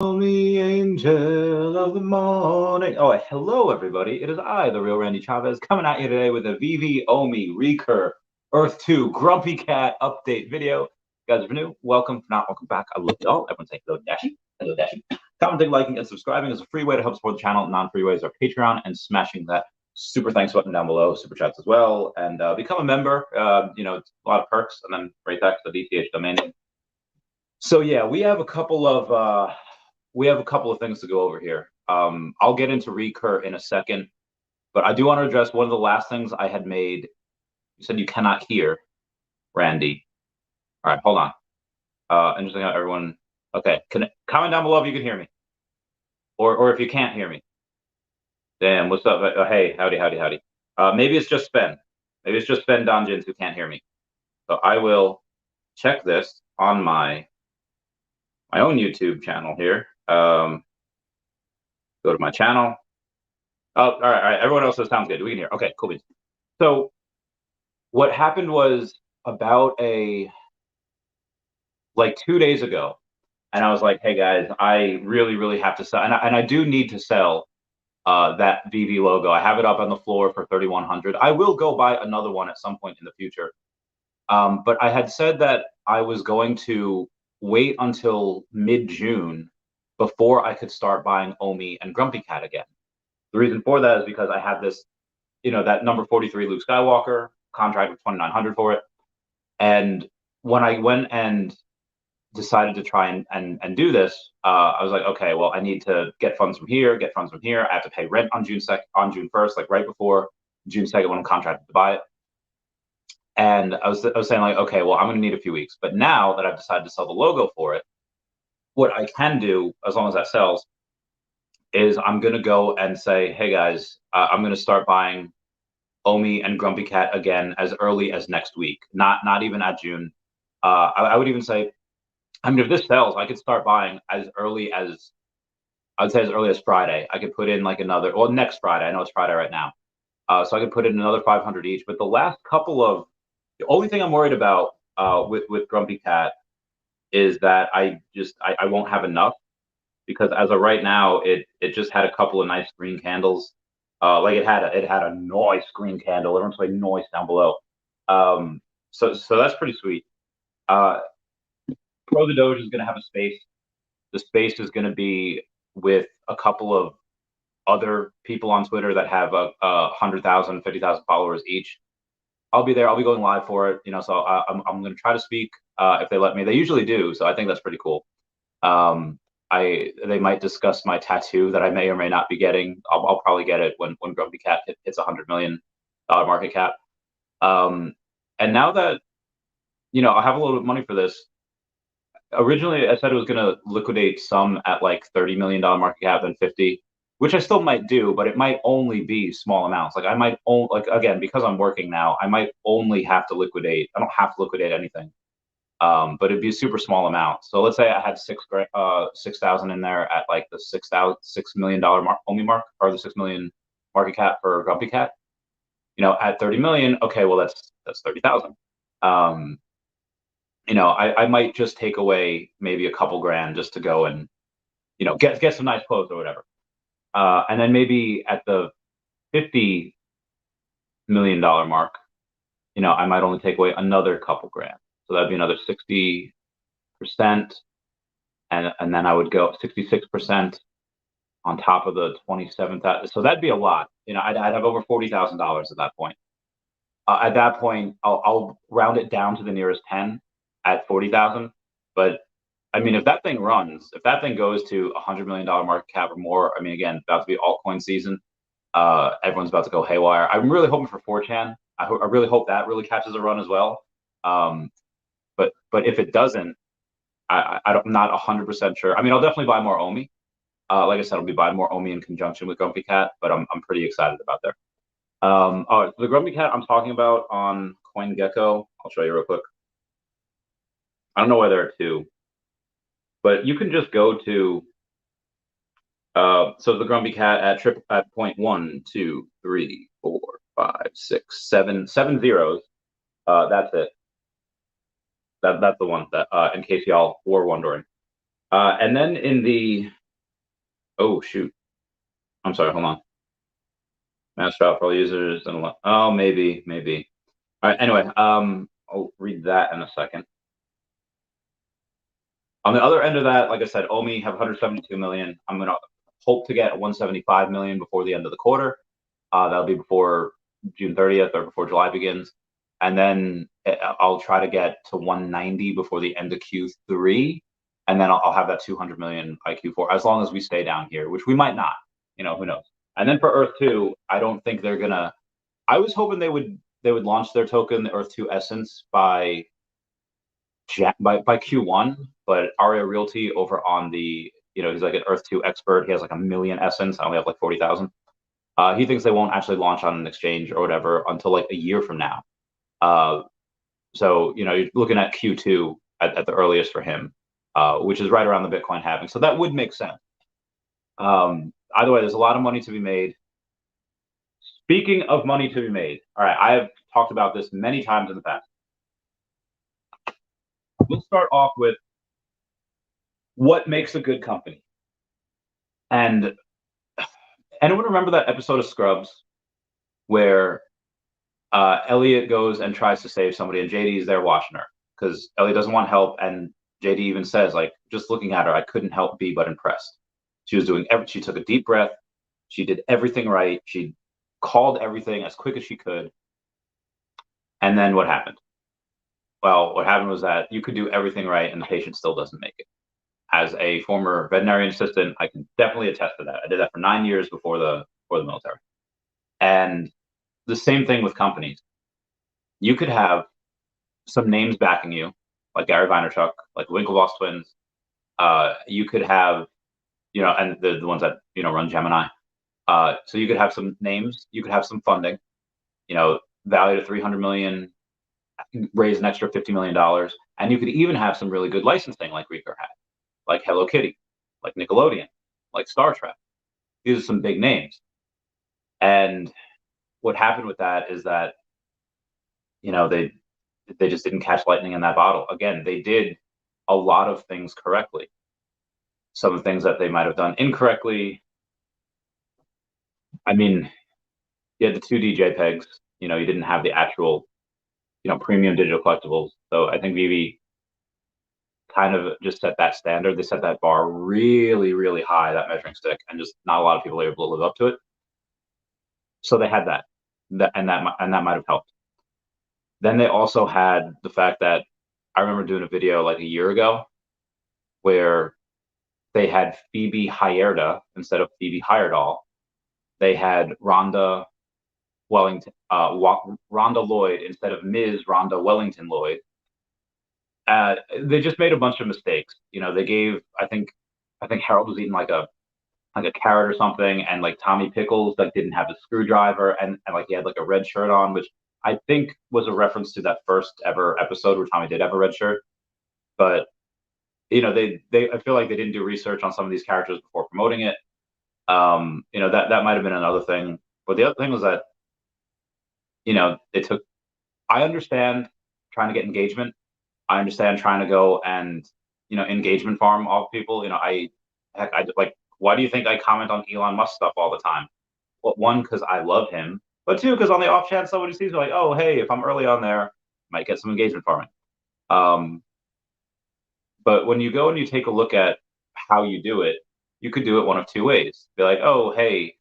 Me angel of the morning. Oh, hello everybody. It is I, the real Randy Chavez, coming at you today with a VeVe, OMI, Recur, Earth 2, Grumpycat update video. You guys, if you're new, welcome. If not, welcome back. I love you all. Everyone say hello, Dashy. Hello, Dashy. Commenting, liking, and subscribing is a free way to help support the channel. Non-free ways are Patreon and smashing that super thanks button down below, super chats as well, and become a member. It's a lot of perks, and then rate that to the DTH domain name. So yeah, we have a couple of things to go over here. I'll get into Recur in a second, but I do want to address one of the last things I had made. You said you cannot hear, Randy. All right, hold on. Interesting how everyone. Okay, comment down below if you can hear me, or if you can't hear me. Damn, what's up? Hey, howdy. Maybe it's just Ben. Maybe it's just Ben Donjins who can't hear me. So I will check this on my own YouTube channel here. Go to my channel. Oh, all right. Everyone else says sounds good. We can hear. Okay, cool. So what happened was about 2 days ago, and I was like, hey guys, I really have to sell, and I do need to sell that VeVe logo. I have it up on the floor for 3,100. I will go buy another one at some point in the future. But I had said that I was going to wait until mid-June before I could start buying OMI and Grumpycat again. The reason for that is because I had this, that number 43 Luke Skywalker contract with 2,900 for it. And when I went and decided to try and do this, I was like, okay, well, I need to get funds from here. I have to pay rent on June 1st, like right before June 2nd when I'm contracted to buy it. And I was saying like, okay, well, I'm going to need a few weeks. But now that I've decided to sell the logo for it, what I can do, as long as that sells, is I'm going to go and say, hey guys, I'm going to start buying OMI and Grumpycat again as early as next week, not even at June. I would even say, I mean, if this sells, I could start buying as early as, I would say as early as Friday. I could put in like next Friday. I know it's Friday right now. So I could put in another 500 each. But the only thing I'm worried about with Grumpycat is that I won't have enough, because as of right now, it just had a couple of nice green candles. Like it had a nice green candle. Everyone's like noise down below. So that's pretty sweet. Pro the Doge is going to have a space. The space is going to be with a couple of other people on Twitter that have 100,000, 50,000 followers each. I'll be there. I'll be going live for it. So I'm going to try to speak if they let me. They usually do, so I think that's pretty cool. They might discuss my tattoo that I may or may not be getting. I'll probably get it when Grumpycat hits $100 million market cap. And now that I have a little bit of money for this. Originally, I said it was going to liquidate some at like $30 million market cap and 50, which I still might do, but it might only be small amounts. Like I might only, again, because I'm working now, I might only have to liquidate. I don't have to liquidate anything. But it'd be a super small amount. So let's say I had 6,000 in there at like the $6 million OMI mark, or the 6 million market cap for Grumpycat. At 30 million, okay, well that's 30,000. I might just take away maybe a couple grand just to go and get some nice clothes or whatever. And then maybe at the $50 million mark, I might only take away another couple grand. So that'd be another 60%. And then I would go 66% on top of the 27,000. So that'd be a lot. I'd have over $40,000 at that point. At that point, I'll round it down to the nearest 10 at 40,000. But I mean, if that thing runs, if that thing goes to $100 million market cap or more, I mean, again, about to be altcoin season. Everyone's about to go haywire. I'm really hoping for 4chan. I really hope that really catches a run as well. But if it doesn't, I'm not 100% sure. I mean, I'll definitely buy more OMI. Like I said, I'll be buying more OMI in conjunction with Grumpycat, but I'm pretty excited about that. The Grumpycat I'm talking about on CoinGecko, I'll show you real quick. I don't know why there are two, but you can just go to so the Grumpycat at point 1, 2, 3, 4, 5, 6, 7 zeros. That's it. That's the one that in case y'all were wondering. And then in the, oh shoot, I'm sorry, hold on. Master out for all users and oh, maybe. All right, anyway, I'll read that in a second. On the other end of that, like I said, OMI have 172 million. I'm gonna hope to get 175 million before the end of the quarter. That'll be before June 30th or before July begins. And then I'll try to get to 190 before the end of Q3. And then I'll have that 200 million by Q4, as long as we stay down here, which we might not, who knows. And then for Earth 2, I don't think they're gonna, I was hoping they would launch their token, the Earth 2 Essence, by Q1, but Arya Realty over on the, he's like an Earth 2 expert. He has like 1 million Essence. I only have like 40,000. He thinks they won't actually launch on an exchange or whatever until like a year from now. So, you're looking at Q2 at the earliest for him, which is right around the Bitcoin halving. So that would make sense. Either way, there's a lot of money to be made. Speaking of money to be made, all right, I have talked about this many times in the past. We'll start off with what makes a good company. And anyone remember that episode of Scrubs where Elliot goes and tries to save somebody and JD is there watching her because Elliot doesn't want help, and JD even says, like, just looking at her, I couldn't help be but impressed. She was doing she took a deep breath, she did everything right, she called everything as quick as she could. And then what happened? Well, what happened was that you could do everything right and the patient still doesn't make it. As a former veterinarian assistant, I can definitely attest to that. I did that for 9 years before the military. And the same thing with companies. You could have some names backing you, like Gary Vaynerchuk, like the Winklevoss twins. You could have, and the ones that, run Gemini. So you could have some names, you could have some funding, valued at 300 million, raise an extra $50 million. And you could even have some really good licensing like Recur had, like Hello Kitty, like Nickelodeon, like Star Trek. These are some big names. And what happened with that is that, they just didn't catch lightning in that bottle. Again, they did a lot of things correctly. Some of the things that they might have done incorrectly. I mean, you had the 2D JPEGs, you didn't have the actual, premium digital collectibles. So I think VeVe kind of just set that standard. They set that bar really, really high, that measuring stick, and just not a lot of people are able to live up to it. So they had that might have helped. Then they also had the fact that I remember doing a video like a year ago where they had Phoebe Hierda instead of Phoebe Heyerdahl. They had Rhonda Wellington, Rhonda Lloyd instead of Ms. Rhonda Wellington Lloyd. They just made a bunch of mistakes. They gave, I think Harold was eating like a carrot or something, and like Tommy Pickles like didn't have a screwdriver, and like he had like a red shirt on, which I think was a reference to that first ever episode where Tommy did have a red shirt. But they I feel like they didn't do research on some of these characters before promoting it. That might have been another thing. But the other thing was that it took. I understand trying to get engagement. I understand trying to go and engagement farm off people. I like. Why do you think I comment on Elon Musk stuff all the time? Well, one, because I love him, but two, because on the off chance somebody sees me like, oh, hey, if I'm early on there, might get some engagement farming. But when you go and you take a look at how you do it, you could do it one of two ways. Be like, oh, hey,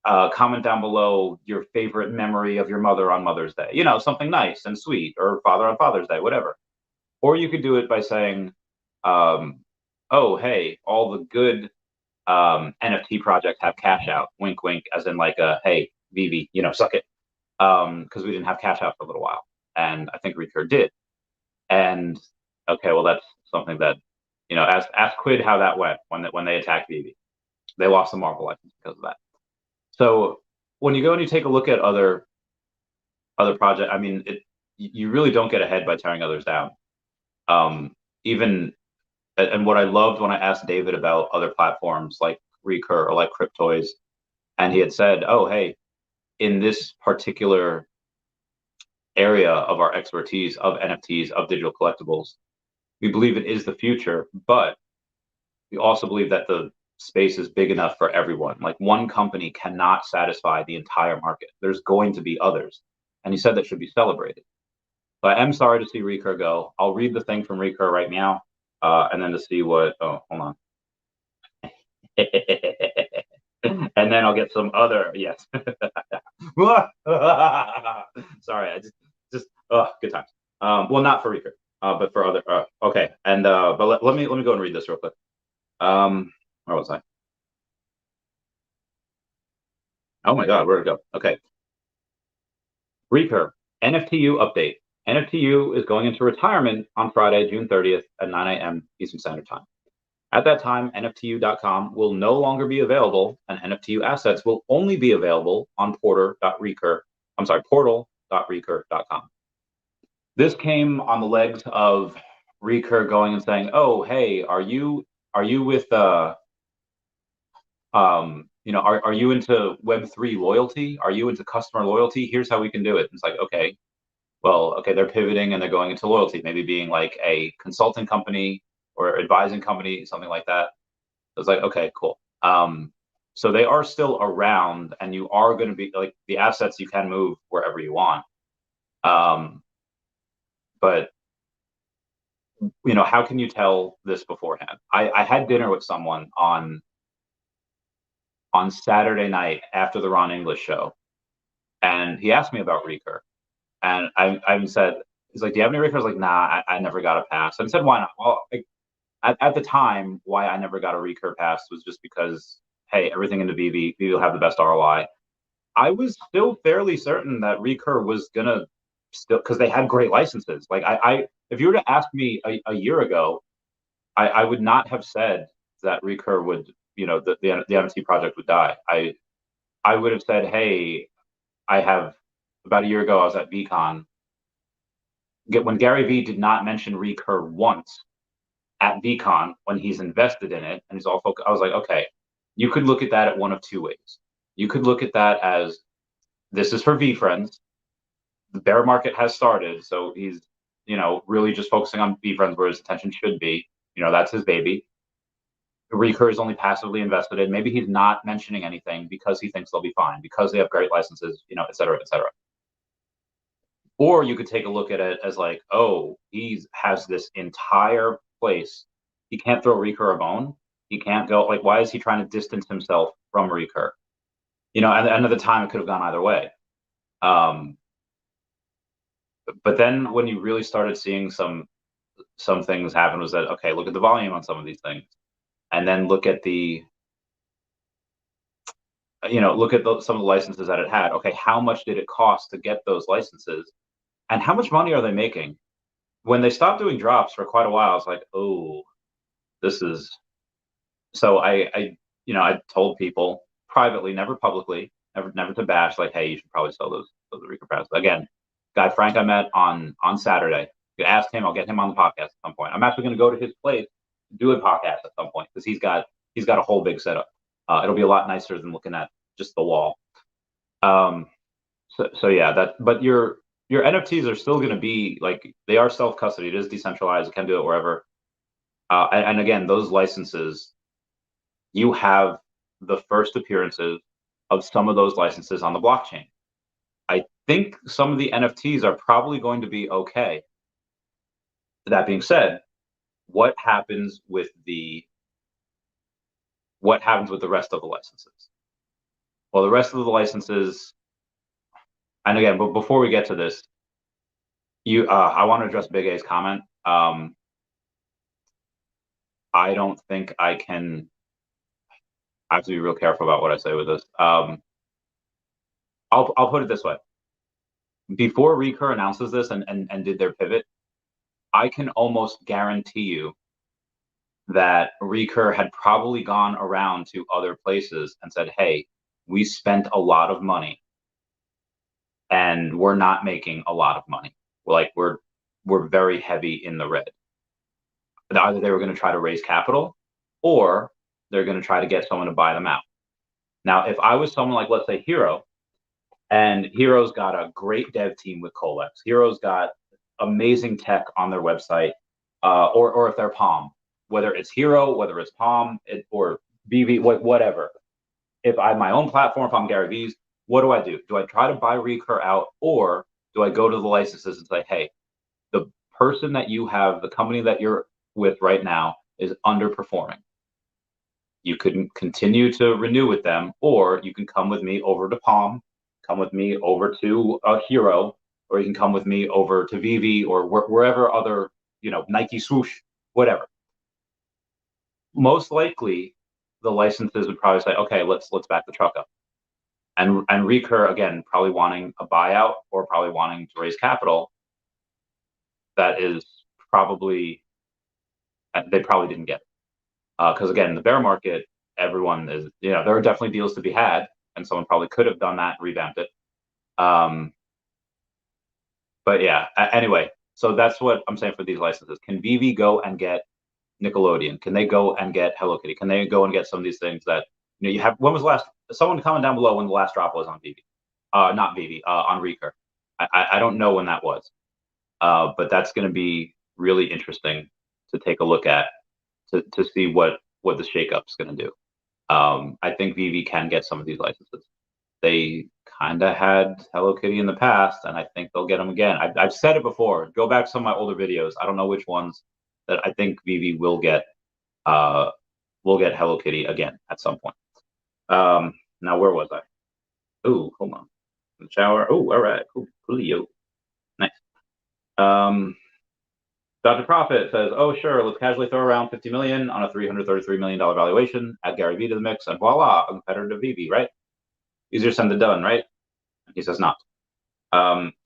comment down below your favorite memory of your mother on Mother's Day, something nice and sweet, or father on Father's Day, whatever. Or you could do it by saying, oh, hey, all the good NFT projects have cash out, wink, wink, as in like, hey, VeVe, suck it. Because we didn't have cash out for a little while. And I think Recur did. And okay, well, that's something that, ask Quid how that went when they attacked VeVe. They lost the Marvel license because of that. So when you go and you take a look at other projects, I mean, you really don't get ahead by tearing others down. Even, and what I loved when I asked David about other platforms like Recur or like Cryptoys, and he had said, oh, hey, in this particular area of our expertise of NFTs, of digital collectibles, we believe it is the future, but we also believe that the space is big enough for everyone. Like one company cannot satisfy the entire market. There's going to be others. And he said that should be celebrated. But I am sorry to see Recur go. I'll read the thing from Recur right now, and then to see what. Oh, hold on. And then I'll get some other. Yes. Sorry, I just good times. Well, not for Recur, but for other. Okay, and but let me go and read this real quick. Where was I? Oh my God, where'd it go? Okay. Recur, NFTU update. NFTU is going into retirement on Friday, June 30th at 9 a.m. Eastern Standard Time. At that time, NFTU.com will no longer be available, and NFTU assets will only be available on portal.recur.com. This came on the legs of Recur going and saying, "Oh, hey, are you with are you into Web3 loyalty? Are you into customer loyalty? Here's how we can do it." It's like, okay, well, okay, they're pivoting and they're going into loyalty, maybe being like a consulting company or advising company, something like that. So it's like, okay, cool. So they are still around, and you are going to be like the assets you can move wherever you want. But how can you tell this beforehand? I had dinner with someone on Saturday night after the Ron English show, and he asked me about Recur, and I said, he's like, "Do you have any Recur?" I was like, "Nah, I never got a pass." And I said, "Why not?" Well, like, at the time, why I never got a Recur pass was just because, hey, everything into VeVe will have the best ROI. I was still fairly certain that Recur was gonna still, because they had great licenses. Like if you were to ask me a year ago, I would not have said that Recur would, the NFT project would die. I would have said, hey, about a year ago, I was at VCon. When Gary Vee did not mention Recur once at VCon when he's invested in it and he's all focused, I was like, okay, you could look at that at one of two ways. You could look at that as this is for VeeFriends. The bear market has started, so he's, really just focusing on VeeFriends where his attention should be. That's his baby. Recur is only passively invested in. Maybe he's not mentioning anything because he thinks they'll be fine, because they have great licenses, et cetera, et cetera. Or you could take a look at it as like, oh, he has this entire place. He can't throw Recur a bone. He can't go, like, why is he trying to distance himself from Recur? At the end of the time, it could have gone either way. But then when you really started seeing some things happen, was that, okay, look at the volume on some of these things. And then look at some of the licenses that it had. Okay, how much did it cost to get those licenses? And how much money are they making? When they stopped doing drops for quite a while, I was like, oh, this is. So I told people privately, never publicly, never to bash, like, hey, you should probably sell those Recur passes. Again, guy Frank I met on Saturday. You ask him, I'll get him on the podcast at some point. I'm actually going to go to his place, do a podcast at some point, because he's got a whole big setup. It'll be a lot nicer than looking at just the wall. So yeah, but your NFTs are still going to be like, they are self-custody. It is decentralized. You can do it wherever. And again, those licenses, you have the first appearances of some of those licenses on the blockchain. I think some of the NFTs are probably going to be okay. That being said, what happens with the rest of the licenses? Well, the rest of the licenses, and again, but before we get to this, I want to address Big A's comment. I don't think I can. I have to be real careful about what I say with this. I'll put it this way. Before Recur announces this and did their pivot, I can almost guarantee you that Recur had probably gone around to other places and said, hey, we spent a lot of money and we're not making a lot of money. We're very heavy in the red. Either they were going to try to raise capital, or they're going to try to get someone to buy them out. Now, if I was someone like, let's say, Hero, and Hero's got a great dev team with Colex, Hero's got amazing tech on their website, or if they're Palm, whether it's Hero, whether it's Palm, or VeVe, whatever. If I have my own platform, if I'm Gary V's, what do? Do I try to buy Recur out, or do I go to the licenses and say, hey, the person that you have, the company that you're with right now is underperforming. You can continue to renew with them, or you can come with me over to Palm, come with me over to Hero, or you can come with me over to VeVe or wherever other, Nike swoosh, whatever. Most likely, the licenses would probably say, okay, let's back the truck up. And Recur, again, probably wanting a buyout or probably wanting to raise capital. That is probably, they probably didn't get it. Because again, the bear market, everyone is, there are definitely deals to be had, and someone probably could have done that, revamped it. But yeah, anyway, so that's what I'm saying for these licenses. Can VeVe go and get Nickelodeon? Can they go and get Hello Kitty? Can they go and get some of these things that you have? When was the last? Someone comment down below when the last drop was on VeVe, not VeVe, on Recur. I don't know when that was, but that's going to be really interesting to take a look at to see what the shakeup's going to do. I think VeVe can get some of these licenses. They kind of had Hello Kitty in the past, and I think they'll get them again. I've said it before. Go back to some of my older videos. I don't know which ones that I think VeVe will get Hello Kitty again at some point. Now where was I? Oh, hold on. In the shower. Oh, all right. Coolio. Nice. Dr. Profit says, oh, sure, let's casually throw around 50 million on a $333 million valuation, add Gary Vee to the mix, and voila, a competitor to VeVe, right? Easier said than done, right? He says not.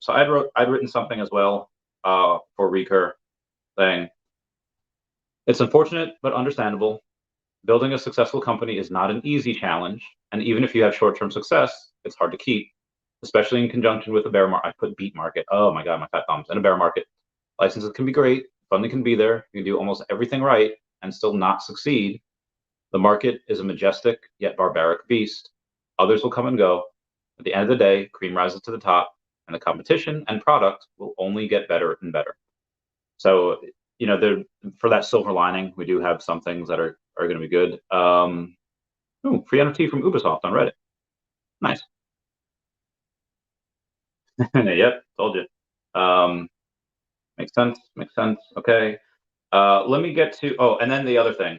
So I'd written something as well for Recur saying, it's unfortunate, but understandable. Building a successful company is not an easy challenge. And even if you have short-term success, it's hard to keep, especially in conjunction with a bear market. I put beat market. Oh my God, my fat thumbs. In a bear market. Licenses can be great. Funding can be there. You can do almost everything right and still not succeed. The market is a majestic yet barbaric beast. Others will come and go. At the end of the day, cream rises to the top, and the competition and product will only get better and better. So, for that silver lining, we do have some things that are going to be good. Free NFT from Ubisoft on Reddit. Nice. Yep, told you. Makes sense. Okay. Let me get to, and then the other thing.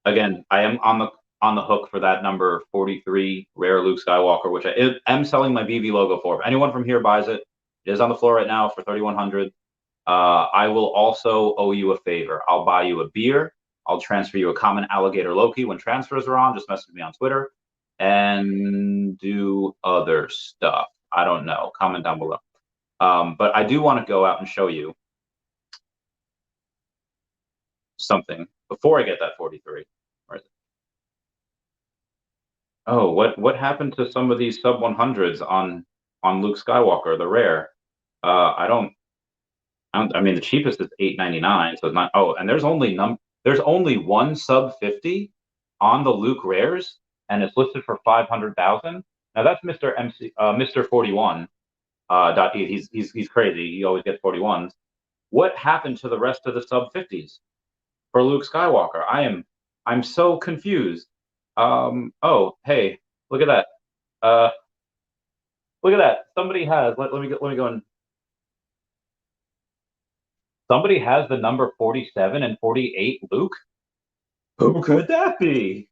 Again, I am on the hook for that number 43 rare Luke Skywalker, which I am selling my VeVe logo for. If anyone from here buys it, it is on the floor right now for 3,100. I will also owe you a favor. I'll buy you a beer. I'll transfer you a common alligator Loki when transfers are on. Just message me on Twitter and do other stuff. I don't know. Comment down below. But I do want to go out and show you something before I get that 43. Where is it? Oh, what happened to some of these sub 100s on Luke Skywalker, the rare? I mean, the cheapest is $8.99, so it's not. Oh, and there's only one sub 50 on the Luke rares, and it's listed for 500,000. Now that's Mr. 41. He's crazy. He always gets 41s. What happened to the rest of the sub 50s for Luke Skywalker? I'm so confused. Oh, hey, look at that. Look at that. Somebody has. Let me go and. Somebody has the number 47 and 48 Luke. Who could that be?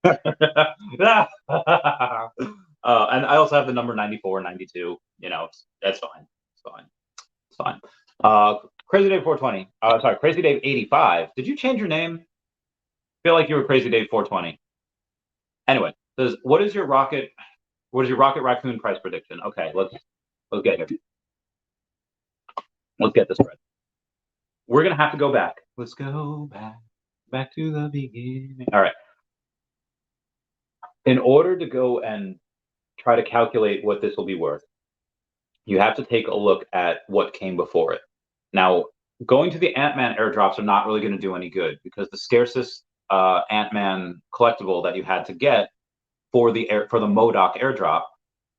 And I also have the number 94, 92. That's fine. It's fine. Crazy Dave 420. Sorry, Crazy Dave 85. Did you change your name? I feel like you were Crazy Dave 420. Anyway, what is your Rocket Raccoon price prediction? Okay, let's get here. Let's get this right. We're gonna have to go back. Let's go back to the beginning. All right. In order to go and try to calculate what this will be worth, you have to take a look at what came before it. Now, going to the Ant-Man airdrops are not really going to do any good because the scarcest Ant-Man collectible that you had to get for the MODOK airdrop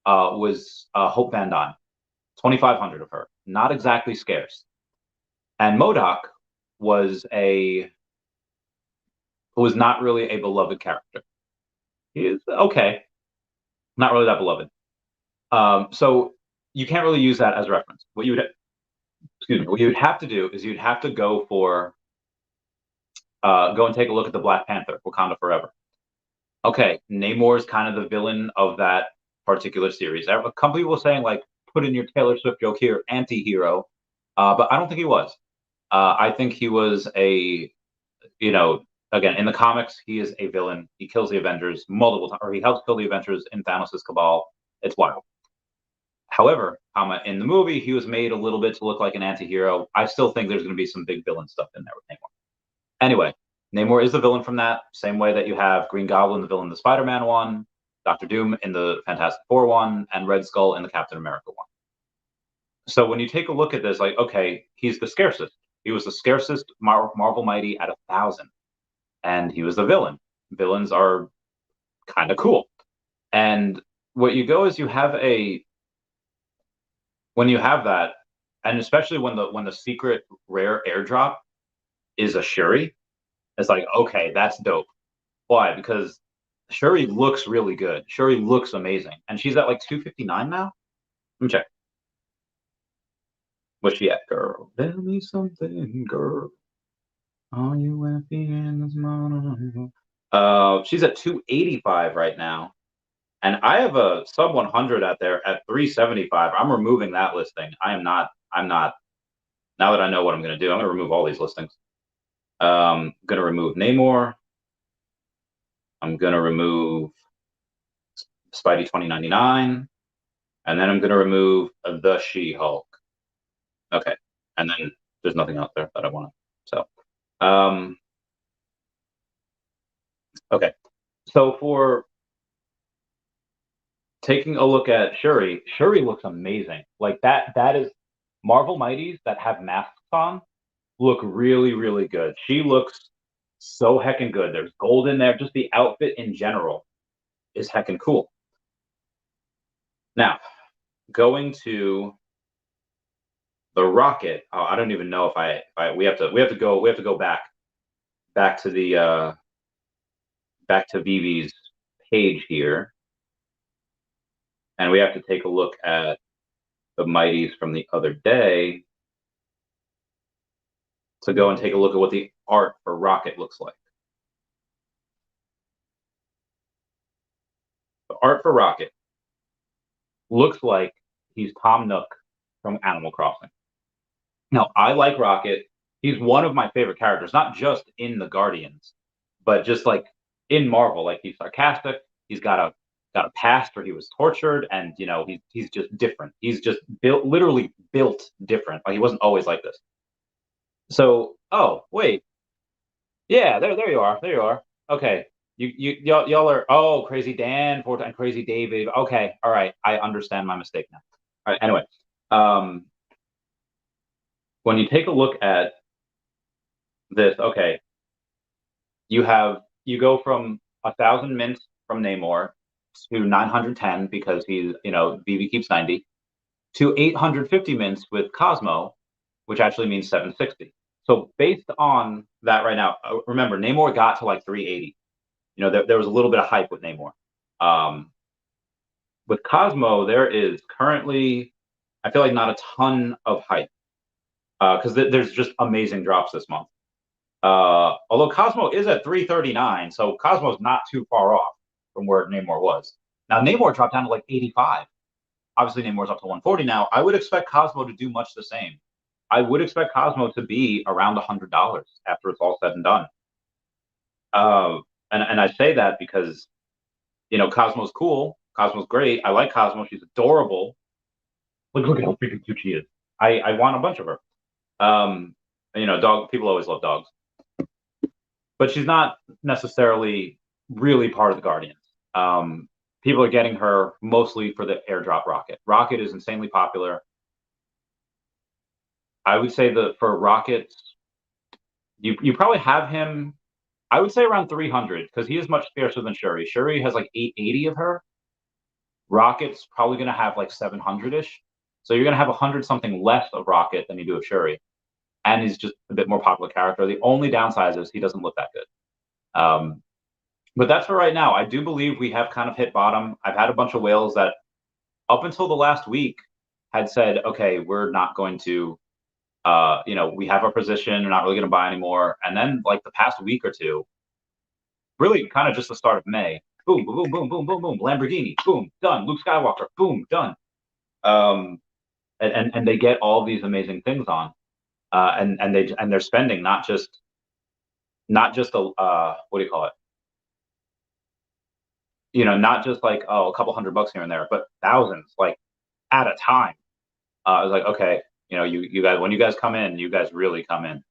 was Hope Van Dyne, 2,500 of her. not exactly scarce. And MODOK was not really a beloved character. He is okay, not really that beloved. So you can't really use that as a reference. What you would have to do is you'd have to go and take a look at the Black Panther, Wakanda Forever. Okay, Namor is kind of the villain of that particular series. A couple people were saying, like, put in your Taylor Swift joke here, anti-hero, but I don't think he was. I think he was again, in the comics, he is a villain. He kills the Avengers multiple times, or he helps kill the Avengers in Thanos' cabal. It's wild. However, in the movie, he was made a little bit to look like an anti-hero. I still think there's going to be some big villain stuff in there with Namor. Anyway, Namor is the villain from that, same way that you have Green Goblin, the villain in the Spider-Man one, Doctor Doom in the Fantastic Four one, and Red Skull in the Captain America one. So when you take a look at this, like, okay, he's the scarcest. He was the scarcest Marvel Mighty at 1,000, and he was the villain. Villains are kind of cool. And what you go is when you have that, and especially when the secret rare airdrop is a Shuri, it's like, okay, that's dope. Why? Because Shuri looks really good. Shuri looks amazing. And she's at like 259 now? Let me check. What's she at, girl? Tell me something, girl. Are you happy in this morning? She's at 285 right now. And I have a sub 100 out there at 375. I'm removing that listing. I'm not, now that I know what I'm going to do, I'm going to remove all these listings. I'm going to remove Namor. I'm going to remove Spidey 2099. And then I'm going to remove the She-Hulk. Okay. And then there's nothing out there that I want to. So, okay. So for taking a look at Shuri looks amazing. Like that is Marvel Mighties that have masks on look really, really good. She looks so heckin' good. There's gold in there. Just the outfit in general is heckin' cool. Now, going to the Rocket. Oh, I don't even know if we have to go back to the back to VeVe's page here. And we have to take a look at the Mighties from the other day to go and take a look at what the art for Rocket looks like. The art for Rocket looks like he's Tom Nook from Animal Crossing. Now, I like Rocket. He's one of my favorite characters, not just in the Guardians, but just like in Marvel. Like, he's sarcastic. He's got a past where he was tortured, and he's just different. He's just literally built different. Like, he wasn't always like this. So, oh wait, yeah, there you are. Okay, y'all are Crazy Dan and Crazy David. Okay, all right, I understand my mistake now. All right, anyway, when you take a look at this, okay, you go from 1,000 mints from Namor to 910 because he's VeVe keeps 90 to 850 mints with Cosmo, which actually means 760. So based on that right now, remember Namor got to like 380. There was a little bit of hype with Namor. With Cosmo, there is currently, I feel like, not a ton of hype because there's just amazing drops this month. Although Cosmo is at 339, so Cosmo's not too far off from where Namor was. Now Namor dropped down to like 85. Obviously, Namor's up to 140 now. I would expect Cosmo to do much the same. I would expect Cosmo to be around $100 after it's all said and done. And I say that because, Cosmo's cool. Cosmo's great. I like Cosmo. She's adorable. Look at how freaking cute she is. I want a bunch of her. People always love dogs. But she's not necessarily really part of the Guardians. People are getting her mostly for the airdrop Rocket. Rocket is insanely popular. I would say that for Rocket, you probably have him, I would say around 300 because he is much scarcer than Shuri. Shuri has like 880 of her. Rocket's probably going to have like 700-ish. So you're going to have 100 something less of Rocket than you do of Shuri. And he's just a bit more popular character. The only downside is he doesn't look that good. But that's for right now. I do believe we have kind of hit bottom. I've had a bunch of whales that up until the last week had said, okay, we're not going to, we have our position, we're not really going to buy anymore. And then like the past week or two, really kind of just the start of May, boom, boom, boom, boom, boom, boom, Lamborghini, boom, done. Luke Skywalker, boom, done. And they get all these amazing things on, and they're spending not just a what do you call it? Not just like, a couple $100 here and there, but thousands, like at a time. I was like, okay, you guys, when you guys come in, you guys really come in.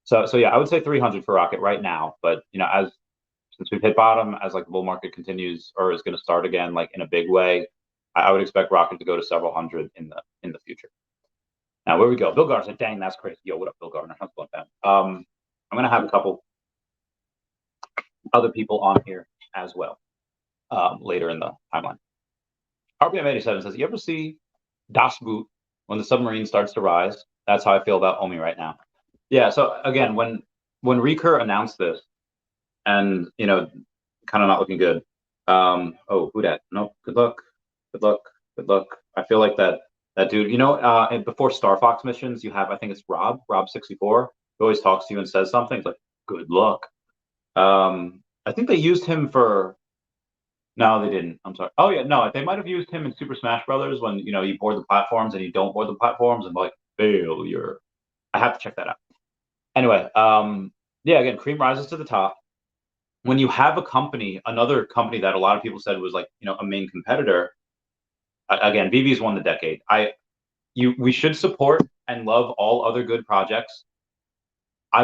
So yeah, I would say 300 for Rocket right now, but since we've hit bottom, as like the bull market continues or is going to start again, like in a big way, I would expect Rocket to go to several hundred in the future. Now, where we go? Bill Gardner said, dang, that's crazy. Yo, what up, Bill Gardner? How's it going, fam? I'm going to have a couple other people on here as well later in the timeline. RPM87 says, you ever see Das Boot when the submarine starts to rise? That's how I feel about OMI right now. Yeah, so again, when Recur announced this, and, kind of not looking good. Oh, who dat? No, good luck. I feel like that dude, before Star Fox missions, you have, I think it's Rob64, who always talks to you and says something. It's like, good luck. I think they used him for, no, they didn't. I'm sorry. Oh yeah, no, they might have used him in Super Smash Brothers when, you board the platforms and you don't board the platforms and like, failure. I have to check that out. Anyway, yeah, again, cream rises to the top. When you have another company that a lot of people said was like, a main competitor, again, VeVe's won the decade. We should support and love all other good projects. I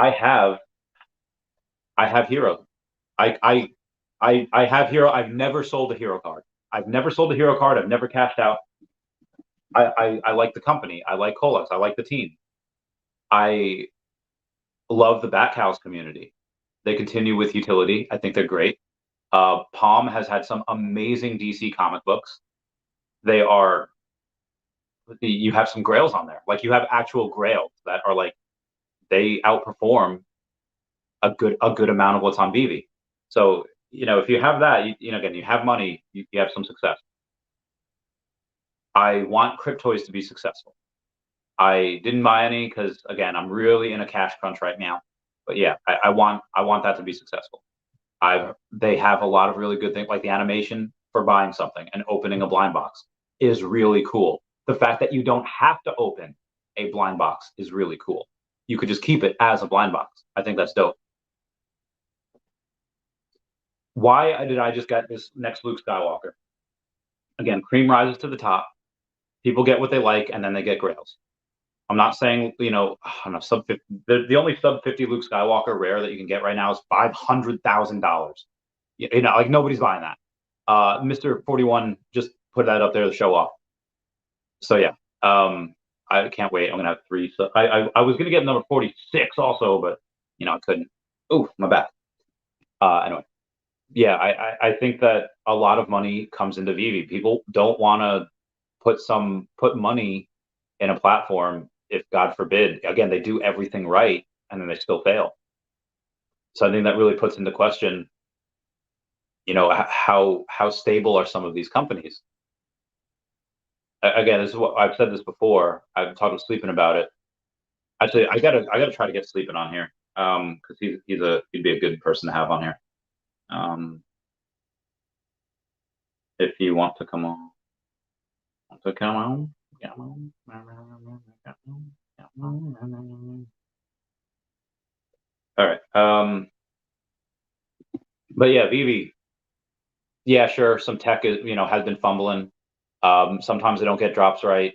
have Hero. I have Hero. I've never sold a Hero card. I've never cashed out. I like the company. I like Colex. I like the team. I love the Bat Cows community. They continue with utility. I think they're great. Palm has had some amazing DC comic books. You have some grails on there. Like you have actual grails that are like, they outperform a good amount of what's on VeVe. So, if you have that, again, you have money, you have some success. I want Cryptoys to be successful. I didn't buy any because, again, I'm really in a cash crunch right now. But yeah, I want that to be successful. They have a lot of really good things, like the animation for buying something and opening a blind box is really cool. The fact that you don't have to open a blind box is really cool. You could just keep it as a blind box. I think that's dope. Why did I just get this next Luke Skywalker? Again, cream rises to the top. People get what they like, and then they get grails. I'm not saying, sub 50. The only sub 50 Luke Skywalker rare that you can get right now is $500,000. Like nobody's buying that. Mr. 41 just put that up there to show off. So yeah, I can't wait. I'm gonna have 3. So I was gonna get number 46 also, but I couldn't. Oh, my bad. Anyway, yeah, I think that a lot of money comes into VeVe. People don't want to put money in a platform if, God forbid, again, they do everything right and then they still fail. So I think that really puts into question, how stable are some of these companies? Again, this is what I've said this before. I've talked to Sleeping about it. Actually, I gotta try to get Sleeping on here, because he'd be a good person to have on here. If you want to come on, All right. But yeah, VeVe. Yeah, sure. Some tech is, has been fumbling. Sometimes they don't get drops right.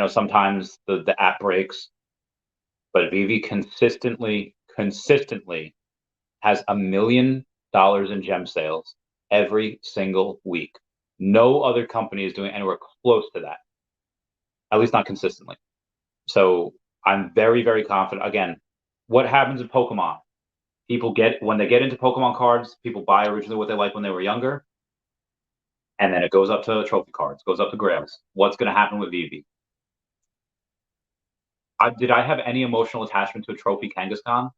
Sometimes the app breaks. But VeVe consistently has $1 million in gem sales every single week. No other company is doing anywhere close to that. At least not consistently. So I'm very, very confident. Again, what happens in Pokemon? When they get into Pokemon cards, people buy originally what they liked when they were younger. and then it goes up to trophy cards, goes up to grails. What's going to happen with VeVe? Did I have any emotional attachment to a trophy Kangaskhan?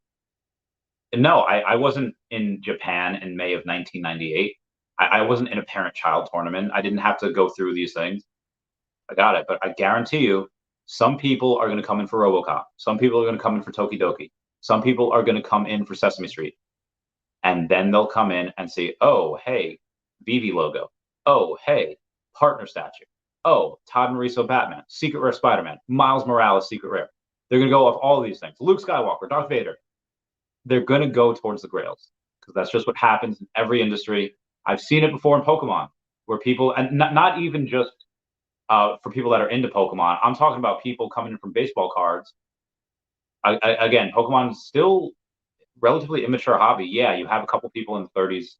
No, I wasn't in Japan in May of 1998. I wasn't in a parent-child tournament. I didn't have to go through these things. I got it, but I guarantee you, some people are going to come in for RoboCop. Some people are going to come in for Tokidoki. Some people are going to come in for Sesame Street. And then they'll come in and say, oh, hey, VeVe logo. Oh, hey, partner statue. Oh, Todd Morriso Batman, Secret Rare Spider-Man, Miles Morales Secret Rare. They're going to go off all these things. Luke Skywalker, Darth Vader. They're going to go towards the grails because that's just what happens in every industry. I've seen it before in Pokemon where people, and not even just for people that are into Pokemon, I'm talking about people coming in from baseball cards. Again, Pokemon is still relatively immature hobby. Yeah, you have a couple people in the 30s,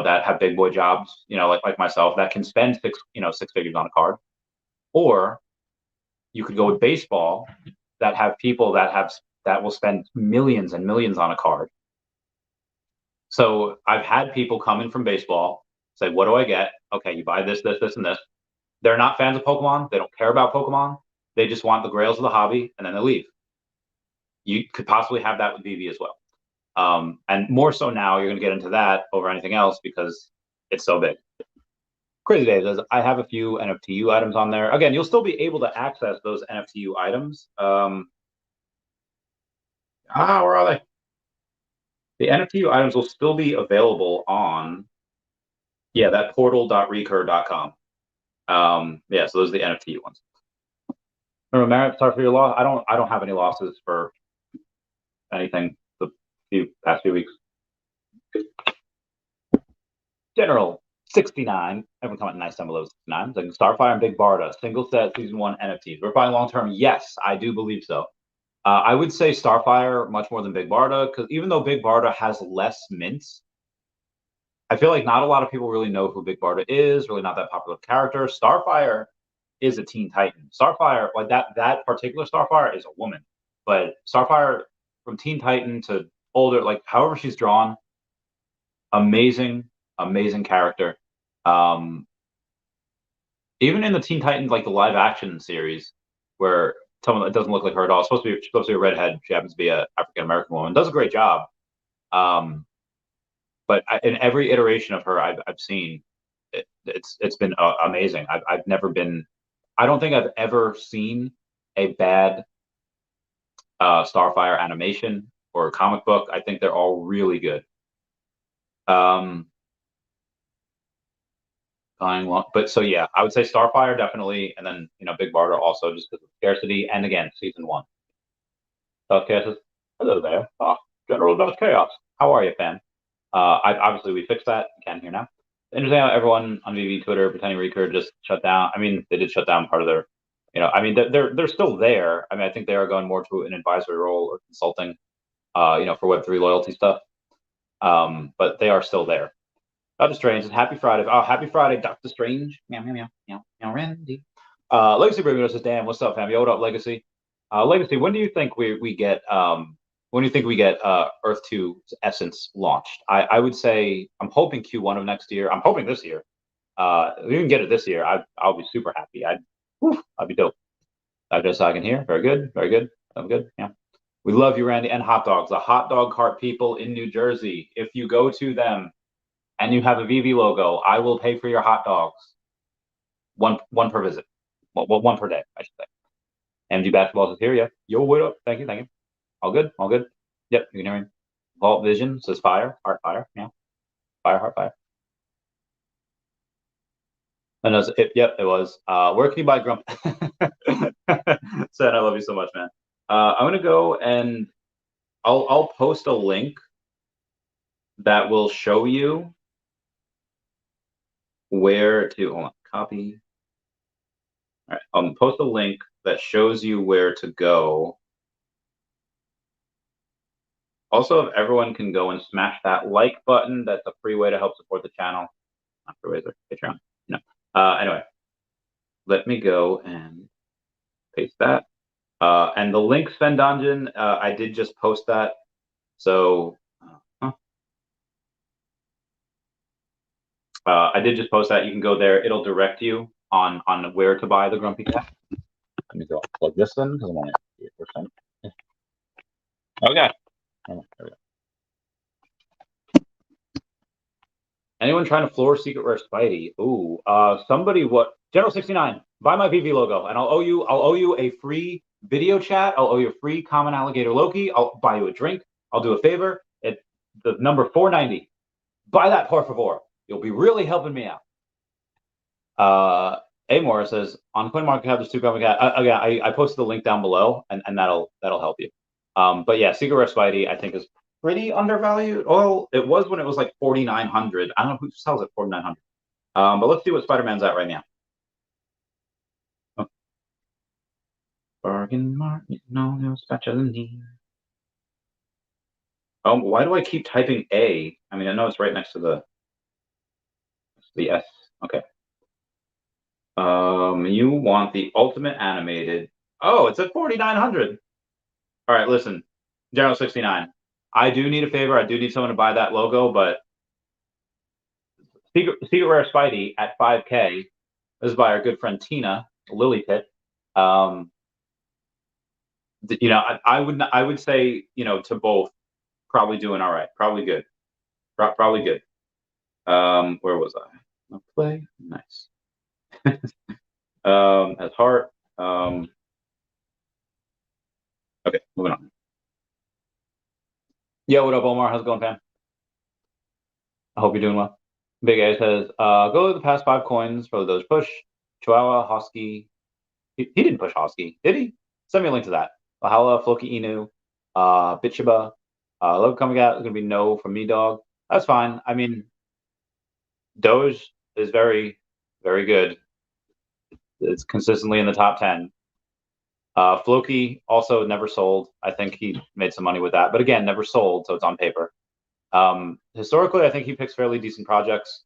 that have big boy jobs, like myself, that can spend six figures on a card. Or you could go with baseball that have people that will spend millions and millions on a card. So I've had people come in from baseball, say, what do I get? Okay, you buy this, and this. They're not fans of Pokemon. They don't care about Pokemon. They just want the grails of the hobby, and then they leave. You could possibly have that with VeVe as well. And more so now, you're going to get into that over anything else because it's so big. Crazy Dave says, I have a few NFTU items on there. Again, you'll still be able to access those NFTU items. Where are they? The NFTU items will still be available on, that portal.recur.com. Yeah, so those are the NFTU ones. Remember, Merritt, sorry for your loss. I don't have any losses for anything the past few weeks. General 69. Everyone comment nice down below 69. Like Starfire and Big Barda, single set season 1 NFTs. We're buying long term. Yes, I do believe so. I would say Starfire much more than Big Barda because even though Big Barda has less mints, I feel like not a lot of people really know who Big Barda is. Really not that popular character. Starfire is a Teen Titan. Starfire, like that particular Starfire is a woman, but Starfire from Teen Titan to older, like however she's drawn, amazing character. Even in the Teen Titans, like the live action series, where someone that doesn't look like her at all, supposed to be a redhead. She happens to be a African American woman. Does a great job. But in every iteration of her I've seen, it's been amazing. I've never been. I don't think I've ever seen a bad Starfire animation or a comic book. I think they're all really good. But so yeah, I would say Starfire definitely, and then Big Barda also just because of scarcity, and again season 1. Dust Chaos says, hello there. General Dust Chaos. How are you, fam? Obviously we fixed that. You can hear now. Interesting how everyone on VeVe Twitter pretending Recur just shut down. I mean, they did shut down part of their, I mean, they're still there. I mean, I think they are going more to an advisory role or consulting, for Web3 loyalty stuff. But they are still there. Dr. Strange, happy Friday. Oh, happy Friday, Dr. Strange. Meow, meow, meow, meow, meow, Randy. Legacy Bravo says, damn, what's up, fam? Yo, what up, Legacy? Legacy, when do you think we get Earth 2 Essence launched? I would say I'm hoping Q1 of next year. I'm hoping this year. If we can get it this year, I'll be super happy. I'd be dope. Just so I can hear. Very good. Very good. I'm good. Yeah. We love you, Randy, and hot dogs. The hot dog cart people in New Jersey. If you go to them and you have a VeVe logo, I will pay for your hot dogs. One per visit. Well, one per day, I should say. MG Basketballs is here. Yeah. Yo, what up? Thank you. All good. Yep, you can hear me. Vault Vision says fire. Heart fire. Yeah. Fire, heart fire. And yep, it was. Where can you buy Grump? Said, I love you so much, man. I'm gonna go and I'll post a link that will show you where to hold on, copy. All right, I'll post a link that shows you where to go. Also, if everyone can go and smash that like button, that's a free way to help support the channel. Not free way, Patreon. No. Anyway, let me go and paste that. And the link Sven Dungeon, I did just post that. So I did just post that. You can go there. It'll direct you on where to buy the Grumpy Cat. Let me go plug this in because I'm only at 8%. Okay. Oh, there we go. Anyone trying to floor Secret Rare Spidey? Ooh, somebody what? General 69, buy my VeVe logo, and I'll owe you a free video chat. I'll owe you a free common alligator Loki. I'll buy you a drink. I'll do a favor. The number 490. Buy that, por favor. You'll be really helping me out. Amor says on CoinMarketCap there's 2 Grumpy Cat. Again, I posted the link down below, and that'll help you. But yeah, Secret Rare Spidey I think is pretty undervalued. Oh, it was when it was like 4,900. I don't know who sells it 4,900. But let's see what Spider-Man's at right now. Oh. Bargain market, no special need. Oh, why do I keep typing A? I mean, I know it's right next to the S. Okay. You want the ultimate animated. Oh, it's at 4,900. All right, listen, General 69. I do need a favor. I do need someone to buy that logo, but Secret Rare Spidey at 5K. This is by our good friend Tina Lily Pit. I would say, to both, probably doing all right, probably good, probably good. Where was I? Play, nice. As heart. Okay, moving on. Yo, what up, Omar? How's it going, fam? I hope you're doing well. Big A says, go to the past 5 coins for those push. Chihuahua, Hosky. He didn't push Hosky, did he? Send me a link to that. Valhalla, Floki Inu, Bichiba. Logo coming out is going to be no from me, dog. That's fine. I mean, Doge is very, very good. It's consistently in the top 10. Floki also never sold. I think he made some money with that, but again, never sold, so it's on paper. Historically, I think he picks fairly decent projects.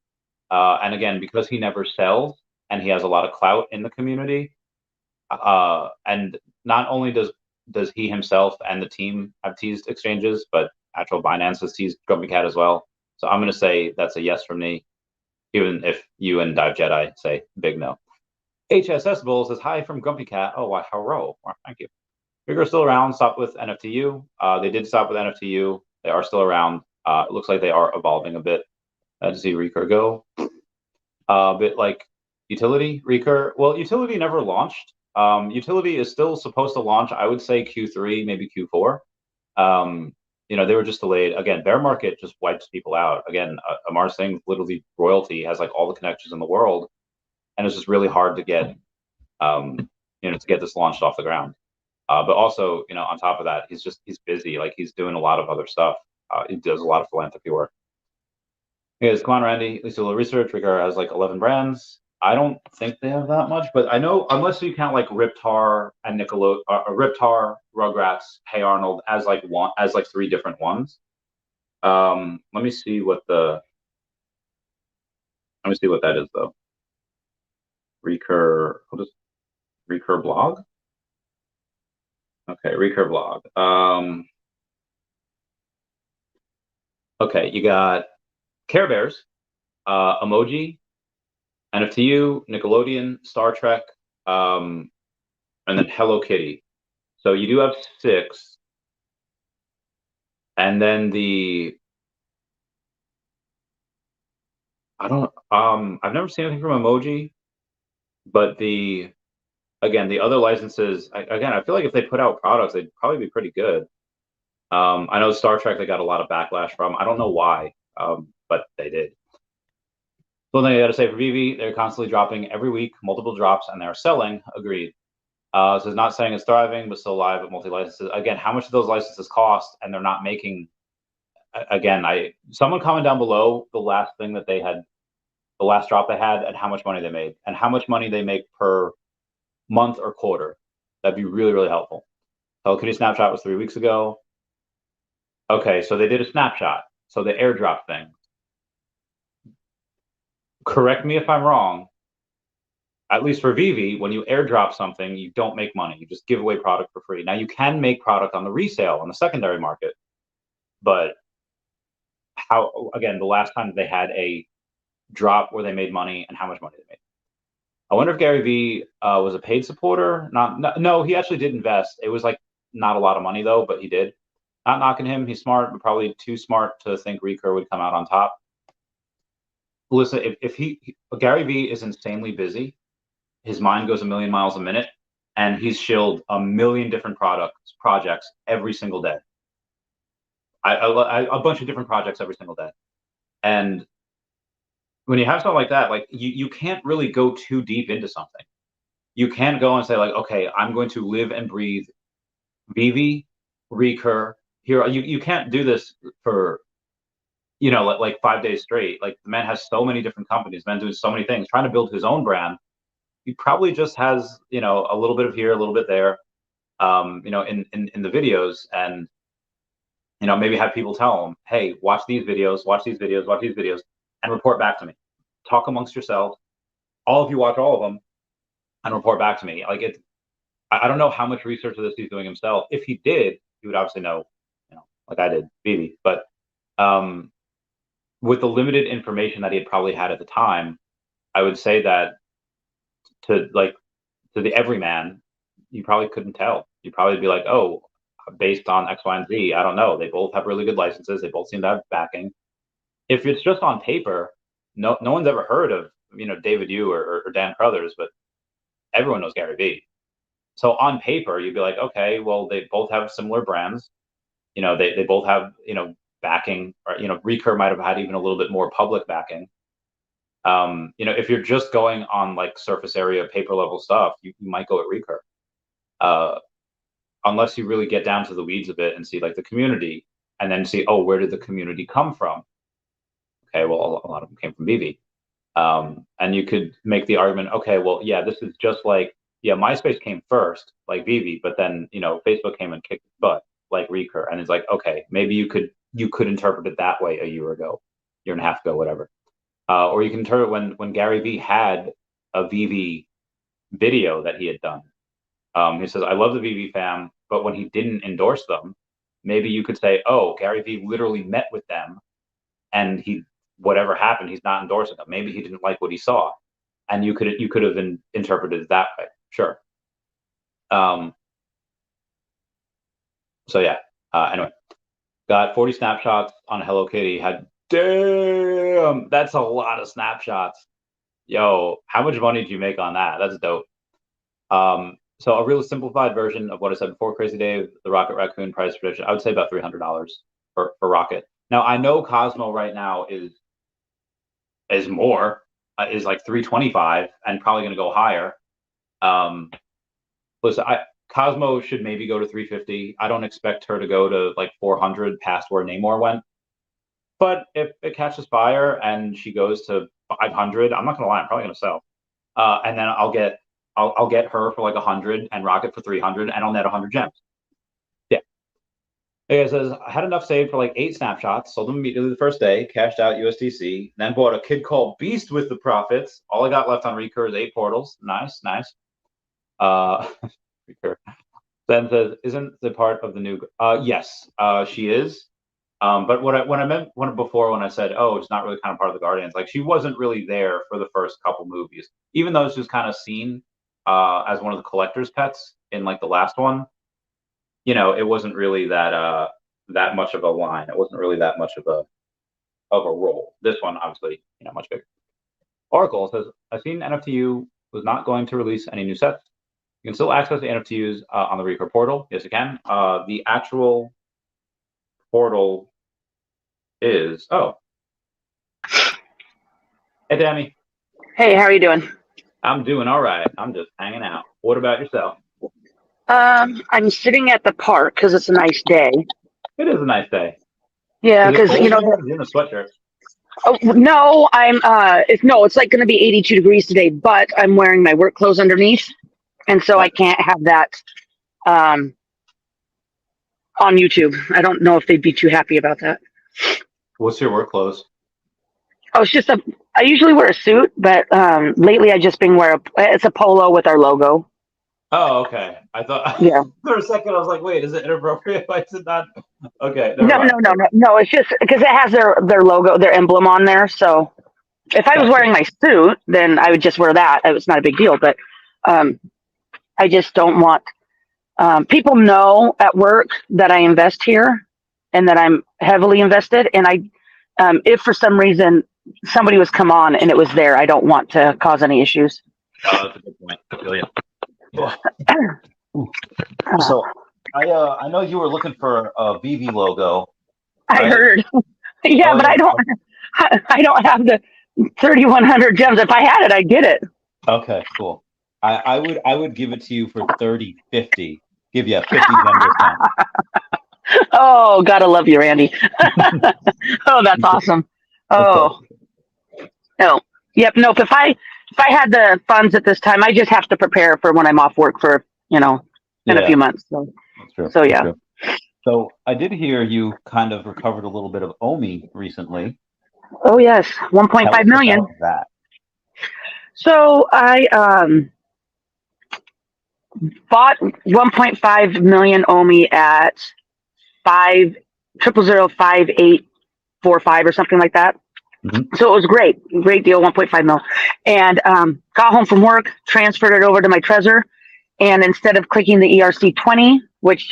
And again, because he never sells and he has a lot of clout in the community, and not only does he himself and the team have teased exchanges, but actual Binance has teased Grumpy Cat as well. So I'm going to say that's a yes from me, even if you and Dive Jedi say big no. HSS Bull says hi from Grumpy Cat. Oh, wow, hello. Thank you. Recur still around. Stopped with NFTU. They did stop with NFTU. They are still around. It looks like they are evolving a bit. To see Recur go. A bit like Utility. Recur. Well, Utility never launched. Utility is still supposed to launch, I would say Q3, maybe Q4. They were just delayed. Again, bear market just wipes people out. Again, Amar Singh, literally royalty, has like all the connections in the world. And it's just really hard to get, to get this launched off the ground. But also, on top of that, he's busy. Like he's doing a lot of other stuff. He does a lot of philanthropy work. He goes, come on, Randy. At least a little research. Recur has like 11 brands. I don't think they have that much, but I know unless you count like Riptar and Riptar, Rugrats, Hey Arnold as like 3 different ones. Let me see what that is though. Recur. What is Recur blog? Okay, Recur blog. Okay, you got Care Bears, Emoji, NFTU, Nickelodeon, Star Trek, and then Hello Kitty. So you do have 6. And then I've never seen anything from Emoji, but the other licenses, I feel like if they put out products, they'd probably be pretty good. I know Star Trek, they got a lot of backlash from. I don't know why, but they did. One thing I got to say for VeVe, they're constantly dropping every week, multiple drops, and they're selling. Agreed. So it's not saying it's thriving, but still live at multi-licenses. Again, how much do those licenses cost? And they're not making. Again, someone comment down below the last thing that they had, the last drop they had, and how much money they made, and how much money they make per month or quarter. That'd be really, really helpful. Hello Kitty snapshot was 3 weeks ago. Okay, so they did a snapshot. So the airdrop thing. Correct me if I'm wrong. At least for VeVe, when you airdrop something, you don't make money. You just give away product for free. Now you can make product on the resale on the secondary market, but again, the last time they had a drop where they made money and how much money they made. I wonder if Gary Vee was a paid supporter. No, he actually did invest. It was like not a lot of money though, but he did. Not knocking him. He's smart, but probably too smart to think Recur would come out on top. Listen, if Gary Vee is insanely busy, his mind goes a million miles a minute, and he's shilled a million different projects every single day. A bunch of different projects every single day. And when you have something like that, like you can't really go too deep into something. You can't go and say like, okay, I'm going to live and breathe VeVe, Recur. Here, you can't do this for, you know, like 5 days straight. Like the man has so many different companies, the man doing so many things, trying to build his own brand. He probably just has, you know, a little bit of here, a little bit there, you know, in the videos, and you know, maybe have people tell him, hey, watch these videos, watch these videos, watch these videos, and report back to me. Talk amongst yourselves. All of you watch all of them and report back to me. Like I don't know how much research of this he's doing himself. If he did, he would obviously know, you know, like I did, VeVe. But with the limited information that he had probably had at the time, I would say that to the everyman, you probably couldn't tell. You'd probably be like, oh, based on X, Y, and Z, I don't know. They both have really good licenses. They both seem to have backing. If it's just on paper, no one's ever heard of, you know, David Yu or Dan Crothers, but everyone knows Gary Vee. So on paper, you'd be like, okay, well, they both have similar brands. You know, they both have, you know, backing, or, you know, Recur might have had even a little bit more public backing. You know, if you're just going on like surface area, paper level stuff, you might go at Recur. Unless you really get down to the weeds a bit and see like the community, and then see, oh, where did the community come from? Okay, well, a lot of them came from VeVe. And you could make the argument, okay, well, yeah, this is just like, yeah, MySpace came first, like VeVe, but then, you know, Facebook came and kicked butt, like Recur. And it's like, okay, maybe you could interpret it that way a year and a half ago, whatever. Or you can interpret when Gary Vee had a VeVe video that he had done. He says, I love the VeVe fam, but when he didn't endorse them, maybe you could say, oh, Gary Vee literally met with them, and whatever happened, he's not endorsing them. Maybe he didn't like what he saw, and you could have interpreted it that way. Sure. So yeah. Anyway, got 40 snapshots on Hello Kitty. Damn, that's a lot of snapshots. Yo, how much money did you make on that? That's dope. So a really simplified version of what I said before, Crazy Dave, the Rocket Raccoon price prediction, I would say about $300 for Rocket. Now I know Cosmo right now is more, is like $325 and probably going to go higher. Listen, Cosmo should maybe go to $350. I don't expect her to go to like $400 past where Namor went. But if it catches fire and she goes to $500, I'm not gonna lie, I'm probably gonna sell. And then I'll get her for like $100 and Rocket for $300, and I'll net 100 gems. Yeah. It says, I had enough saved for like 8 snapshots, sold them immediately the first day, cashed out USDC, then bought a kid called Beast with the profits. All I got left on Recur is 8 portals. Nice. Recur. Then says, isn't the part of the new? Yes, she is. But when I meant before when I said, oh, it's not really kind of part of the Guardians, like she wasn't really there for the first couple movies, even though she was kind of seen as one of the collector's pets in like the last one. You know, it wasn't really that much of a line. It wasn't really that much of a role. This one, obviously, you know, much bigger. Oracle says, I've seen NFTU was not going to release any new sets. You can still access the NFTUs on the Recur portal. Yes, you can. The actual portal is, oh, hey Danny. Hey, how are you doing? I'm doing all right. I'm just hanging out. What about yourself? I'm sitting at the park because it's a nice day. It is a nice day. Yeah, because you know, you're in a sweatshirt. Oh no, it's like going to be 82 degrees today, but I'm wearing my work clothes underneath, and so I can't have that on YouTube. I don't know if they'd be too happy about that. What's your work clothes? Oh, it's just I usually wear a suit, but lately I just been it's a polo with our logo. Oh, okay. I thought, yeah. For a second I was like, wait, is it inappropriate? Why is it not? Okay. No. It's just because it has their logo, their emblem on there, so If I was wearing my suit, then I would just wear that. It's not a big deal. But I just don't want people know at work that I invest here and that I'm heavily invested. And if for some reason somebody was come on and it was there, I don't want to cause any issues. That's a good point. I feel you. So I know you were looking for a VeVe logo. I heard. Yeah, Oh, but yeah. I don't have the 3,100 gems. If I had it, I'd get it. Okay, cool. I would give it to you for 30.50. Give you a 50 gem discount. Oh, gotta love you, Randy. Oh, that's awesome. Oh, no. Yep. Nope. If I had the funds at this time, I just have to prepare for when I'm off work for, in a few months. So, That's true. So, yeah. That's true. So I did hear you kind of recovered a little bit of OMI recently. Oh, yes. 1.5 million. Tell us about that. So I bought 1.5 million OMI at 5005845 or something like that. Mm-hmm. So it was great deal, 1.5 mil. And got home from work, transferred it over to my Trezor, and instead of clicking the ERC20, which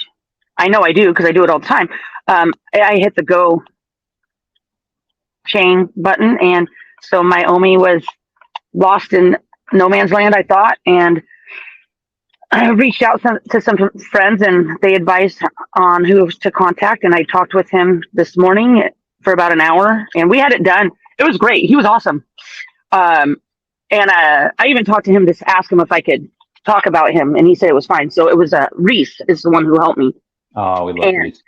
I know I do because I do it all the time, I hit the go chain button, and so my OMI was lost in no man's land, I thought, and I reached out to some friends, and they advised on who to contact, and I talked with him this morning for about an hour, and we had it done. It was great. He was awesome. And I even talked to him to ask him if I could talk about him, and he said it was fine. So it was Reese is the one who helped me. Oh, we love Reese.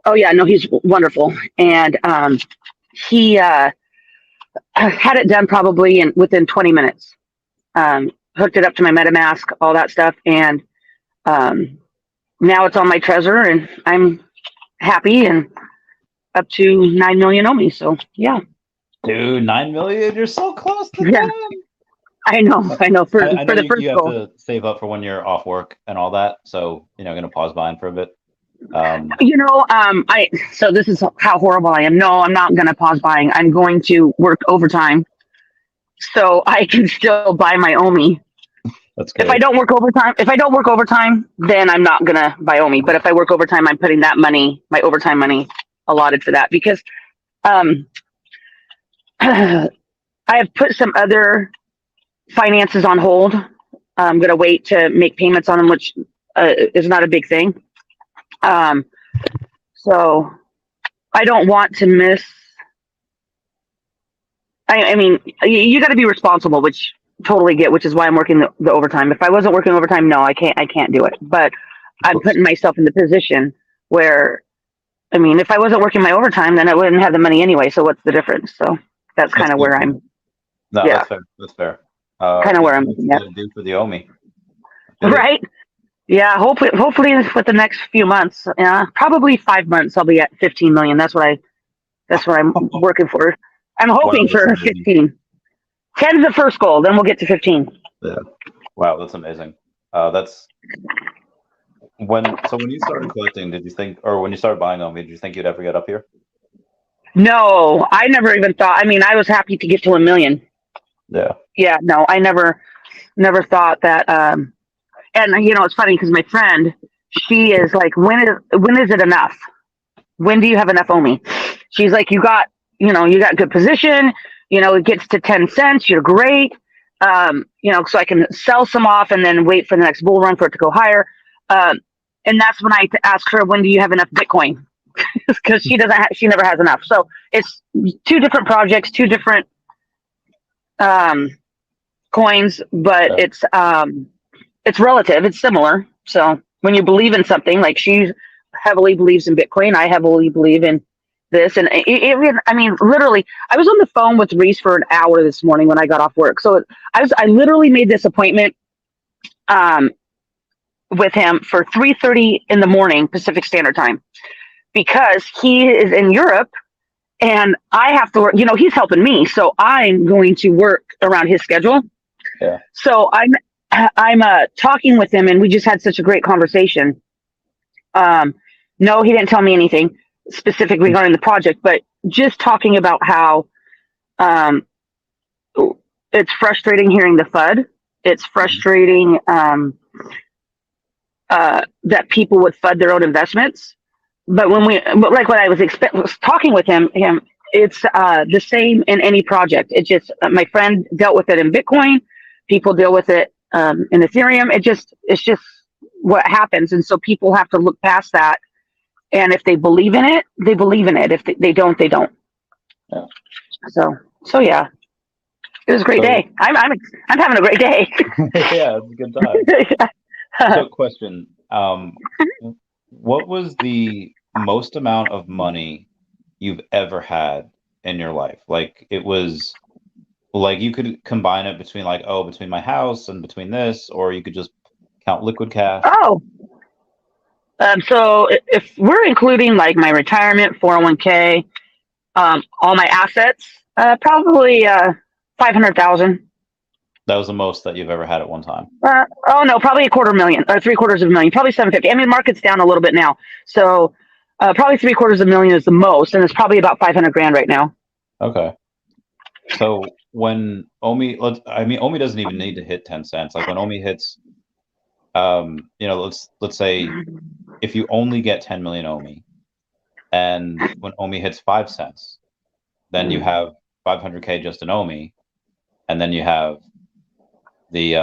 Oh, yeah, no, he's wonderful. And he had it done probably within 20 minutes. Hooked it up to my MetaMask, all that stuff, and now it's on my Trezor, and I'm happy and up to 9 million OMI. So yeah, dude, 9 million, you're so close to yeah. that. I know. For know the first you goal. have to save up for when you're off work and all that, so gonna pause buying for a bit. So this is how horrible I am. No, I'm not gonna pause buying. I'm going to work overtime so I can still buy my OMI. That's good. If I don't work overtime, then I'm not gonna buy OMI. But if I work overtime, I'm putting that money, my overtime money, allotted for that, because I have put some other finances on hold. I'm gonna wait to make payments on them, which is not a big thing. So I don't want to miss. I mean, you got to be responsible, which totally get, which is why I'm working the overtime. If I wasn't working overtime, no, I can't do it. But I'm putting myself in the position where, I mean, if I wasn't working my overtime, then I wouldn't have the money anyway. So what's the difference? So that's kind of where I'm. No, yeah. That's fair. Kind of where I'm. Yeah. Do for the OMI. Right. Yeah. Hopefully with the next few months, probably 5 months, I'll be at 15 million. That's what I'm working for. I'm hoping for 15. 10 is the first goal, then we'll get to 15. Yeah. Wow, that's amazing. That's when you started collecting, did you think, or when you started buying OMI, did you think you'd ever get up here? No, I never even thought. I mean, I was happy to get to 1 million. Yeah. Yeah, no, I never thought that. And it's funny because my friend, she is like, when is it enough? When do you have enough OMI? She's like, you got good position. It gets to 10 cents. You're great. So I can sell some off and then wait for the next bull run for it to go higher. And that's when I ask her, when do you have enough Bitcoin? Because she never has enough. So it's two different projects, two different coins, but it's relative. It's similar. So when you believe in something, like she heavily believes in Bitcoin, I heavily believe in this, and I mean, literally, I was on the phone with Reese for an hour this morning when I got off work. So I literally made this appointment with him for 3:30 in the morning Pacific Standard Time, because he is in Europe and I have to work. He's helping me, so I'm going to work around his schedule. Yeah. So I'm talking with him, and we just had such a great conversation. No, he didn't tell me anything specific regarding the project, but just talking about how it's frustrating hearing the FUD. It's frustrating that people would FUD their own investments. But but like when I was talking with him, it's the same in any project. It just my friend dealt with it in Bitcoin. People deal with it in Ethereum. It's just what happens, and so people have to look past that. And if they believe in it, they believe in it. If they don't, they don't. Yeah. So yeah, it was a great day. I'm having a great day. Yeah, it's a good time. So, question: what was the most amount of money you've ever had in your life? Like, it was like you could combine it between between my house and between this, or you could just count liquid cash. Oh, so if we're including like my retirement, 401k, all my assets, probably 500,000. That was the most that you've ever had at one time. Oh no, probably $250,000 or $750,000, probably 750. I mean, market's down a little bit now, so probably $750,000 is the most, and it's probably about 500 grand right now. Okay. So when OMI, OMI doesn't even need to hit 10 cents. Like when OMI hits, let's say if you only get 10 million OMI, and when OMI hits 5 cents, then you have 500K just in OMI, and then you have the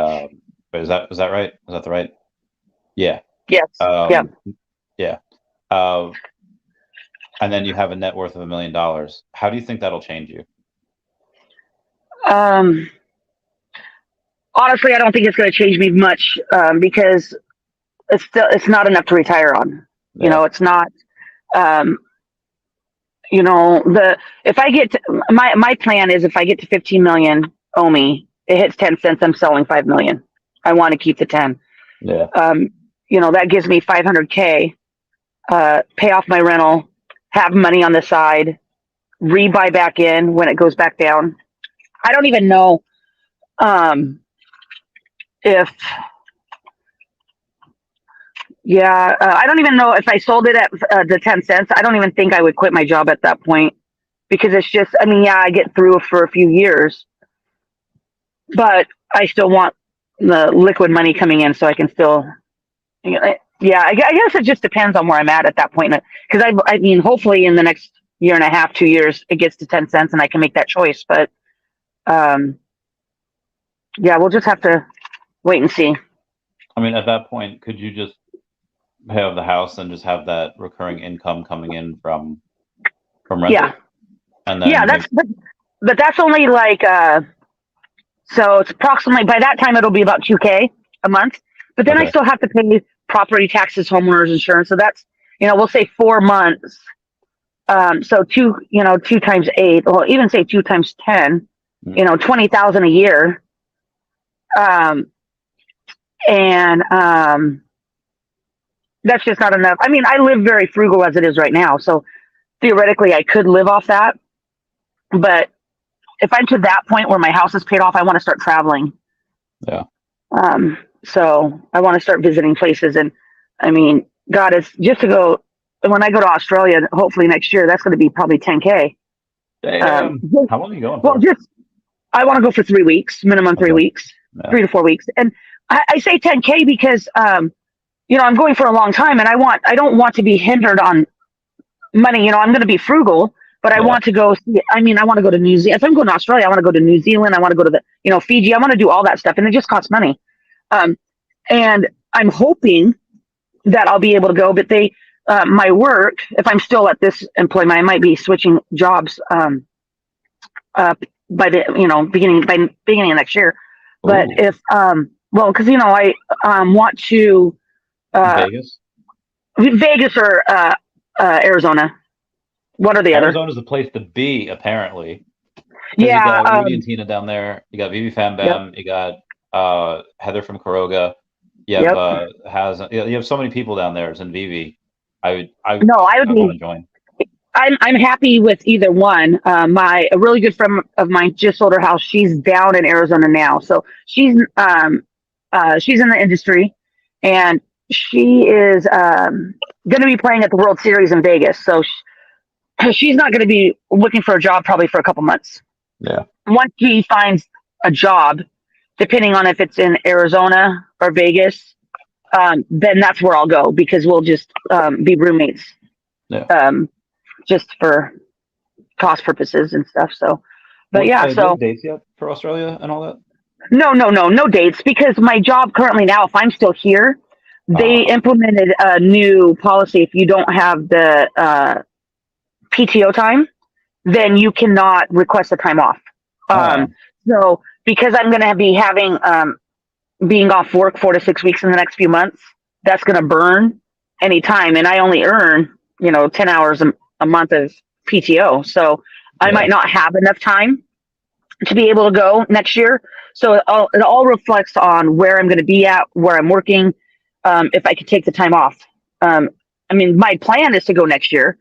is that right? Is that the right? Yeah. Yes. Yeah. Yeah. And then you have a net worth of $1 million. How do you think that'll change you? Honestly, I don't think it's going to change me much because it's not enough to retire on. Yeah. It's not. If I get to, my plan is if I get to 15 million OMI, it hits 10 cents, I'm selling 5 million. I want to keep the 10. Yeah. That gives me 500K, pay off my rental, have money on the side, rebuy back in when it goes back down. I don't even know I don't even know if I sold it at the 10 cents. I don't even think I would quit my job at that point because it's just, I get through for a few years, but I still want the liquid money coming in so I can still, I guess it just depends on where I'm at that point. Because hopefully in the next year and a half, 2 years, it gets to 10 cents and I can make that choice. But we'll just have to wait and see. At that point, could you just pay off the house and just have that recurring income coming in from rental? Yeah. And then but that's only like so it's approximately, by that time it'll be about 2K a month. But then I still have to pay property taxes, homeowners insurance. So that's we'll say 4 months. So 2 times 8, or even say 2 times 10, 20,000 a year. And that's just not enough. I live very frugal as it is right now. So theoretically I could live off that. But if I'm to that point where my house is paid off, I want to start traveling. Yeah. So I want to start visiting places. And God, is just to go, when I go to Australia, hopefully next year, that's going to be probably 10K. Damn. How long are you going for? Well, I want to go for 3 weeks, minimum 3 weeks, 3 to 4 weeks. And I say 10K because, I'm going for a long time and I don't want to be hindered on money. I'm going to be frugal, but I want to go see, I want to go to New Zealand. If I'm going to Australia, I want to go to New Zealand. I want to go to the, Fiji. I want to do all that stuff. And it just costs money. And I'm hoping that I'll be able to go, but my work, if I'm still at this employment, I might be switching jobs, by the, beginning of next year. Ooh. But if, because I want to Vegas or Arizona. One or the other. Arizona's the place to be, apparently. Yeah. You got Rudy and Tina down there. You got VeVe Fam Bam. Yep. You got Heather from Kuroga. You have you have so many people down there. It's in VeVe. I would want to join. I'm happy with either one. A really good friend of mine just sold her house. She's down in Arizona now, so she's in the industry, and she is going to be playing at the World Series in Vegas. So she's not going to be looking for a job probably for a couple months. Yeah. Once he finds a job, depending on if it's in Arizona or Vegas, then that's where I'll go because we'll just be roommates, Yeah. just for cost purposes and stuff. So, but What, yeah, do you so have dates yet for Australia and all that? no dates because my job currently now, if I'm still here, they implemented a new policy. If you don't have the PTO time, then you cannot request a time off. Oh, So because I'm going to be having being off work 4 to 6 weeks in the next few months, that's going to burn any time, and I only earn 10 hours a month of PTO, so I yeah. might not have enough time to be able to go next year. So it all reflects on where I'm going to be at, where I'm working, if I could take the time off. I mean, my plan is to go next year,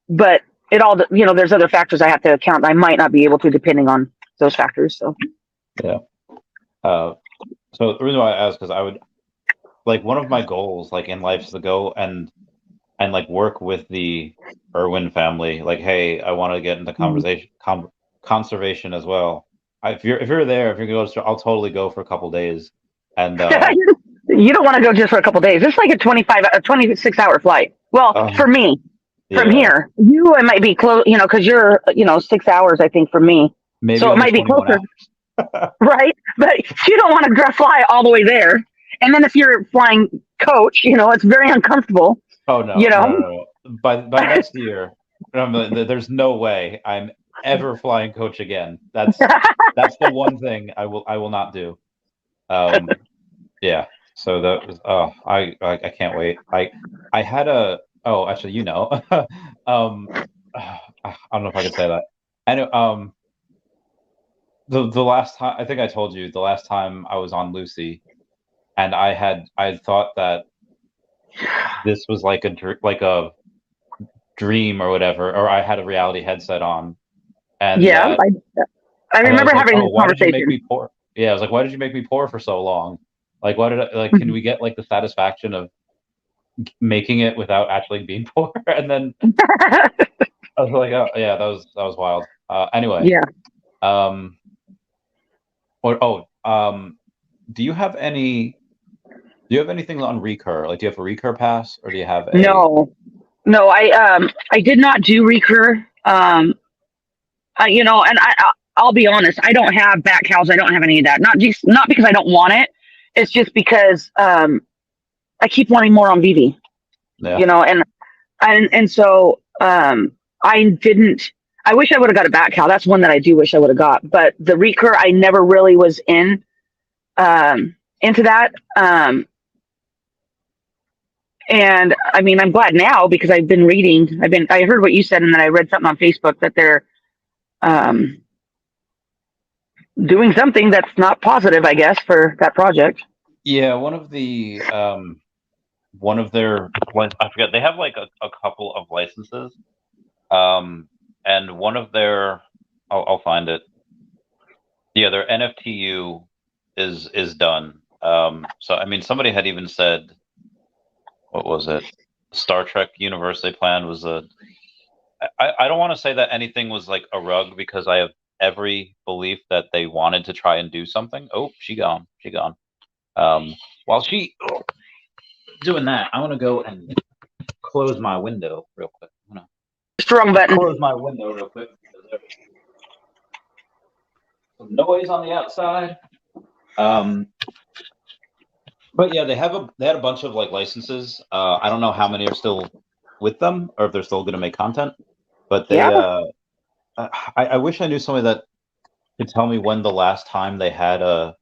but it all, there's other factors I have to account. I might not be able to, depending on those factors. So Yeah. So the reason why I asked, because I would like, one of my goals like in life is to go and like work with the Irwin family. Like, hey, I want to get into conservation as well. If you're there, if you're going to, I'll totally go for a couple days. And you don't want to go just for a couple days. It's like a 26-hour flight. Well, for me, from yeah, here, it might be close, because you're, 6 hours, I think, from me. maybe So it only might be 21 closer, hours. right? But you don't want to fly all the way there. And then if you're flying coach, it's very uncomfortable. Oh no, no. By next year, there's no way I'm ever flying coach again. That's the one thing I will not do. Yeah. So that was I can't wait. I had a actually I don't know if I could say that. I know the last time, I think I told you, the last time I was on Lucy, and I thought that this was like a dream or whatever, or I had a reality headset on, and Yeah, I and I remember was like, having oh, this why did you make conversation. me poor? Yeah, I was like, why did you make me poor for so long? Like, why did I, like, can we get like the satisfaction of making it without actually being poor? And then I was like, oh yeah, that was wild. Anyway, Yeah. um, do you have anything on Recur? Like, do you have a Recur pass, or do you have a? No, I did not do Recur. And I'll be honest, I don't have back cows. I don't have any of that. Not because I don't want it. It's just because I keep wanting more on VeVe. Yeah. And so I didn't. I wish I would have got a back cow. That's one that I do wish I would have got. But the Recur, I never really was into that. And I mean, I'm glad now because I've been reading. I heard what you said, and then I read something on Facebook that they're doing something that's not positive, I guess, for that project. Yeah, one of their, I forget, they have like a couple of licenses, and one of their, I'll find it. Yeah, their NFTU is done. So I mean, somebody had even said, what was it? Star Trek universe they planned was I don't want to say that anything was like a rug, because I have every belief that they wanted to try and do something. Oh, she gone. While she doing that, I want to go and close my window real quick. Strong button. Close my window real quick because there's some noise on the outside. But yeah, they had a bunch of like licenses. I don't know how many are still with them, or if they're still going to make content. But they, I wish I knew somebody that could tell me when the last time they had a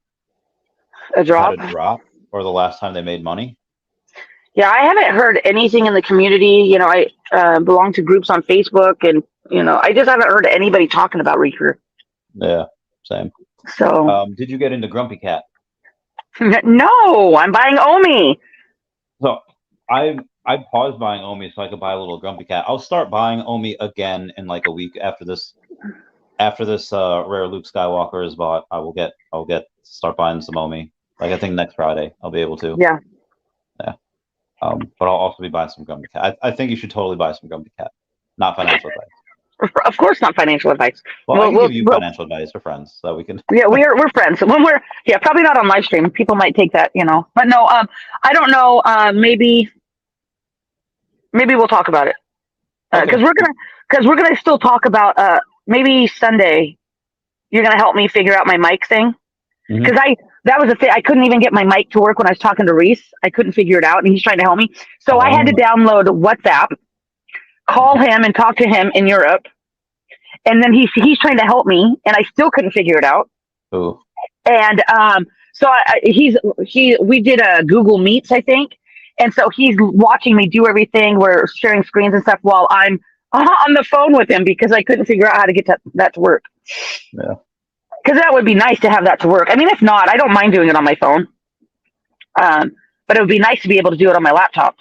drop, or the last time they made money. Yeah, I haven't heard anything in the community. I belong to groups on Facebook, and I just haven't heard anybody talking about Recur. Yeah, same. So, did you get into Grumpycat? No, I'm buying OMI. So I paused buying OMI so I could buy a little Grumpycat. I'll start buying OMI again in like a week after this. After this rare Luke Skywalker is bought, I'll start buying some OMI. Like, I think next Friday I'll be able to. Yeah. But I'll also be buying some Grumpycat. I think you should totally buy some Grumpycat. Not financial advice. Of course, not financial advice. Well, I can give you financial advice for friends that we can. Yeah, we're friends. When we're probably not on live stream. People might take that, But no, I don't know. Maybe we'll talk about it because we're gonna still talk about maybe Sunday. You're gonna help me figure out my mic thing because that was the thing. I couldn't even get my mic to work when I was talking to Reese. I couldn't figure it out, and he's trying to help me. So I had to download WhatsApp, call him, and talk to him in Europe. And then he's trying to help me, and I still couldn't figure it out. Oh. And so we did a Google Meets, I think, and so he's watching me do everything. We're sharing screens and stuff while I'm on the phone with him because I couldn't figure out how to get that to work. Yeah. Because that would be nice to have that to work. I mean, if not, I don't mind doing it on my phone. But it would be nice to be able to do it on my laptop.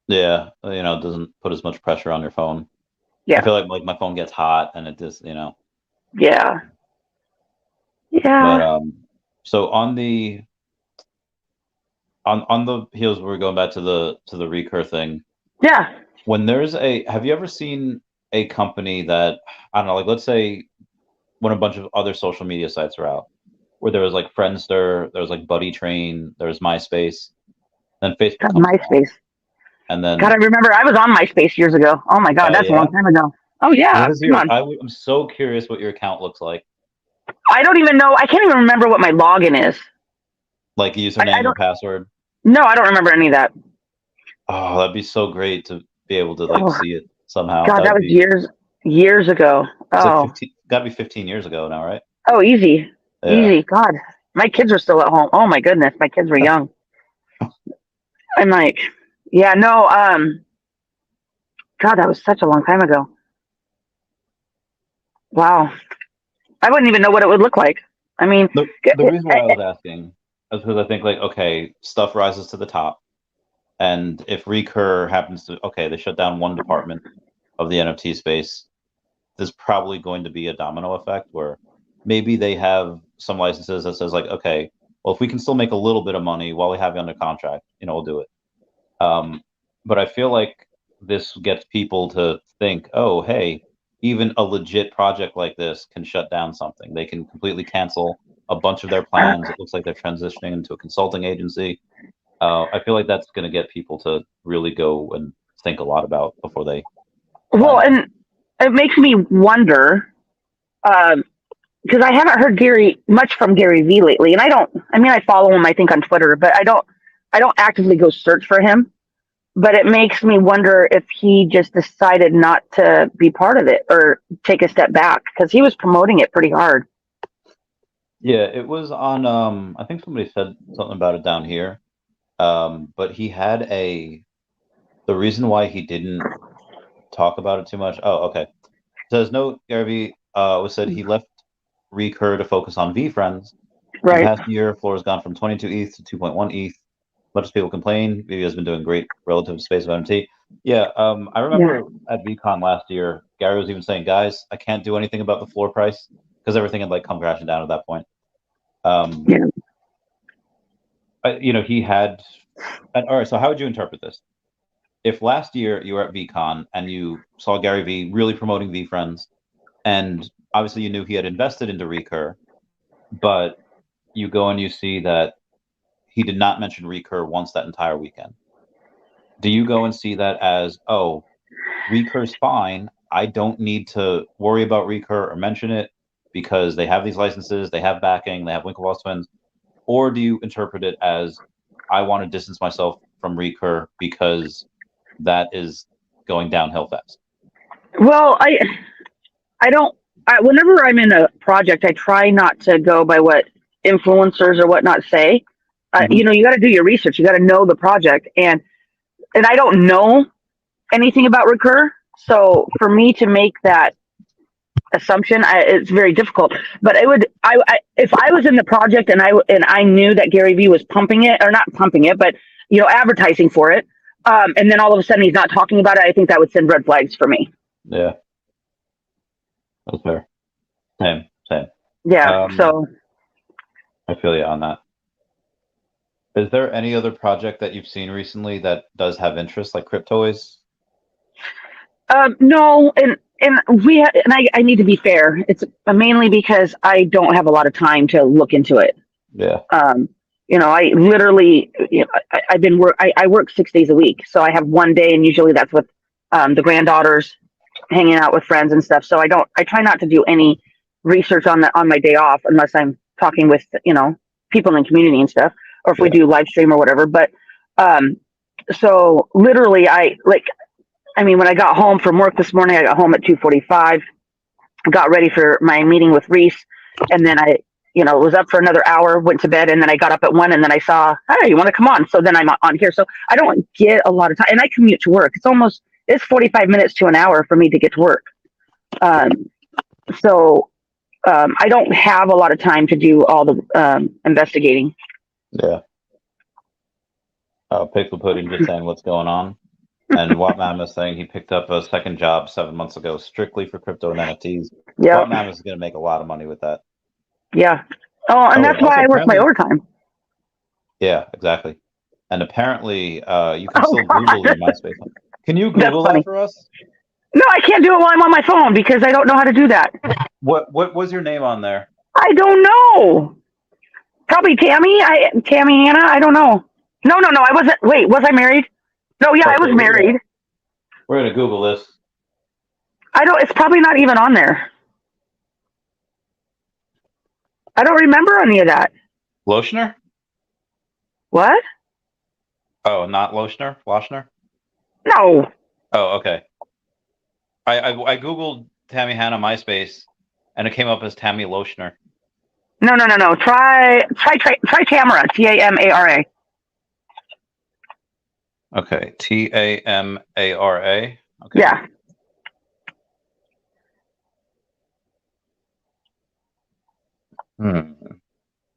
Yeah, it doesn't put as much pressure on your phone. Yeah. I feel like my phone gets hot and it just, Yeah. But so on the heels, we're going back to the Recur thing. Yeah. When have you ever seen a company that, I don't know, like let's say when a bunch of other social media sites are out, where there was like Friendster, there was like Buddy Train, there was MySpace, then Facebook. MySpace. And then, God, I remember I was on MySpace years ago. Oh my God, that's a long time ago. Oh yeah, I'm so curious what your account looks like. I don't even know. I can't even remember what my login is. Like username or password? No, I don't remember any of that. Oh, that'd be so great to be able to see it somehow. God, that was years ago. Gotta be 15 years ago now, right? Oh, easy. God, my kids were still at home. Oh my goodness, my kids were young. I'm like, yeah, no, God, that was such a long time ago. Wow. I wouldn't even know what it would look like. I mean, the reason why I was asking is because I think okay, stuff rises to the top. And if Recur happens to, they shut down one department of the NFT space, there's probably going to be a domino effect where maybe they have some licenses that says okay, well, if we can still make a little bit of money while we have you under contract, we'll do it. But I feel like this gets people to think, oh, hey, even a legit project like this can shut down something. They can completely cancel a bunch of their plans. It looks like they're transitioning into a consulting agency. I feel like that's going to get people to really go and think a lot about before they. Well, and it makes me wonder, because I haven't heard much from Gary V lately, and I follow him, I think, on Twitter, but I don't actively go search for him. But it makes me wonder if he just decided not to be part of it or take a step back because he was promoting it pretty hard. Yeah, it was on. I think somebody said something about it down here. But he had the reason why he didn't talk about it too much. Oh, okay. Says no. Gary was said he left Recur to focus on VeFriends. Right. In the past year, floor has gone from 22 ETH to 2.1 ETH. Much as people complain, VeVe has been doing great relative to space of NFT. Yeah, I remember at VCon last year, Gary was even saying, guys, I can't do anything about the floor price because everything had come crashing down at that point. He had. All right, so how would you interpret this? If last year you were at VCon and you saw Gary V really promoting VeFriends, and obviously you knew he had invested into Recur, but you go and you see that he did not mention Recur once that entire weekend. Do you go and see that as, oh, Recur's fine, I don't need to worry about Recur or mention it because they have these licenses, they have backing, they have Winklevoss twins? Or do you interpret it as, I want to distance myself from Recur because that is going downhill fast? Well, whenever I'm in a project, I try not to go by what influencers or whatnot say. You got to do your research. You got to know the project, and I don't know anything about Recur, so for me to make that assumption, it's very difficult. But if I was in the project and I knew that Gary V was pumping it, or not pumping it, but advertising for it, and then all of a sudden he's not talking about it, I think that would send red flags for me. Yeah, that's fair. Same. Yeah, so I feel you on that. Is there any other project that you've seen recently that does have interest, like Cryptoys? No, and and I need to be fair. It's mainly because I don't have a lot of time to look into it. Yeah. I literally, I work 6 days a week. So I have one day, and usually that's with the granddaughters, hanging out with friends and stuff. So I try not to do any research on my day off unless I'm talking with, people in the community and stuff, or if we do live stream or whatever. But, so literally when I got home from work this morning, I got home at 2:45, got ready for my meeting with Reese. And then I, was up for another hour, went to bed, and then I got up at 1, and then I saw, hey, you want to come on? So then I'm on here. So I don't get a lot of time, and I commute to work. It's 45 minutes to an hour for me to get to work. So I don't have a lot of time to do all the investigating. Yeah. Pixel Pudding just saying what's going on. And Watman is saying he picked up a second job 7 months ago strictly for crypto and NFTs. Yeah. Watman is going to make a lot of money with that. Yeah. Oh, and that's why I work my overtime. Yeah, exactly. And apparently you can still Google your MySpace. Can you Google that for us? No, I can't do it while I'm on my phone because I don't know how to do that. What was your name on there? I don't know. Probably Tammy. Tammy Anna. I don't know. No. I wasn't. Wait, was I married? No, yeah, I was married. We're gonna Google this. It's probably not even on there. I don't remember any of that. Loshner? What? Oh, not Loshner? Loshner? No. Oh, okay. I Googled Tammy Hannah MySpace, and it came up as Tammy Loshner. No. Try Tamara. Tamara. Okay, Tamara. Okay. Yeah.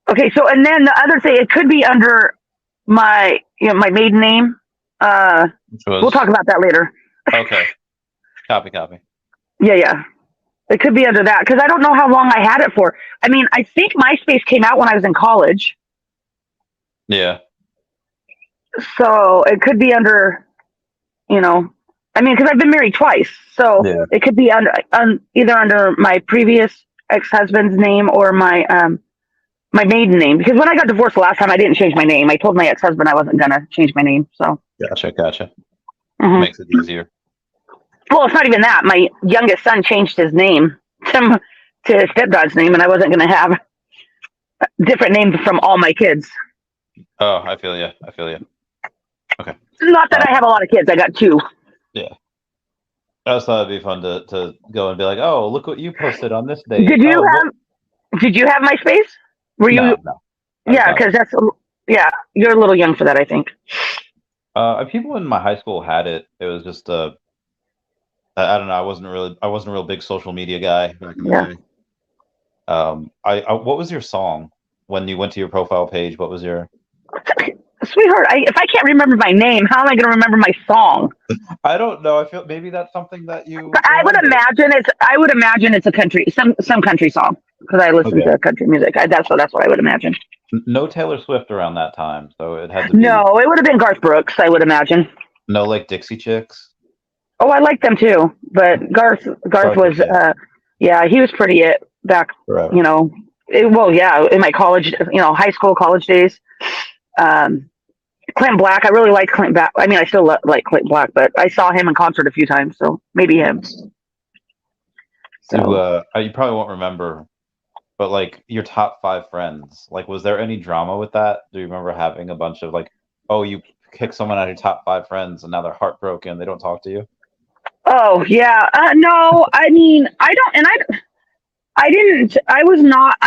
Okay, so and then the other thing, it could be under my my maiden name. We'll talk about that later. Okay. Copy. Yeah. It could be under that because I don't know how long I had it for. I mean, I think MySpace came out when I was in college. Yeah. So it could be under, because I've been married twice. So it could be either under my previous ex-husband's name or my my maiden name. Because when I got divorced the last time, I didn't change my name. I told my ex-husband I wasn't gonna change my name. So Gotcha. Mm-hmm. Makes it easier. Well, it's not even that. My youngest son changed his name to his stepdad's name, and I wasn't gonna have a different name from all my kids. Oh, I feel you. Okay. Not that I have a lot of kids. I got 2. Yeah. I just thought it'd be fun to go and be like, oh, look what you posted on this day. Did you have MySpace? Were you? No. Yeah, because you're a little young for that, I think. People in my high school had it. It was just I don't know. I wasn't a real big social media guy back in the day. What was your song when you went to your profile page? What was your? Sweetheart, if I can't remember my name, how am I going to remember my song? I don't know. I feel maybe that's something that you. I would imagine it's a country, some country song because I listen to country music. That's what I would imagine. No Taylor Swift around that time, so it had to be. No, it would have been Garth Brooks. I would imagine. No, like Dixie Chicks. Oh, I like them too, but Garth was, he was pretty it back. Right. In my college, high school, college days. Clint Black, I really like Clint Black. I mean, I still like Clint Black, but I saw him in concert a few times, so maybe him. So, you probably won't remember, but like your top 5 friends, like, was there any drama with that? Do you remember having a bunch of like, oh, you kick someone out of your top 5 friends and now they're heartbroken, they don't talk to you? Oh yeah, no, I mean, I'm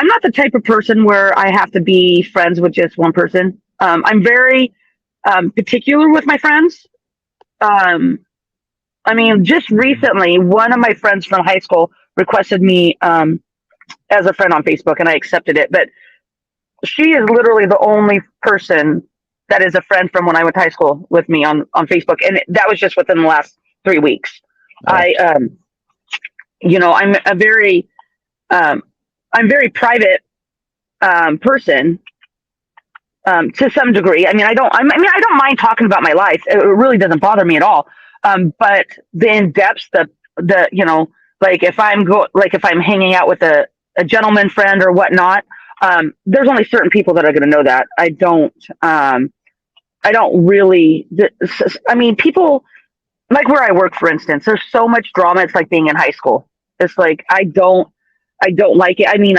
not the type of person where I have to be friends with just one person. I'm very particular with my friends. Just recently, one of my friends from high school requested me as a friend on Facebook, and I accepted it. But she is literally the only person that is a friend from when I went to high school with me on Facebook, and that was just within the last 3 weeks. Right. I'm a very private person. To some degree. I don't mind talking about my life. It really doesn't bother me at all. But the in-depth, Like if I'm hanging out with a gentleman friend or whatnot, there's only certain people that are going to know that. I don't really, I mean, people like where I work, for instance, there's so much drama. It's like being in high school. It's like, I don't like it. I mean,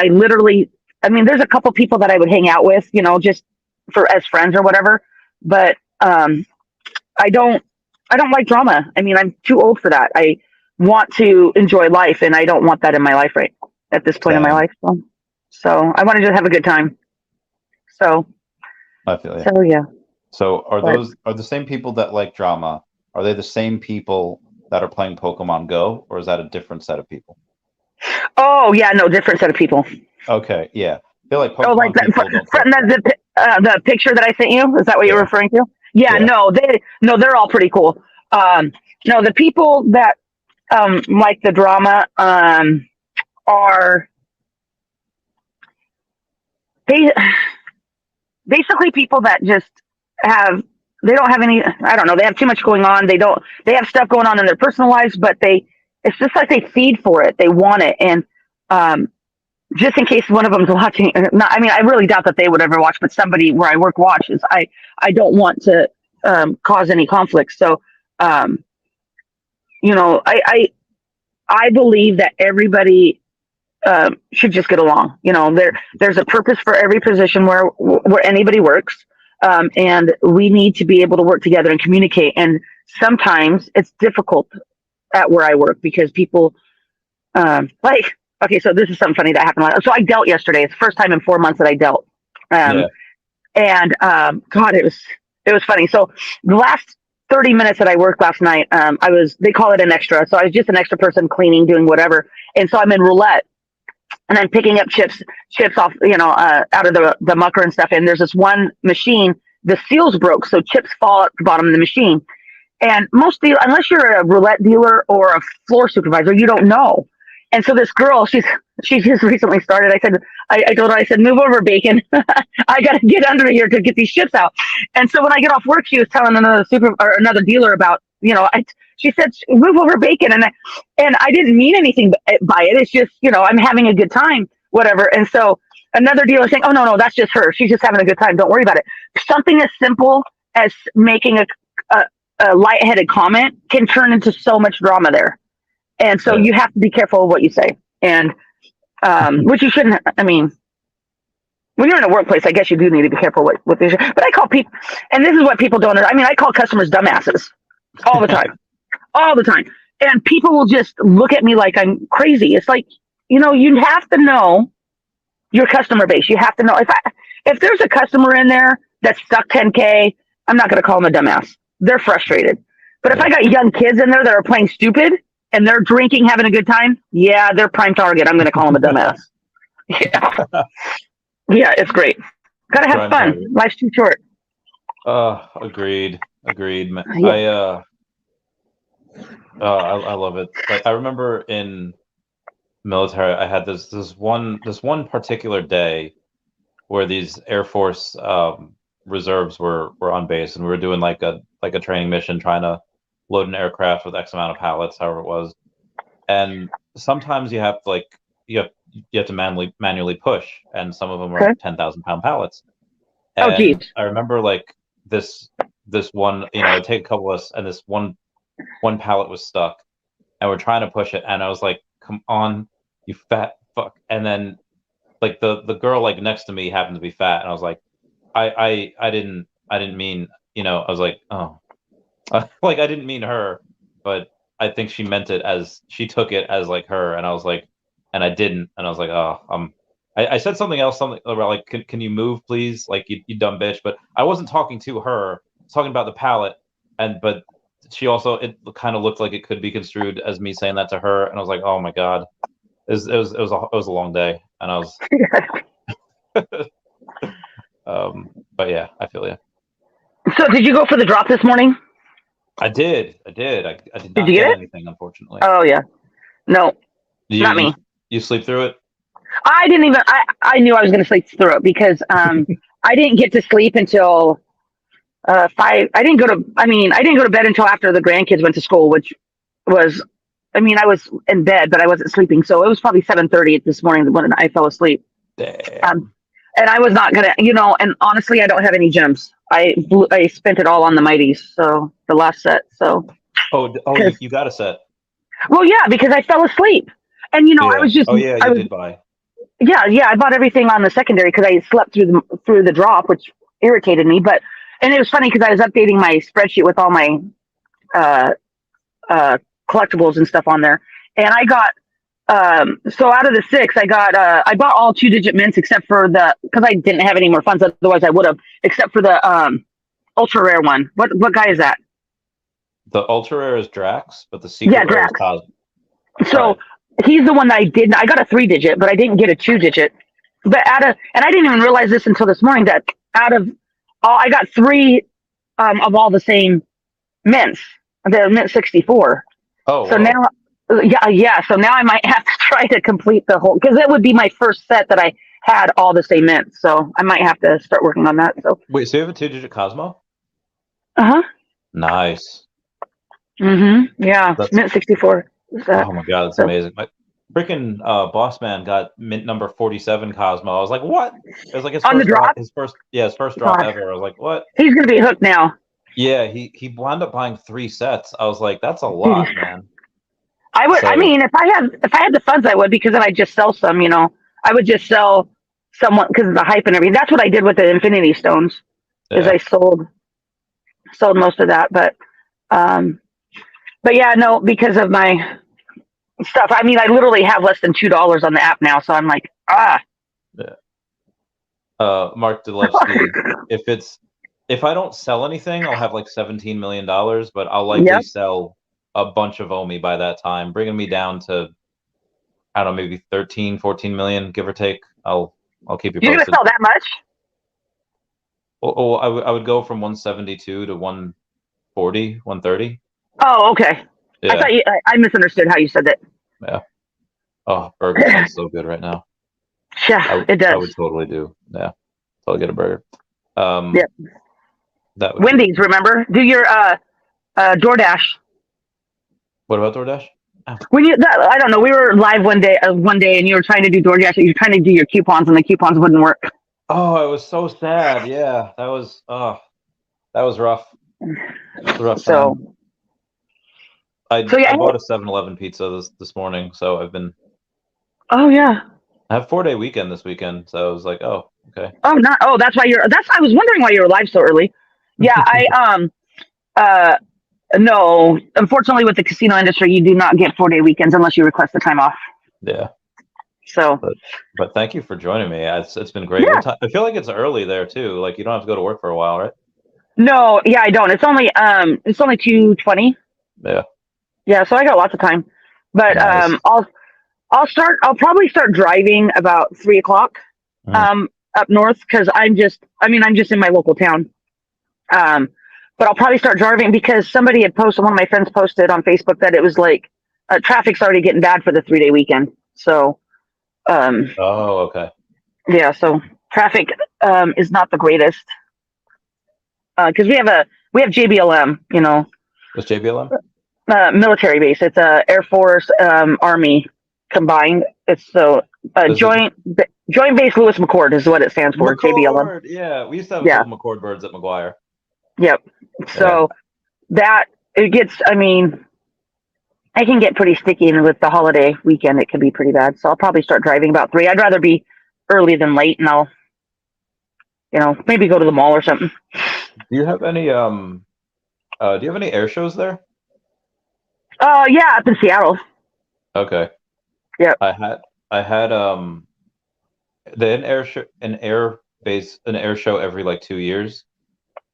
there's a couple people that I would hang out with, just as friends or whatever, but, I don't like drama. I mean, I'm too old for that. I want to enjoy life, and I don't want that in my life right at this point in my life. So I want to just have a good time. So I feel you. So yeah. So are the same people that like drama? Are they the same people that are playing Pokemon Go, or is that a different set of people? Oh yeah, no, different set of people. Okay, yeah. I feel like Pokemon like people the picture that I sent you. Is that what you're referring to? Yeah, no, they're all pretty cool. No, the people that like the drama are basically people that just they don't have any, I don't know, they have too much going on. They have stuff going on in their personal lives, but it's just like they feed for it. They want it. And just in case one of them's watching, I really doubt that they would ever watch, but somebody where I work watches. I don't want to cause any conflict. So, I believe that everybody should just get along. There's a purpose for every position where anybody works. And we need to be able to work together and communicate. And sometimes it's difficult at where I work because people okay, so this is something funny that happened. So I dealt yesterday. It's the first time in 4 months that I dealt. And God, it was funny. So the last 30 minutes that I worked last night, they call it an extra. So I was just an extra person cleaning, doing whatever. And so I'm in roulette. And I'm picking up chips off, out of the mucker and stuff. And there's this one machine, the seals broke, so chips fall at the bottom of the machine. And unless you're a roulette dealer or a floor supervisor, you don't know. And so this girl, she just recently started. I told her, I said, move over, Bacon. I got to get under here to get these chips out. And so when I get off work, she was telling another dealer about, she said, move over, Bacon. And I didn't mean anything by it. It's just, I'm having a good time, whatever. And so another dealer saying, oh, no, that's just her. She's just having a good time. Don't worry about it. Something as simple as making a lightheaded comment can turn into so much drama there. And so you have to be careful of what you say. And which you shouldn't, when you're in a workplace, I guess you do need to be careful what they say. But I call people, and this is what people don't, I call customers dumbasses all the time. All the time. And people will just look at me like I'm crazy. It's like, you have to know your customer base. You have to know if there's a customer in there that's stuck 10K, I'm not going to call them a dumbass. They're frustrated. But if I got young kids in there that are playing stupid and they're drinking, having a good time, they're prime target. I'm going to call them a dumbass. Yeah, it's great. Got to have fun. Life's too short. Agreed. Yeah. I love it. Like, I remember in military, I had this one particular day where these Air Force reserves were on base, and we were doing like a training mission, trying to load an aircraft with X amount of pallets, however it was. And sometimes you have to manually push, and some of them are 10,000-pound pallets. And geez. I remember like this one, it'd take a couple of us, and this one pallet was stuck, and we're trying to push it, and I was like, come on, you fat fuck. And then like the girl like next to me happened to be fat, and I was like, I didn't mean, I was like, oh, like I didn't mean her, but I think she meant it as, she took it as like her, and I was like, and I didn't, and I was like, oh, I said something about like, can you move please, like you dumb bitch, but I wasn't talking to her, I was talking about the pallet, but she also, it kind of looked like it could be construed as me saying that to her, and I was like, oh my god, it was a long day, and I was but yeah, I feel you. So did you go for the drop this morning? I did I did not you get anything, unfortunately. Oh yeah, no, not me. You sleep through it? I didn't even, I knew I was going to sleep through it because I didn't get to sleep until 5. I didn't go to bed until after the grandkids went to school, which was I mean, I was in bed, but I wasn't sleeping. So it was probably 7:30 this morning when I fell asleep. Damn. And I was not gonna, and honestly, I don't have any gems. I spent it all on the mighties, so the last set. So You got a set. well, yeah, because I fell asleep, and Yeah. I was just, You did buy. yeah, I bought everything on the secondary because I slept through the drop, which irritated me. And it was funny because I was updating my spreadsheet with all my uh, collectibles and stuff on there, and I got so out of the 6, I bought all 2-digit mints except for because I didn't have any more funds, otherwise I would have, except for the ultra rare one. What guy is that? The ultra rare is Drax, but the secret rare is Drax. Cosmo. So he's the one that I did. I got a 3-digit, but I didn't get a 2-digit. But and I didn't even realize this until this morning that out of all, I got 3 of all the same mints. The mint 64. Oh, so wow. now. Yeah. So now I might have to try to complete the whole, because it would be my first set that I had all the same mints. So I might have to start working on that. So Wait, so you have a 2-digit Cosmo? Nice. Yeah, mint 64. Oh my god, that's amazing. My freaking boss man got mint number 47 Cosmo. I was like, what? It was like his first drop. His first drop ever. I was like, what? He's gonna be hooked now. Yeah, he wound up buying 3 sets. I was like, that's a lot, man. I would. I mean, if I had the funds, I would, because then I'd just sell some. I would just sell someone because of the hype and everything. That's what I did with the Infinity Stones. Is I sold most of that, but yeah, no, because of my stuff. I mean, I literally have less than $2 on the app now, so I'm like, Yeah. Mark Delevsky, if I don't sell anything, I'll have like $17 million, but I'll likely sell a bunch of OMI by that time, bringing me down to, I don't know, maybe 13, 14 million, give or take. I'll keep you posted. You're gonna sell that much? Oh, I would go from 172 to 140, 130. Oh, okay. Yeah. I thought I misunderstood how you said that. Yeah. Oh, burger sounds so good right now. Yeah, it does. I would totally do. Yeah. So I'll get a burger. That Wendy's, remember? Do your DoorDash. What about DoorDash? Oh. I don't know. We were live one day, and you were trying to do DoorDash. You were trying to do your coupons, and the coupons wouldn't work. Oh, it was so sad. Yeah, that was rough. That was a rough time. I bought a 7-Eleven pizza this morning, so I've been. Oh yeah. I have 4-day weekend this weekend, so I was like, oh, okay. Oh, that's why I was wondering why you were live so early. Yeah, no, unfortunately with the casino industry, you do not get 4-day weekends unless you request the time off. Yeah. So. But thank you for joining me. It's been great. Yeah. I feel like it's early there too. Like you don't have to go to work for a while, right? No, yeah, I don't. It's only 2:20. Yeah. Yeah, so I got lots of time. But nice. I'll probably start driving about 3:00 up north, because I'm just in my local town. But I'll probably start driving because somebody had posted, one of my friends posted on Facebook that it was like traffic's already getting bad for the 3-day weekend. So oh, okay. Yeah, so traffic is not the greatest. Because we have JBLM, What's JBLM? Military base. It's Air Force, Army combined. It's Joint Base Lewis McChord is what it stands for. JBLM. Yeah, we used to have a couple McChord birds at McGuire. Yep. So that it gets. I mean, I can get pretty sticky, and with the holiday weekend, it can be pretty bad. So I'll probably start driving about 3. I'd rather be early than late, and I'll, maybe go to the mall or something. Do you have any air shows there? Yeah, up in Seattle. Okay. Yeah. I had an air show every like 2 years.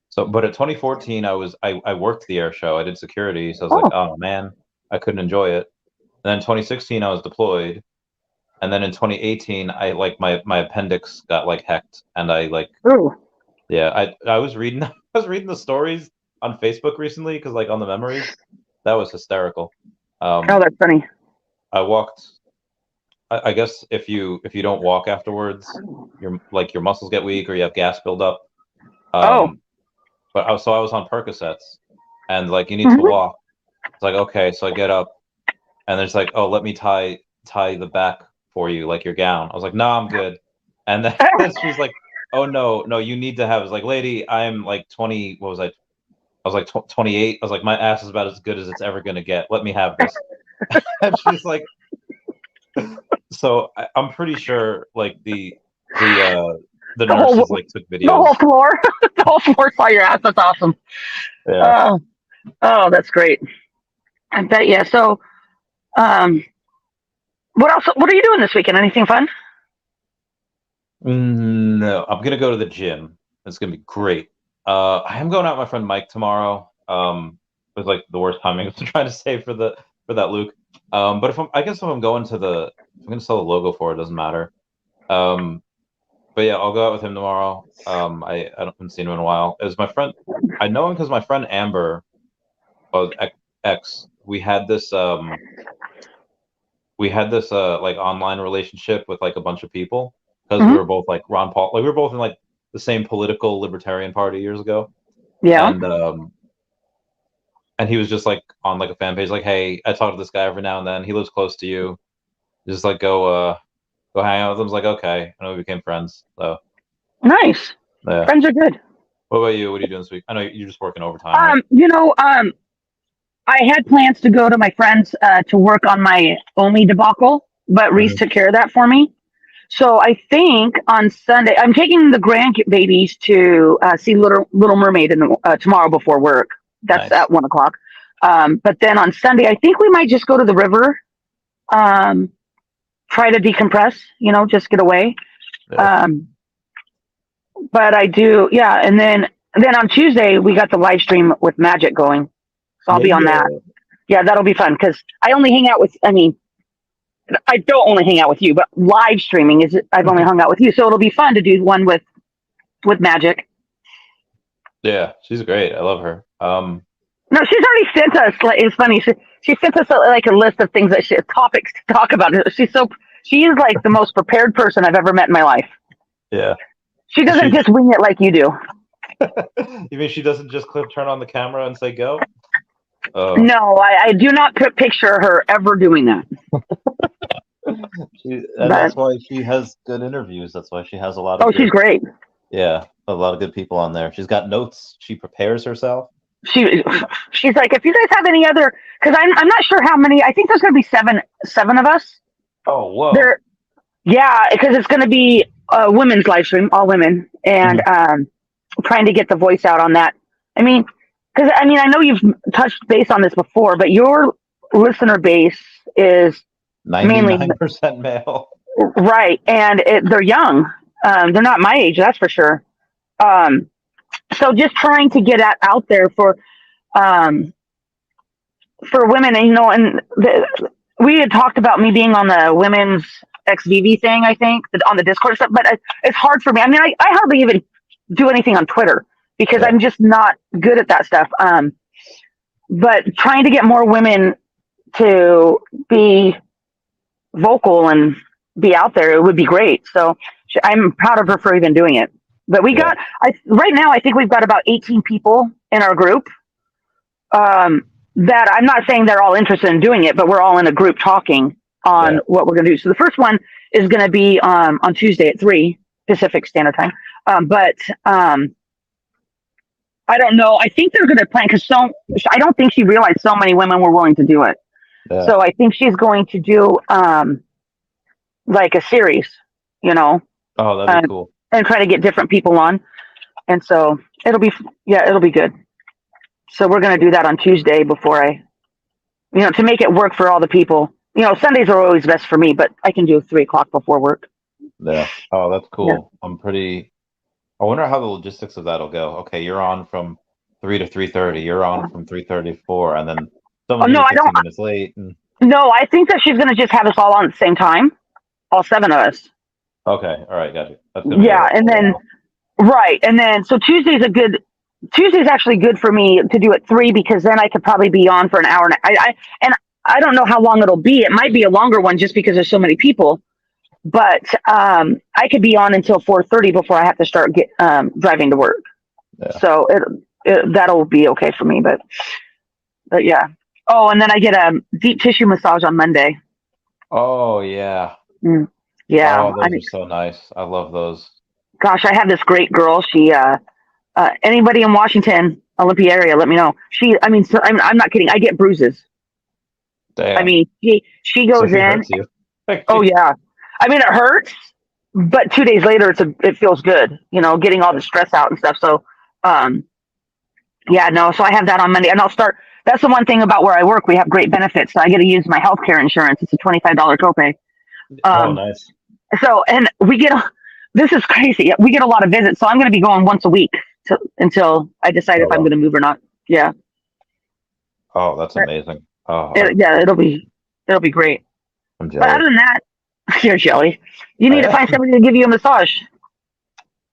So, but at 2014, I worked the air show. I did security, so I was like, oh man, I couldn't enjoy it. And then 2016, I was deployed, and then in 2018, I like my appendix got like hacked, and I like. Ooh. Yeah, I was reading the stories on Facebook recently, because like on the memories, that was hysterical. That's funny. I walked. I guess if you don't walk afterwards, your muscles get weak or you have gas buildup. But I was on Percocets, and like you need to walk. It's like, okay, so I get up, And there's like, oh, let me tie the back for you, like your gown. I was like, no, I'm good. And then she's like, oh no, you need to have. I was like, lady, I'm like 20. What was I? I was like 28. I was like, my ass is about as good as it's ever gonna get. Let me have this. And she's like, so I'm pretty sure like the nurses whole, like took videos. The whole floor, the whole floor saw your ass. That's awesome. Yeah. Oh, that's great. I bet. Yeah. So, what else? What are you doing this weekend? Anything fun? No, I'm gonna go to the gym. It's gonna be great. I am going out with my friend Mike tomorrow. It was like the worst timing to try to save for that Luke. But I guess if I'm going to I'm gonna sell the logo for it. Doesn't matter. But yeah, I'll go out with him tomorrow. I haven't seen him in a while. It was my friend. I know him because my friend Amber was ex. We had this like online relationship with like a bunch of people because we were both like Ron Paul. Like we were both in like the same political libertarian party years ago. Yeah. And he was just like on like a fan page, like, hey, I talk to this guy every now and then. He lives close to you. Just like go hang out with him. I was like, okay. And we became friends. So nice. Yeah. Friends are good. What about you? What are you doing this week? I know you're just working overtime. Right? I had plans to go to my friend's to work on my OMI debacle, but Reese took care of that for me. So I think on Sunday, I'm taking the grandbabies to see Little Mermaid tomorrow before work. That's Nice. at 1:00. But then on Sunday, I think we might just go to the river, try to decompress, just get away. Yeah. But I do, yeah. And then on Tuesday, we got the live stream with Magic going. So I'll be on that. Yeah, that'll be fun because I don't only hang out with you, but live streaming I've only hung out with you. So it'll be fun to do one with Magic. Yeah, she's great. I love her. No, she's already sent us. Like, it's funny. She sent us a list of things topics to talk about. She is like the most prepared person I've ever met in my life. Yeah. She doesn't just wing it like you do. You mean she doesn't just turn on the camera and say go? No, I do not picture her ever doing that. That's why she has good interviews. That's why she has a lot of. She's great. Yeah, a lot of good people on there. She's got notes. She prepares herself. She's like, if you guys have any other, because I'm not sure how many. I think there's going to be seven of us. Oh, whoa. Yeah, because it's going to be a women's live stream, all women, and trying to get the voice out on that. I mean, because I know you've touched base on this before, but your listener base is 99% male. Right, and they're young. They're not my age, that's for sure. So just trying to get out there for women, and we had talked about me being on the women's VeVe thing, I think, on the Discord stuff, but it's hard for me. I mean, I hardly even do anything on Twitter because I'm just not good at that stuff. But trying to get more women to be vocal and be out there, it would be great. So I'm proud of her for even doing it. But we got, right now, I think we've got about 18 people in our group that I'm not saying they're all interested in doing it, but we're all in a group talking on what we're going to do. So the first one is going to be on Tuesday at 3 Pacific Standard Time. But I don't know. I think they're going to plan because I don't think she realized so many women were willing to do it. Yeah. So I think she's going to do like a series, Oh, that'd be cool. And try to get different people on. And so it'll be good. So we're going to do that on Tuesday before to make it work for all the people. Sundays are always best for me, but I can do 3:00 before work. Yeah. Oh, that's cool. Yeah. I wonder how the logistics of that'll go. Okay, you're on from 3 to 3:30. You're on from 3:30 to 4, and then someone 15 minutes late. No, I think that she's going to just have us all on at the same time, all 7 of us. Okay, all right, got you. And then so Tuesday's actually good for me to do at 3 because then I could probably be on for an hour. And I don't know how long it'll be. It might be a longer one just because there's so many people. But I could be on until 4:30 before I have to start driving to work. Yeah. So that'll be okay for me. But yeah. Oh, and then I get a deep tissue massage on Monday. Oh yeah. Mm, yeah, Oh, I those mean, are so nice. I love those. gosh, I have this great girl. She, anybody in Washington, Olympia area, let me know. I mean, so I'm not kidding. I get bruises. I Damn. mean, she So goes she in. hurts you. Oh yeah. I mean, it hurts, but 2 days later, it feels good. Getting all the stress out and stuff. So, um, yeah, no. So I have that on Monday, and I'll start. That's the one thing about where I work. We have great benefits. So I get to use my healthcare insurance. It's a $25 copay. Oh, Um, nice. so and this is crazy. We get a lot of visits. So I'm going to be going once a week until I decide Oh, if I'm wow. going to move or not. Yeah. Oh, that's amazing. Oh, Yeah. It'll be great. I'm But other jealous. than that, you're jelly. You need to I find somebody to give you a massage.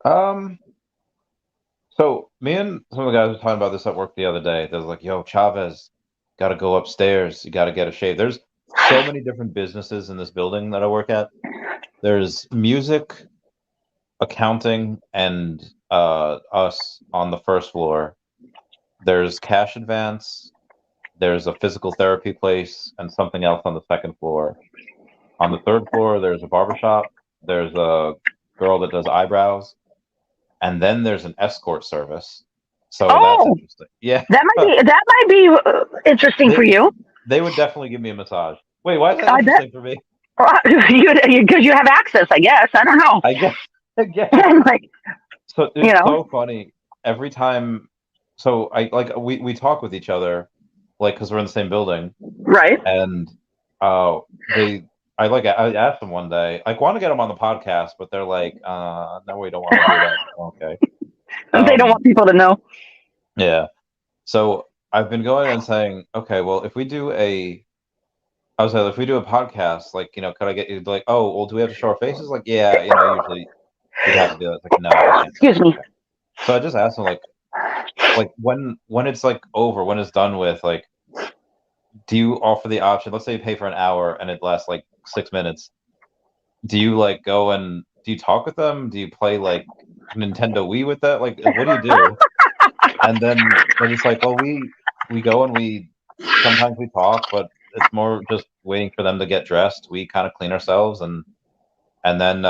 am. So me and some of the guys were talking about this at work the other day. They was like, "Yo, Chavez, got to go upstairs. You got to get a shave." There's so many different businesses in this building that I work at. There's music, accounting, and us on the first floor. There's cash advance. There's a physical therapy place and something else on the second floor. On the third floor, there's a barbershop. There's a girl that does eyebrows, and then there's an escort service. So that's Oh, interesting. Yeah, that might be interesting for they you. they would definitely give me a massage. Wait, why is that I bet interesting for me? because you have access. I guess I don't know. I guess, I guess. Like So you it's know, so funny every time. So I like we talk with each other, like because we're in the same building, right? and they I asked them one day, like, want to get them on the podcast, but they're like, no, we don't want to do that. Okay. They don't want Um, people to know. yeah. So I've been going and saying, okay, well, if we do a podcast, like, could I get you like, oh, well, do we have to show our faces? Like, yeah, usually we'd have to do that. It's like, no, we can't do Excuse that. me. Okay. So I just asked them, like when it's like over, when it's done with, like, do you offer the option? Let's say you pay for an hour and it lasts like 6 minutes. Do you like go and do you talk with them? Do you play like Nintendo Wii with that? Like, what do you do? And then they're just like, well, we go and we sometimes we talk, but it's more just waiting for them to get dressed. We kind of clean ourselves and then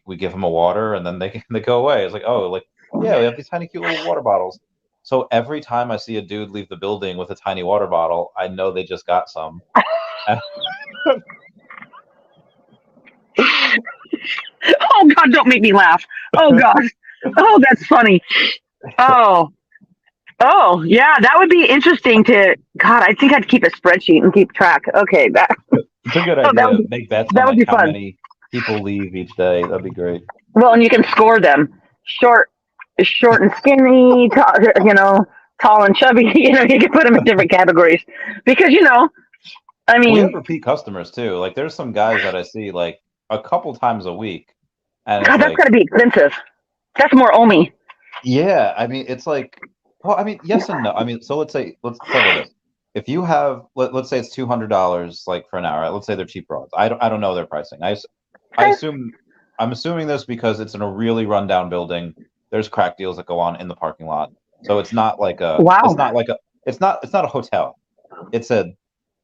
we give them a water and then they go away. It's like, oh, like, yeah, we have these tiny cute little water bottles. So every time I see a dude leave the building with a tiny water bottle, I know they just got some. Oh God, don't make me laugh. Oh God. Oh, that's funny. Oh, oh, yeah, that would be interesting to. God, I think I'd keep a spreadsheet and keep track. Okay, It's a good oh, idea. Make bets on that would like be how fun. many people leave each day. That'd be great. Well, and you can score them. Short and skinny. Tall and chubby. You can put them in different categories because I We have mean, repeat customers too. Like there's some guys that I see like a couple times a week, and it's God, that's like, got to be expensive. That's more OMI. yeah, I mean, it's like, well, I mean, yes and no. I mean, so let's start with this. If you have, let's say it's $200 like for an hour. Right? Let's say they're cheap rods. I don't know their pricing. I Okay. assume I'm assuming this because it's in a really rundown building. There's crack deals that go on in the parking lot, so it's not like a it's Wow. not like a it's not a hotel. It's a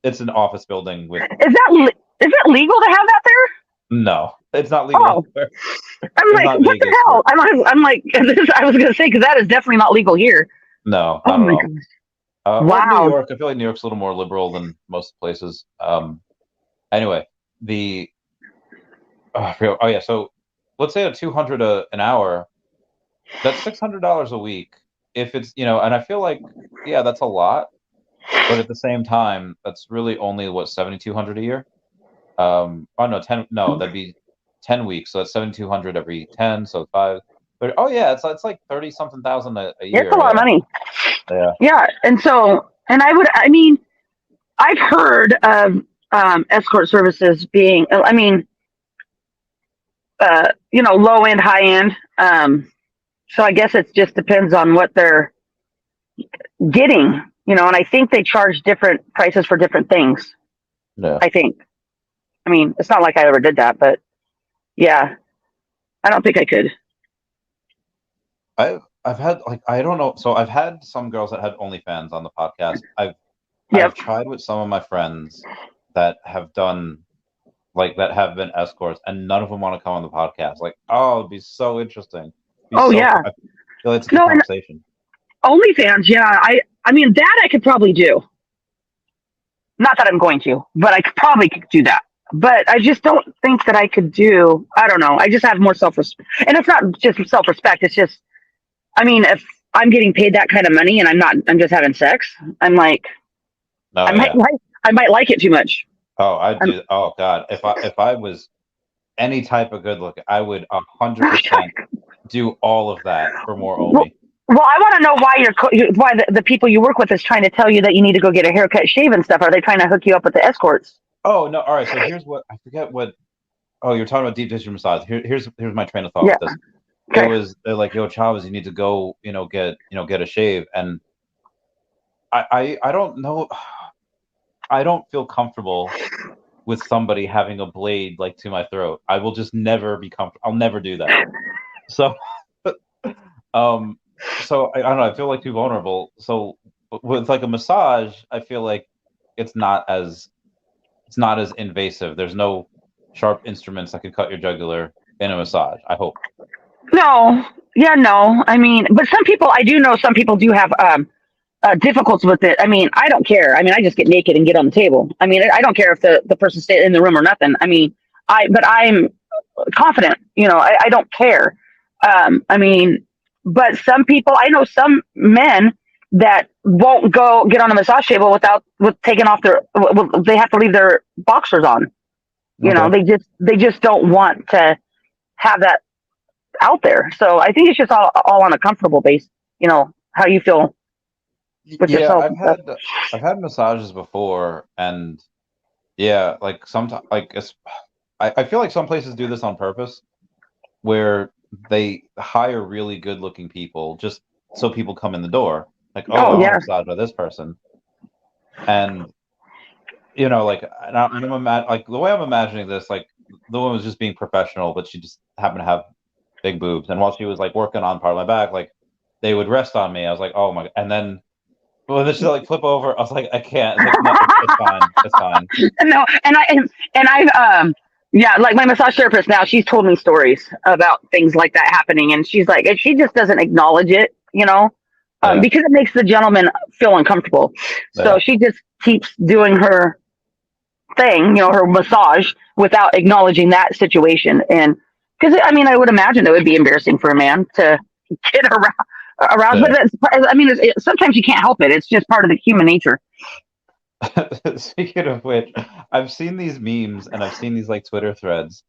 it's an office building with Is that legal to have that there? no. It's not legal Oh, anywhere. I'm It's like, not what the Vegas hell? where I'm like, I was gonna say because that is definitely not legal here. no, Oh not at my all. goodness. Well, New Wow. York, I feel like New York's a little more liberal than most places. Anyway, the oh yeah, so let's say at 200 an hour, that's $600 a week. If it's and I feel like yeah, that's a lot, but at the same time, that's really only what 7,200 a year. Oh no, 10 no, that'd be 10 weeks, so that's 7,200 every 10, so five. But oh yeah, it's like 30 something thousand a It's a year. lot of Yeah, money. yeah, Yeah, I mean, I've heard of escort services being, low end, high end. So I guess it just depends on what they're getting, and I think they charge different prices for different things. yeah. I think. I mean, it's not like I ever did that, but yeah, I don't think I could. I've had like I don't know. So I've had some girls that had OnlyFans on the podcast. I've tried with some of my friends that have done that have been escorts, and none of them want to come on the podcast. Like, oh, it'd be so interesting. I feel it's a good conversation. OnlyFans, yeah. I mean, that I could probably do. Not that I'm going to, but I could probably do that. But I just don't think that I could do, I don't know. I just have more self-respect. And it's not just self-respect. It's just, I mean, if I'm getting paid that kind of money and I'm just having sex, I'm like, I might like it too much. Oh, I do. Oh God. If I was any type of good look, I would 100% do all of that for more OMI. Well, I want to know why the people you work with is trying to tell you that you need to go get a haircut, shave, and stuff. Are they trying to hook you up with the escorts? Oh no! All right. So here's what I forget. What? Oh, you're talking about deep tissue massage. Here's my train of thought with this. Okay. They're like, yo, Chavez, you need to go, get a shave, and I don't know. I don't feel comfortable with somebody having a blade to my throat. I will just never be comfortable. I'll never do that. So, so I don't know. I feel too vulnerable. So with a massage, I feel like it's not as invasive. There's no sharp instruments that could cut your jugular in a massage. I hope. No. Yeah. No. I mean, but I do know some people do have difficulties with it. I mean, I don't care. I mean, I just get naked and get on the table. I mean, I don't care if the person stayed in the room or nothing. I mean, but I'm confident. I don't care. I mean. But some people, I know some men that won't go get on a massage table with taking off they have to leave their boxers on. They just don't want to have that out there. So I think it's just all on a comfortable base. How you feel with yourself. I've had massages before, and sometimes I feel like some places do this on purpose, where they hire really good-looking people just so people come in the door. I want to massage by this person, and and I'm the way I'm imagining this, the woman was just being professional, but she just happened to have big boobs, and while she was working on part of my back, they would rest on me. I was like, oh my, and then when she flip over, I was like, I can't. It's no, it's fine. No, I've yeah, my massage therapist now, she's told me stories about things like that happening, and she's like, she just doesn't acknowledge it, because it makes the gentleman feel uncomfortable. So she just keeps doing her thing, her massage, without acknowledging that situation. And because I would imagine it would be embarrassing for a man to get around, but sometimes you can't help it. It's just part of the human nature. Speaking of which, I've seen these memes and I've seen these Twitter threads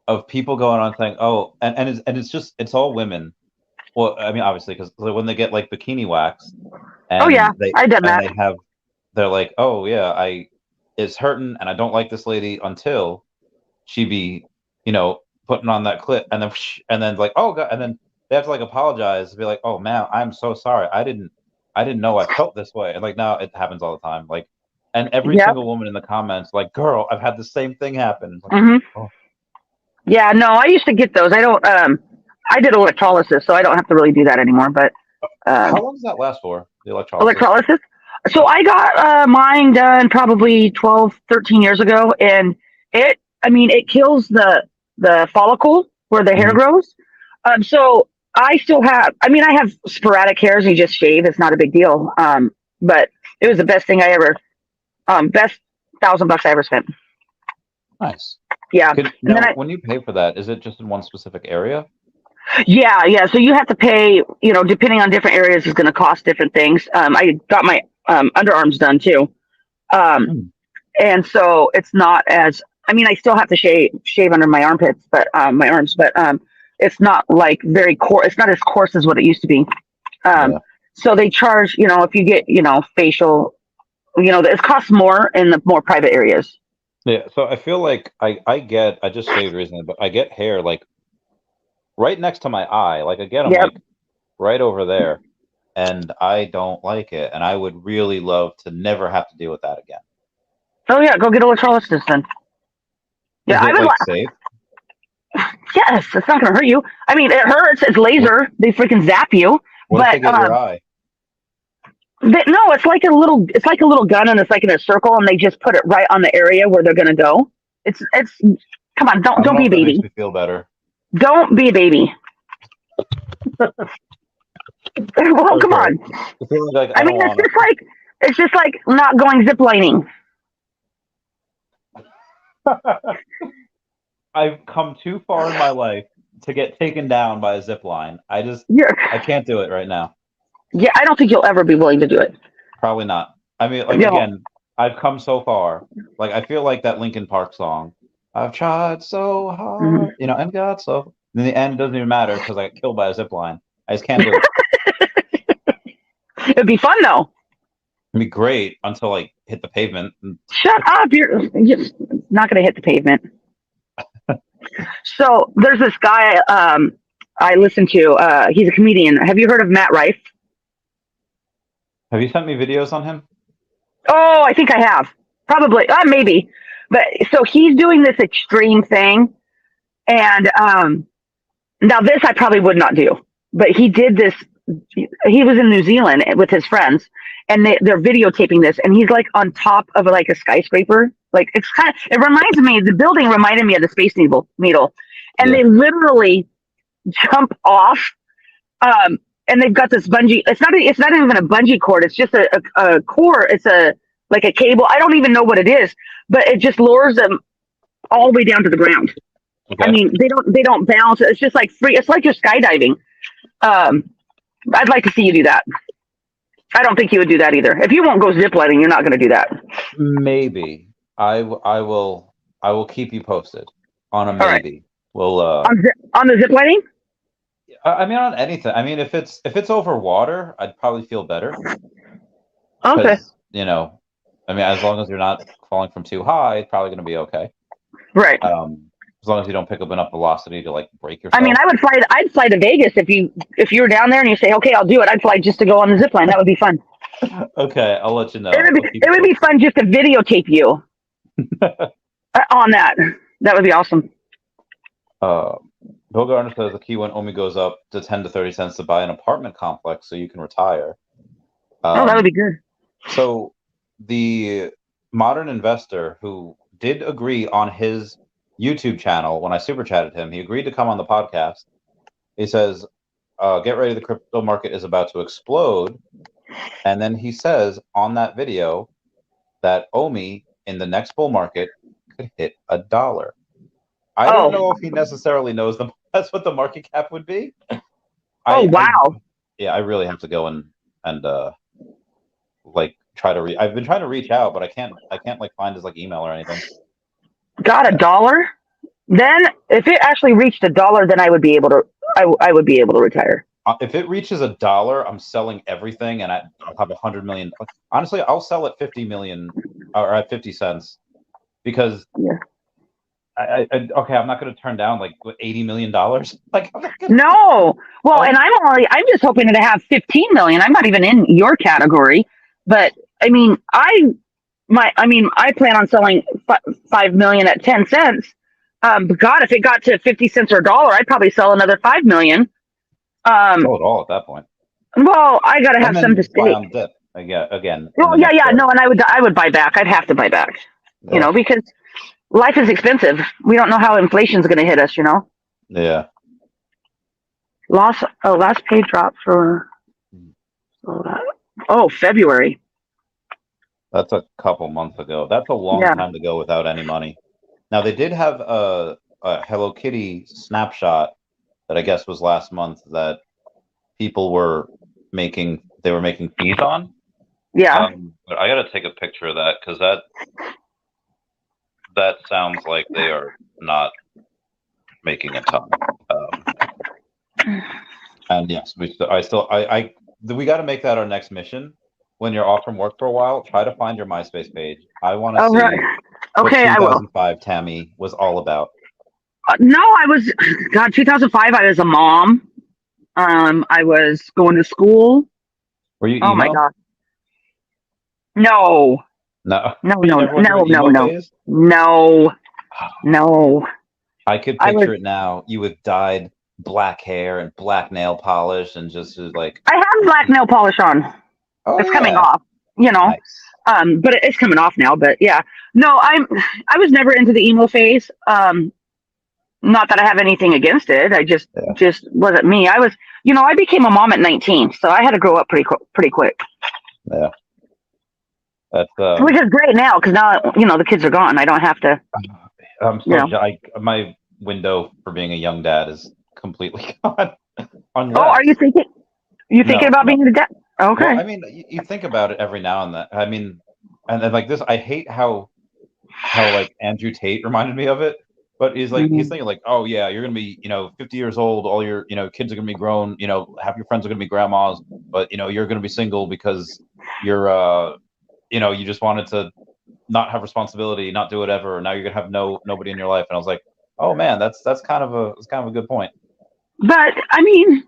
of people going on saying, "Oh," and it's all women. Well, obviously, because when they get bikini wax, and I did that. They're like, "Oh yeah, it's hurting, and I don't like this lady until she be, putting on that clip, and then oh God," and then they have to apologize and be like, "Oh man, I'm so sorry. I didn't know I felt this way." And no, it happens all the time. And every single woman in the comments, girl, I've had the same thing happen. Oh. Yeah, no, I used to get those. I don't. I did electrolysis, so I don't have to really do that anymore. But how long does that last for? The electrolysis. Electrolysis. So I got mine done probably 12, 13 years ago, and it kills the follicle where the hair grows. So I still have. I have sporadic hairs. You just shave. It's not a big deal. But it was the best thing I ever. Best $1,000 I ever spent. Nice. Yeah. When you pay for that, is it just in one specific area? Yeah. So you have to pay, depending on different areas, is going to cost different things. I got my underarms done too. And so it's not as, I still have to shave under my armpits, but my arms, but it's not very coarse. It's not as coarse as what it used to be. So they charge, if you get, facial, it costs more in the more private areas. Yeah, so I feel like I just shaved recently, but I get hair right next to my eye. I get them right over there, and I don't like it. And I would really love to never have to deal with that again. Oh yeah, go get electrolysis then. Yeah, is it safe? Yes, it's not going to hurt you. It hurts. It's laser. They freaking zap you. What if they get your eye? No, it's like a little gun, and it's like in a circle, and they just put it right on the area where they're gonna go. It's. Come on, I don't don't know be a if that makes baby. me feel better. Don't be a baby. Well, come Okay. on. I feel like I I don't mean, want it's just like not going ziplining. to. I've come too far in my life to get taken down by a zip line. You're, I can't do it right now. yeah, I don't think you'll ever be willing to do it. Probably not. I mean, like, No. again, I've come so far. Like, I feel like that Linkin Park song. I've tried so Mhm. hard, and got so. In the end, it doesn't even matter because I got killed by a zip line. I just can't do it. It'd be fun though. It'd be great until I hit the pavement. Shut up! You're not going to hit the pavement. So there's this guy I listen to. He's a comedian. Have you heard of Matt Rife? Have you sent me videos on him? Oh, I think I have. Probably, maybe. But so he's doing this extreme thing, and now this I probably would not do. But he did this. He was in New Zealand with his friends, and they're videotaping this, and he's like on top of like a skyscraper. Like it reminds me. The building reminded me of the Space Needle, and Yeah. they literally jump off. And they've got this bungee. It's not even a bungee cord. It's just a cord. It's like a cable. I don't even know what it is, but it just lures them all the way down to the ground. Okay. I mean, they don't bounce. It's just like free. It's like you're skydiving. I'd like to see you do that. I don't think you would do that either. If you won't go ziplining, you're not going to do that. Maybe I will keep you posted on a maybe. Right. We'll on the ziplining. I mean, on anything. I mean, if it's over water, I'd probably feel better. Okay. I mean, as long as you're not falling from too high, it's probably going to be okay. Right. As long as you don't pick up enough velocity to like break yourself. I mean, I'd fly to Vegas if you were down there and you say, okay, I'll do it. I'd fly just to go on the zip line. That would be fun. Okay, I'll let you know. It would be fun just to videotape you on that. That would be awesome. Bill Gardner says the key when OMI goes up to 10 to 30 cents to buy an apartment complex so you can retire. That would be good. So the modern investor who did agree on his YouTube channel, when I super chatted him, he agreed to come on the podcast. He says, get ready, the crypto market is about to explode. And then he says on that video that OMI in the next bull market could hit $1. I don't know if he necessarily knows that's what the market cap would be. Wow. I really have to go and like try to I've been trying to reach out, but I can't like find his like email or anything. Got $1? Then if it actually reached $1, then I would be able to retire. If it reaches $1, I'm selling everything, and I'll have 100 million. Honestly, I'll sell at 50 million or at 50 cents because I'm not going to turn down like $80 million. Like no, well, and I'm just hoping to have 15 million. I'm not even in your category, but I mean, I plan on selling 5 million at 10 cents. But God, if it got to 50 cents or $1, I'd probably sell another 5 million. Sell it all at that point. Well, I got to have some to stake. Again. Well, no, and I would buy back. I'd have to buy back, because life is expensive. We don't know how inflation's going to hit us, Yeah. Last pay drop for February. That's a couple months ago. That's a long time to go without any money. Now they did have a Hello Kitty snapshot that I guess was last month that people were making fees on. Yeah. But I got to take a picture of that because that sounds like they are not making a ton. And yes, we got to make that our next mission. When you're off from work for a while, try to find your Myspace page. I want to see what 2005 Tammy was all about. No, 2005, I was a mom. I was going to school. Were you emo? Oh my God. No. No. No. I could picture it now. You with dyed black hair and black nail polish and just like. I have black nail polish on. Oh It's coming yeah. off, you know. Nice. But it's coming off now. But yeah, no, I was never into the emo phase. Not that I have anything against it. I Yeah. just wasn't me. I was, I became a mom at 19, so I had to grow up pretty quick. Yeah. That's Which is great now because now the kids are gone. I don't have to. I'm so my window for being a young dad is completely gone. Oh, are you thinking? You thinking about being a dad? Okay. Well, I mean, you think about it every now and then. I mean, and like this, I hate how like Andrew Tate reminded me of it. But he's thinking like, oh yeah, you're gonna be 50 years old. All your kids are gonna be grown. Half your friends are gonna be grandmas. But you're gonna be single because you're you just wanted to not have responsibility, not do whatever. Now you're gonna have nobody in your life. And I was like, oh man, that's kind of a good point. But I mean,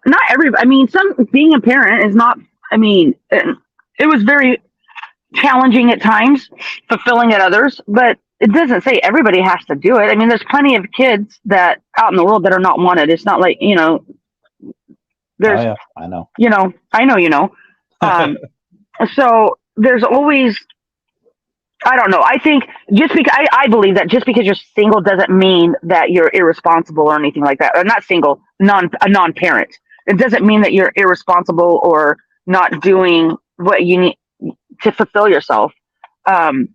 not everybody. I mean, being a parent is not. I mean, it was very challenging at times, fulfilling at others. But it doesn't say everybody has to do it. I mean, there's plenty of kids that out in the world that are not wanted. It's not like there's. Oh yeah, I know. I know. So there's always. I don't know. I think just because I believe that just because you're single doesn't mean that you're irresponsible or anything like that. Or not single, a non-parent. It doesn't mean that you're irresponsible or not doing what you need to fulfill yourself. I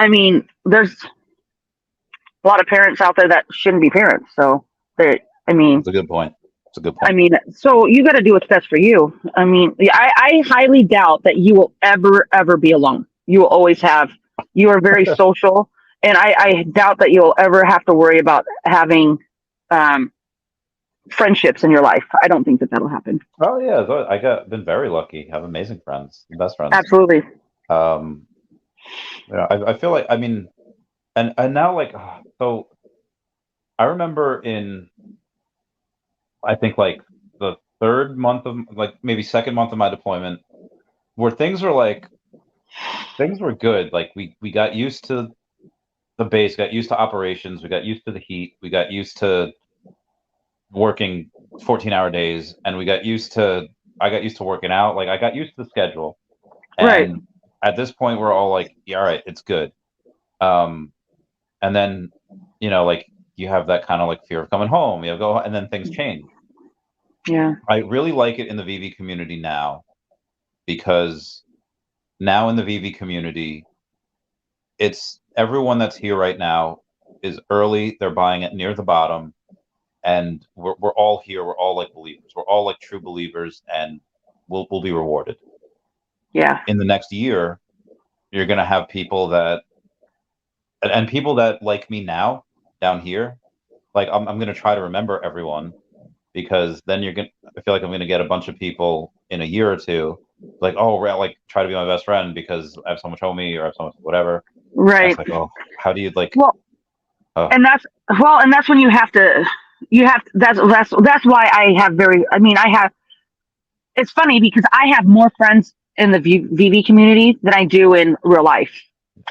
mean, there's a lot of parents out there that shouldn't be parents. So it's a good point. It's a good point. I mean, so you got to do what's best for you. I mean, I highly doubt that you will ever be alone. You will always you are very social, and I doubt that you'll ever have to worry about having friendships in your life. I don't think that'll happen. Oh yeah, been very lucky. Have amazing friends, best friends. Absolutely. I feel like, I mean, and now like, so I remember I think like the third month of like maybe second month of my deployment, where things were good. Like we got used to the base, got used to operations, we got used to the heat, we got used to working 14-hour days, and I got used to working out. Like I got used to the schedule. And right. At this point we're all like, yeah, all right, it's good. And then, like you have that kind of like fear of coming home, go, and then things change. Yeah. I really like it in the VeVe community now, because now in the VeVe community, it's everyone that's here right now is early. They're buying it near the bottom, and we're all here. We're all like believers. We're all like true believers, and we'll be rewarded. Yeah. In the next year, you're gonna have people that like me now down here. Like I'm gonna try to remember everyone, because then I feel like I'm gonna get a bunch of people in a year or two, like, oh, like try to be my best friend because I have so much homie or I have so much whatever. Right. It's like, oh, how do you like? Well, and that's when you have to. That's why I have it's funny because I have more friends in the VeVe community than I do in real life.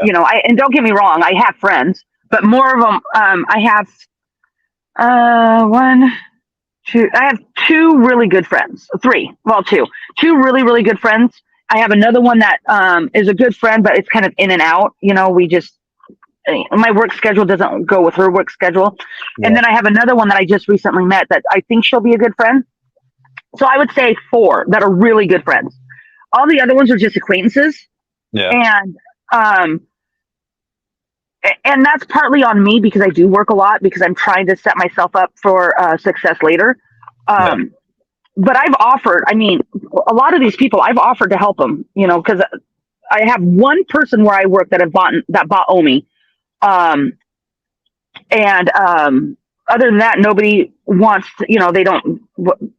Yeah. And don't get me wrong, I have friends, but more of them, I have I have two really good friends. Two really, really good friends. I have another one that is a good friend, but it's kind of in and out. My work schedule doesn't go with her work schedule. Yeah. And then I have another one that I just recently met that I think she'll be a good friend. So I would say 4 that are really good friends. All the other ones are just acquaintances. Yeah. And that's partly on me because I do work a lot because I'm trying to set myself up for success later. But I've offered, a lot of these people, I've offered to help them, because I have one person where I work that bought OMI. Other than that, nobody wants to,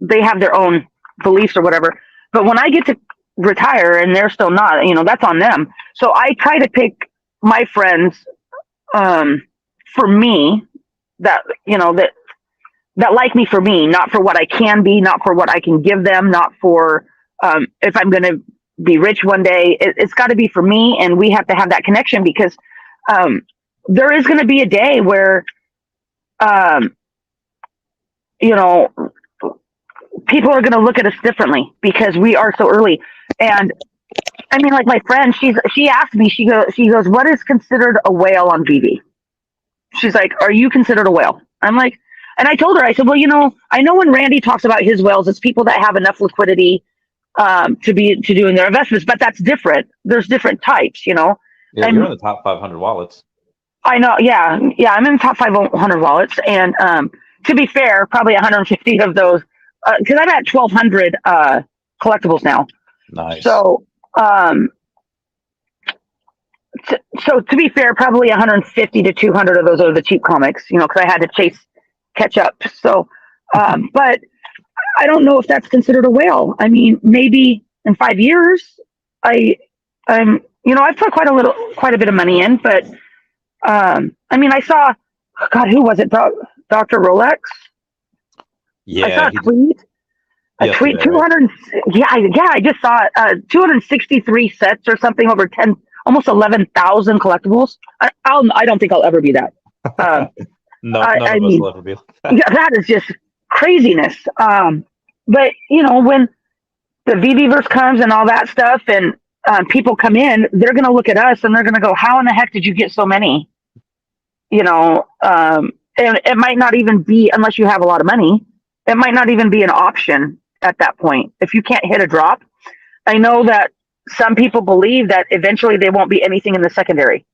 they have their own beliefs or whatever. But when I get to retire and they're still not, that's on them. So I try to pick my friends for me that like me for me, not for what I can be, not for what I can give them, not for if I'm going to be rich one day. It's got to be for me, and we have to have that connection because there is going to be a day people are going to look at us differently because we are so early. And I mean, like my friend, she asked me, she goes, what is considered a whale on VeVe? She's like, are you considered a whale? I'm like, and I told her, I said, well, I know when Randy talks about his whales, it's people that have enough liquidity to doing their investments, but that's different. There's different types, Yeah, and you're in the top 500 wallets. I know. Yeah. I'm in the top 500 wallets. And to be fair, probably 150 of those, because I'm at 1,200 collectibles now. Nice. So, so to be fair, probably 150 to 200 of those are the cheap comics, because I had to catch up. So, but I don't know if that's considered a whale. I mean, maybe in 5 years, I've put quite a bit of money in, but I mean, I saw, God, who was it? Dr. Rolex. Yeah, I saw a tweet, 200. Right? Yeah, I just saw it. 263 sets or something over 10, almost 11,000 collectibles. I don't think I'll ever be that. No, none of us will ever be like that. Yeah, that is just craziness. But when the VeVeverse comes and all that stuff, and people come in, they're going to look at us and they're going to go, how in the heck did you get so many? And it might not even be, unless you have a lot of money, it might not even be an option at that point. If you can't hit a drop, I know that some people believe that eventually there won't be anything in the secondary.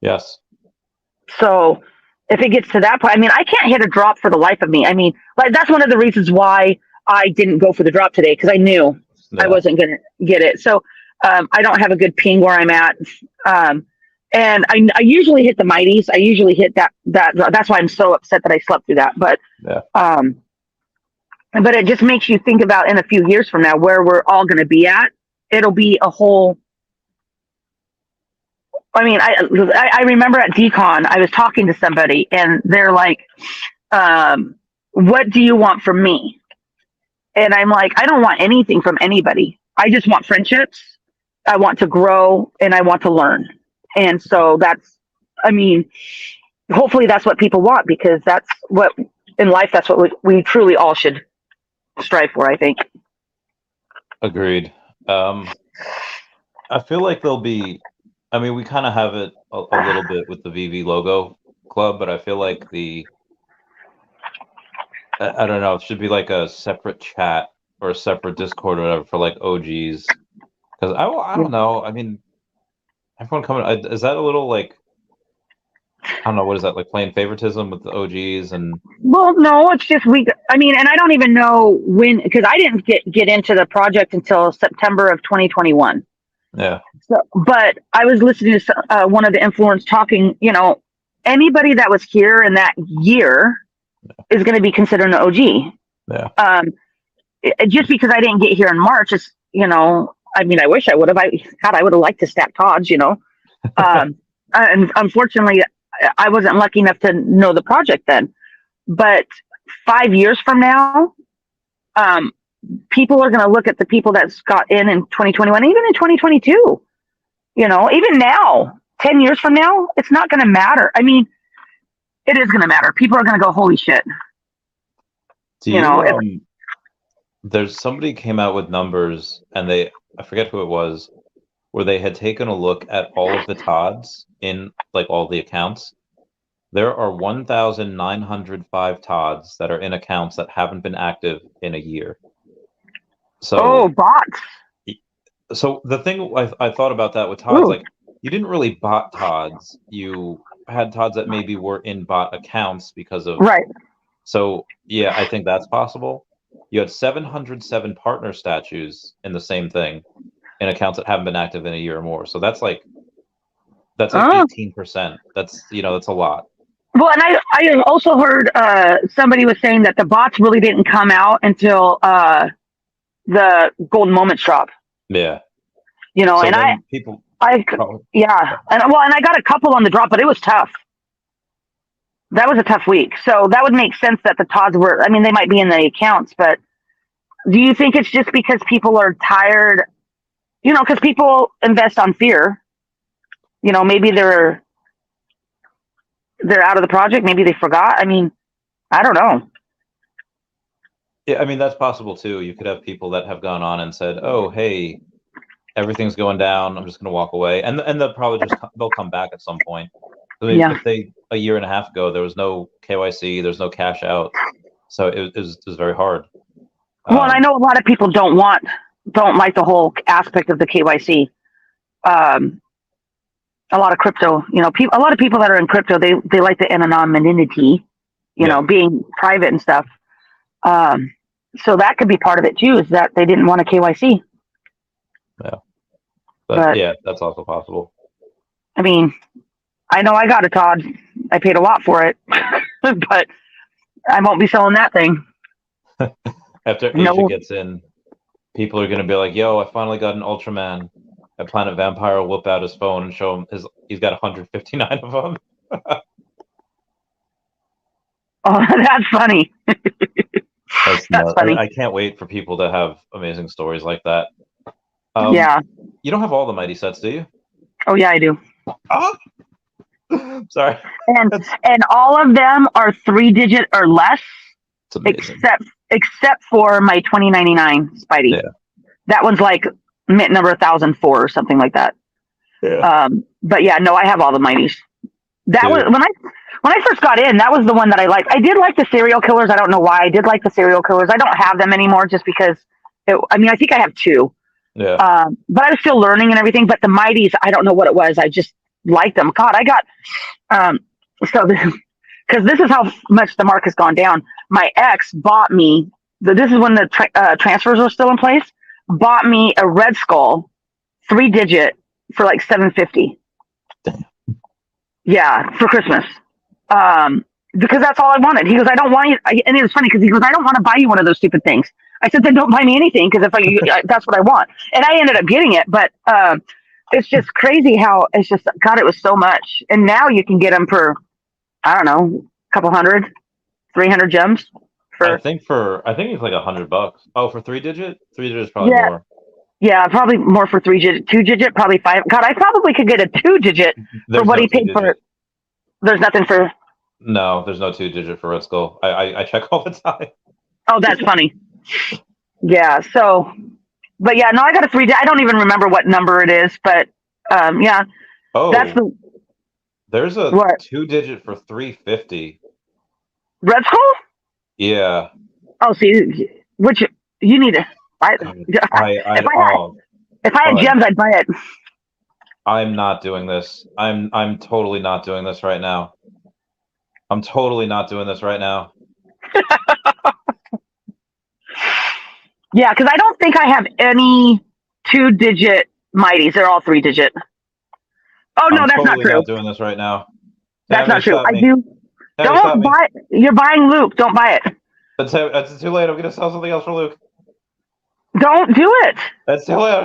Yes. So if it gets to that point, I mean, I can't hit a drop for the life of me. I mean, like, that's one of the reasons why I didn't go for the drop today, because I knew I wasn't going to get it. So I don't have a good ping where I'm at. And I usually hit the mighties. I usually hit that. That's why I'm so upset that I slept through that. But but it just makes you think about in a few years from now where we're all going to be at. It'll be a whole. I mean, I remember at DCon, I was talking to somebody and they're like, what do you want from me? And I'm like, I don't want anything from anybody. I just want friendships. I want to grow and I want to learn. And so hopefully that's what people want, because that's what in life, that's what we truly all should strive for, I think. Agreed. I feel like we kind of have it a little bit with the VeVe logo club, but I feel like I don't know, it should be like a separate chat or a separate Discord or whatever for like OGs. Because I don't know. I mean, everyone coming, is that a little like, I don't know, what is that, like playing favoritism with the OGs? And well, no, it's just and I don't even know when, because I didn't get into the project until September of 2021. Yeah. So, but I was listening to one of the influencers talking, anybody that was here in that year is going to be considered an OG. Yeah. Just because I didn't get here in March, it's, I mean, I wish I would have. I would have liked to stack Todd's, and unfortunately, I wasn't lucky enough to know the project then. But 5 years from now, people are going to look at the people that's got in 2021, even in 2022. Even now, 10 years from now, it's not going to matter. I mean, it is going to matter. People are going to go, holy shit. There's somebody came out with numbers, and I forget who it was, where they had taken a look at all of the Todds in like all the accounts. There are 1,905 Todds that are in accounts that haven't been active in a year. So bots. So the thing I thought about that with Todds, like, you didn't really bot Todds. You had Todds that maybe were in bot accounts because of right. So yeah, I think that's possible. You had 707 partner statues in the same thing in accounts that haven't been active in a year or more. So that's like 18%. That's that's a lot. Well, and I also heard somebody was saying that the bots really didn't come out until the Golden Moments drop. Yeah. And and I got a couple on the drop, but it was tough. That was a tough week. So that would make sense that the Todds were, I mean, they might be in the accounts, but do you think it's just because people are tired? Because people invest on fear. Maybe they're out of the project. Maybe they forgot. I mean, I don't know. Yeah, I mean that's possible too. You could have people that have gone on and said, "Oh, hey, everything's going down. I'm just going to walk away," and they'll probably they'll come back at some point. I mean, Yeah. if they a year and a half ago there was no KYC, there's no cash out, so it was very hard. Well, and I know a lot of people don't like the whole aspect of the KYC. A lot of crypto, a lot of people that are in crypto, they like the anonymity, being private and stuff. So that could be part of it too, is that they didn't want a KYC. Yeah. But yeah, that's also possible. I mean, I know I got a Todd. I paid a lot for it, but I won't be selling that thing. After Asia gets in, people are going to be like, "Yo, I finally got an Ultraman." A Planet Vampire will whip out his phone and show him he's got 159 of them. Oh, that's funny. That's funny. I can't wait for people to have amazing stories like that. Yeah. You don't have all the Mighty sets, do you? Oh yeah, I do. Oh! Sorry. And all of them are 3-digit or less, except for my 2099 Spidey. Yeah. That one's like mint number 1004 or something like that. Yeah. But yeah, no, I have all the Mighties. That was when I first got in. That was the one that I liked. I did like the serial killers. I don't know why I did like the serial killers. I don't have them anymore just because. I think I have 2. Yeah. But I was still learning and everything. But the Mighties, I don't know what it was. I just liked them. God, I got because this is how much the mark has gone down. My ex bought me. This is when the transfers were still in place. Bought me a Red Skull 3-digit for like $750. Yeah, for Christmas. Because that's all I wanted. He goes, I don't want you. And it was funny because he goes, I don't want to buy you one of those stupid things. I said, then don't buy me anything because that's what I want. And I ended up getting it. But it's just crazy how it's just, God, it was so much. And now you can get them for, I don't know, a couple hundred, 300 gems. I think it's like $100. Oh, for 3-digit? 3-digit is probably more. Yeah, probably more for 3-digit. 2-digit, probably 5. God, I probably could get a 2-digit for what he paid for it. There's nothing for. No, there's no 2-digit for Red Skull. I check all the time. Oh, that's funny. Yeah. So, but yeah, no, I got a 3-digit. I don't even remember what number it is, but yeah. Oh, there's a what? 2-digit for $350. Red Skull? Yeah. Oh, see, which you need to. If I had gems, I'd buy it. I'm not doing this. I'm totally not doing this right now. I'm totally not doing this right now. Yeah, because I don't think I have any 2-digit Mighties. They're all 3-digit. Oh no, that's not true. I'm not doing this right now. That's not true. I do. Don't buy it. You're buying Luke. Don't buy it. It's too late. I'm going to sell something else for Luke. Don't do it. That's too late.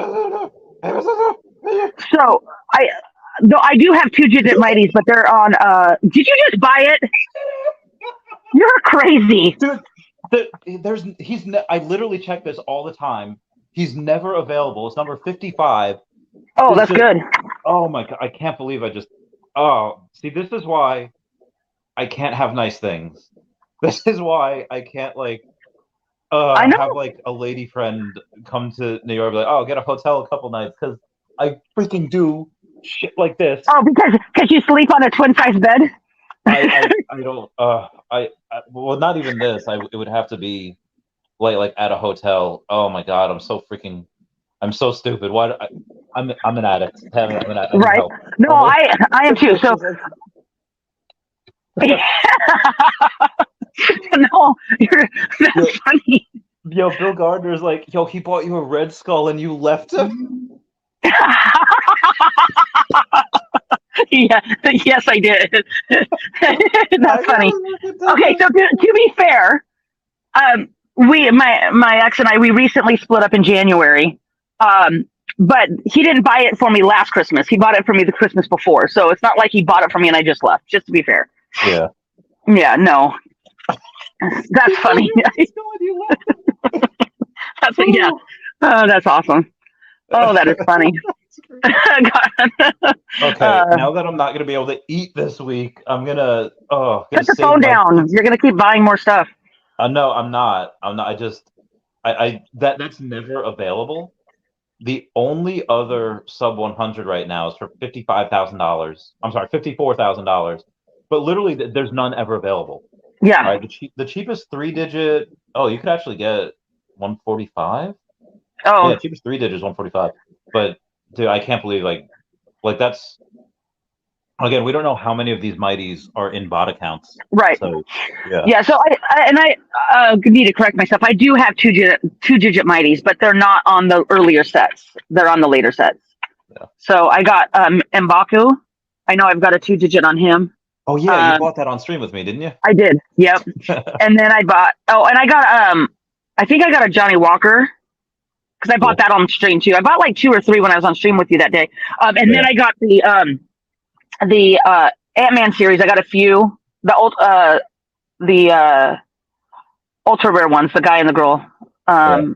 So I do have 2-digit Mighties, but they're on. Did you just buy it? You're crazy, dude. I literally check this all the time. He's never available. It's number 55. Oh, that's good. Oh my God, I can't believe I just. Oh, see, this is why I can't have nice things. This is why I can't have like a lady friend come to New York, like, oh, get a hotel a couple nights because I freaking do shit like this. Oh, because you sleep on a twin size bed. I don't. Well, not even this. It would have to be like at a hotel. Oh my God, I'm so stupid. Why? I'm an addict. I'm an addict. Right? No, I am too. So. No, that's funny. Yo, Bill Gardner's like, yo, he bought you a Red Skull and you left him? Yeah, yes, I did. That's funny. Okay, so to be fair, my ex and I, we recently split up in January. But he didn't buy it for me last Christmas. He bought it for me the Christmas before. So it's not like he bought it for me and I just left, just to be fair. Yeah. Yeah, no. That's funny. Yeah. Oh, that's awesome. Oh, that is funny. Okay, now that I'm not going to be able to eat this week, I'm going to... put the phone down. You're going to keep buying more stuff. No, I'm not. I'm not. That's never available. The only other sub 100 right now is for $55,000. I'm sorry, $54,000. But literally, there's none ever available. Yeah. All right, the cheapest 3-digit. Oh, you could actually get 145. Oh, Yeah, cheapest 3 digits 145. But dude, I can't believe like that's again. We don't know how many of these mighties are in bot accounts. right. So yeah, Yeah. So I need to correct myself. I do have two digit mighties, but they're not on the earlier sets. They're on the later sets. yeah. So I got M'Baku. I know I've got a 2-digit on him. Oh yeah, you bought that on stream with me, didn't you? I did. Yep. And then I bought. Oh, and I got I think I got a Johnny Walker because I bought that on stream too. I bought like 2 or 3 when I was on stream with you that day. And then I got the Ant-Man series. I got a few. The ultra rare ones, the guy and the girl. I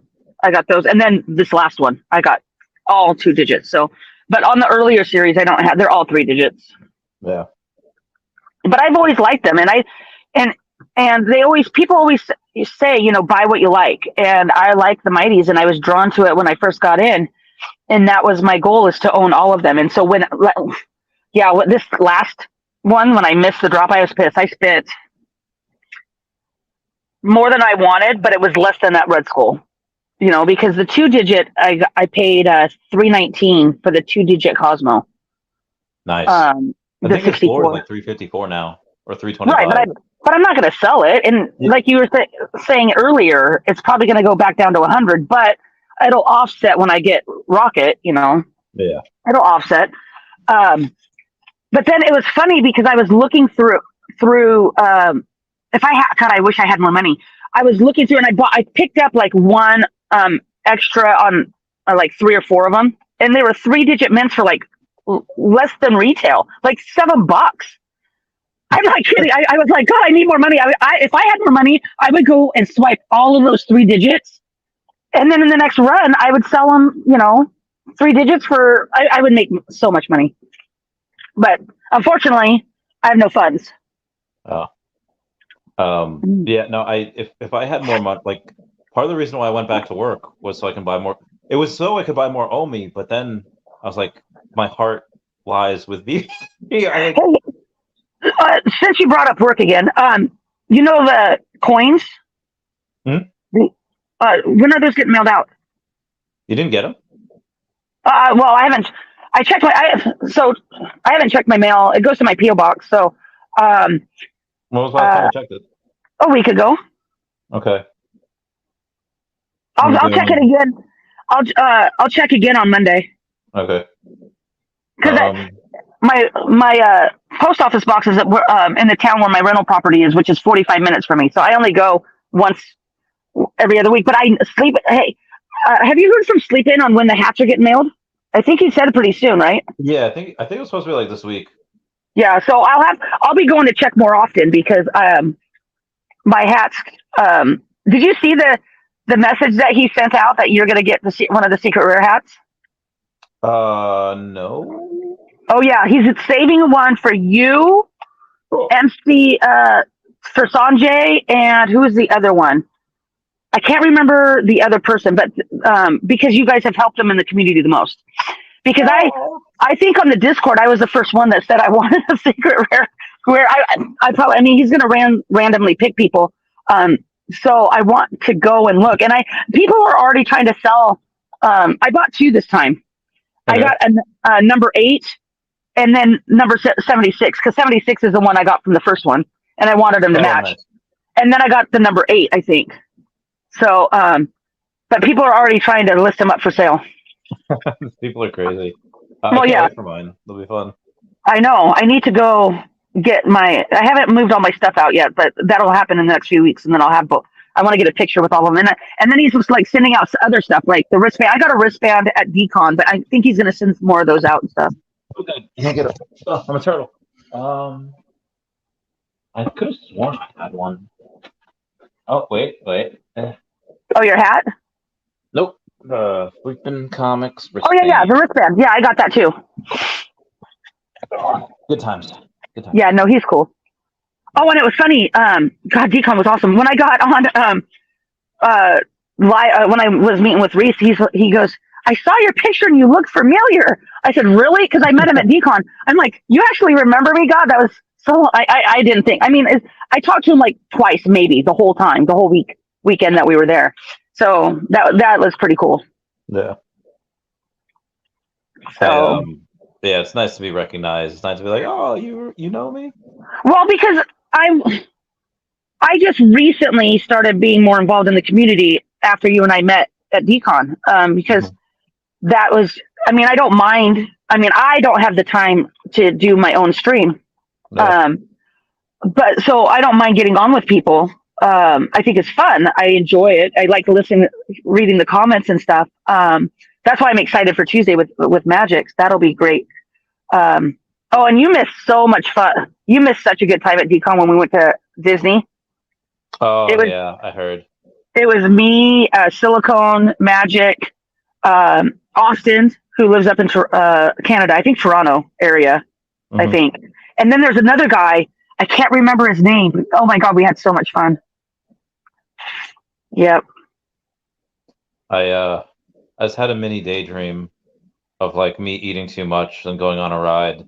got those, and then this last one, I got all 2 digits. So, but on the earlier series, I don't have. They're all 3 digits. Yeah. But I've always liked them, and people always say, buy what you like, and I like the mighties, and I was drawn to it when I first got in, and that was my goal, is to own all of them. And so this last one, when I missed the drop, I was pissed. I spent more than I wanted, but it was less than that Red Skull, because the 2-digit, I paid $319 for the 2-digit Cosmo. Nice. I think the floor is 64. like 354 now, or 325. Right, but I'm not going to sell it. And like you were saying earlier, it's probably going to go back down to 100, but it'll offset when I get Rocket, Yeah. It'll offset. But then it was funny because I was looking through if I had, God, I wish I had more money. I was looking through, and I picked up like one extra on like 3 or 4 of them, and they were 3-digit mints for like less than retail, like $7. I'm not kidding. I was like, God, I need more money. If I had more money, I would go and swipe all of those 3 digits, and then in the next run, I would sell them. 3 digits for. I would make so much money, but unfortunately, I have no funds. Oh. Yeah. No. If I had more money, like part of the reason why I went back to work was so I can buy more. It was so I could buy more OMI, but then I was like, my heart lies with these. Since you brought up work again, the coins. Hmm? When are those getting mailed out? You didn't get them? Well, I haven't. I haven't checked my mail. It goes to my PO box. So, when was the last time you checked it? A week ago. Okay. I'll check it again. I'll check again on Monday. Okay. Because my post office box is in the town where my rental property is, which is 45 minutes from me. So I only go once every other week. But I sleep. Hey, have you heard from Sleep In on when the hats are getting mailed? I think he said it pretty soon, right? Yeah, I think it was supposed to be like this week. Yeah, so I'll be going to check more often because my hats. Did you see the message that he sent out that you're going to get one of the secret rare hats? No. Oh yeah, he's saving one for you, MC, for Sanjay, and who is the other one? I can't remember the other person, but because you guys have helped him in the community the most. Because I think on the Discord I was the first one that said I wanted a secret rare. Where he's going to randomly pick people. So I want to go and look, and people are already trying to sell. I bought 2 this time. Okay. I got a number 8, and then number 76, because 76 is the one I got from the first one, and I wanted them to match. Nice. And then I got the number 8, I think. So, but people are already trying to list them up for sale. People are crazy. Well, yeah. Wait for mine. It'll be fun. I know. I need to go get I haven't moved all my stuff out yet, but that'll happen in the next few weeks, and then I'll have both. I want to get a picture with all of them. And then he's just like sending out other stuff, like the wristband. I got a wristband at Decon, but I think he's going to send more of those out and stuff. Okay. You can't get it. Oh, I'm a turtle. I could have sworn I had one. Oh, wait. Oh, your hat? Nope. Freaking comics. Wristband. Oh, yeah, the wristband. Yeah, I got that too. Good times. Yeah, no, he's cool. Oh, and it was funny. God, Decon was awesome. When I got on, when I was meeting with Reese, he goes, I saw your picture and you look familiar. I said, really? Because I met him at Decon. I'm like, you actually remember me? God, that was so. I didn't think. I mean, I talked to him like twice, maybe the whole weekend that we were there. So that was pretty cool. Yeah. So yeah, it's nice to be recognized. It's nice to be like, oh, you know me. Well, because I just recently started being more involved in the community after you and I met at Decon, because that was, I mean, I don't mind. I mean, I don't have the time to do my own stream. No. But so I don't mind getting on with people. I think it's fun. I enjoy it. I like reading the comments and stuff. That's why I'm excited for Tuesday with Magics. That'll be great. Oh, and you missed so much fun. You missed such a good time at Decon when we went to Disney. Oh, yeah, I heard. It was me, Silicone, Magic, Austin, who lives up in Canada, I think Toronto area, I think. And then there's another guy, I can't remember his name. Oh my God, we had so much fun. Yep. I just had a mini daydream of like me eating too much and going on a ride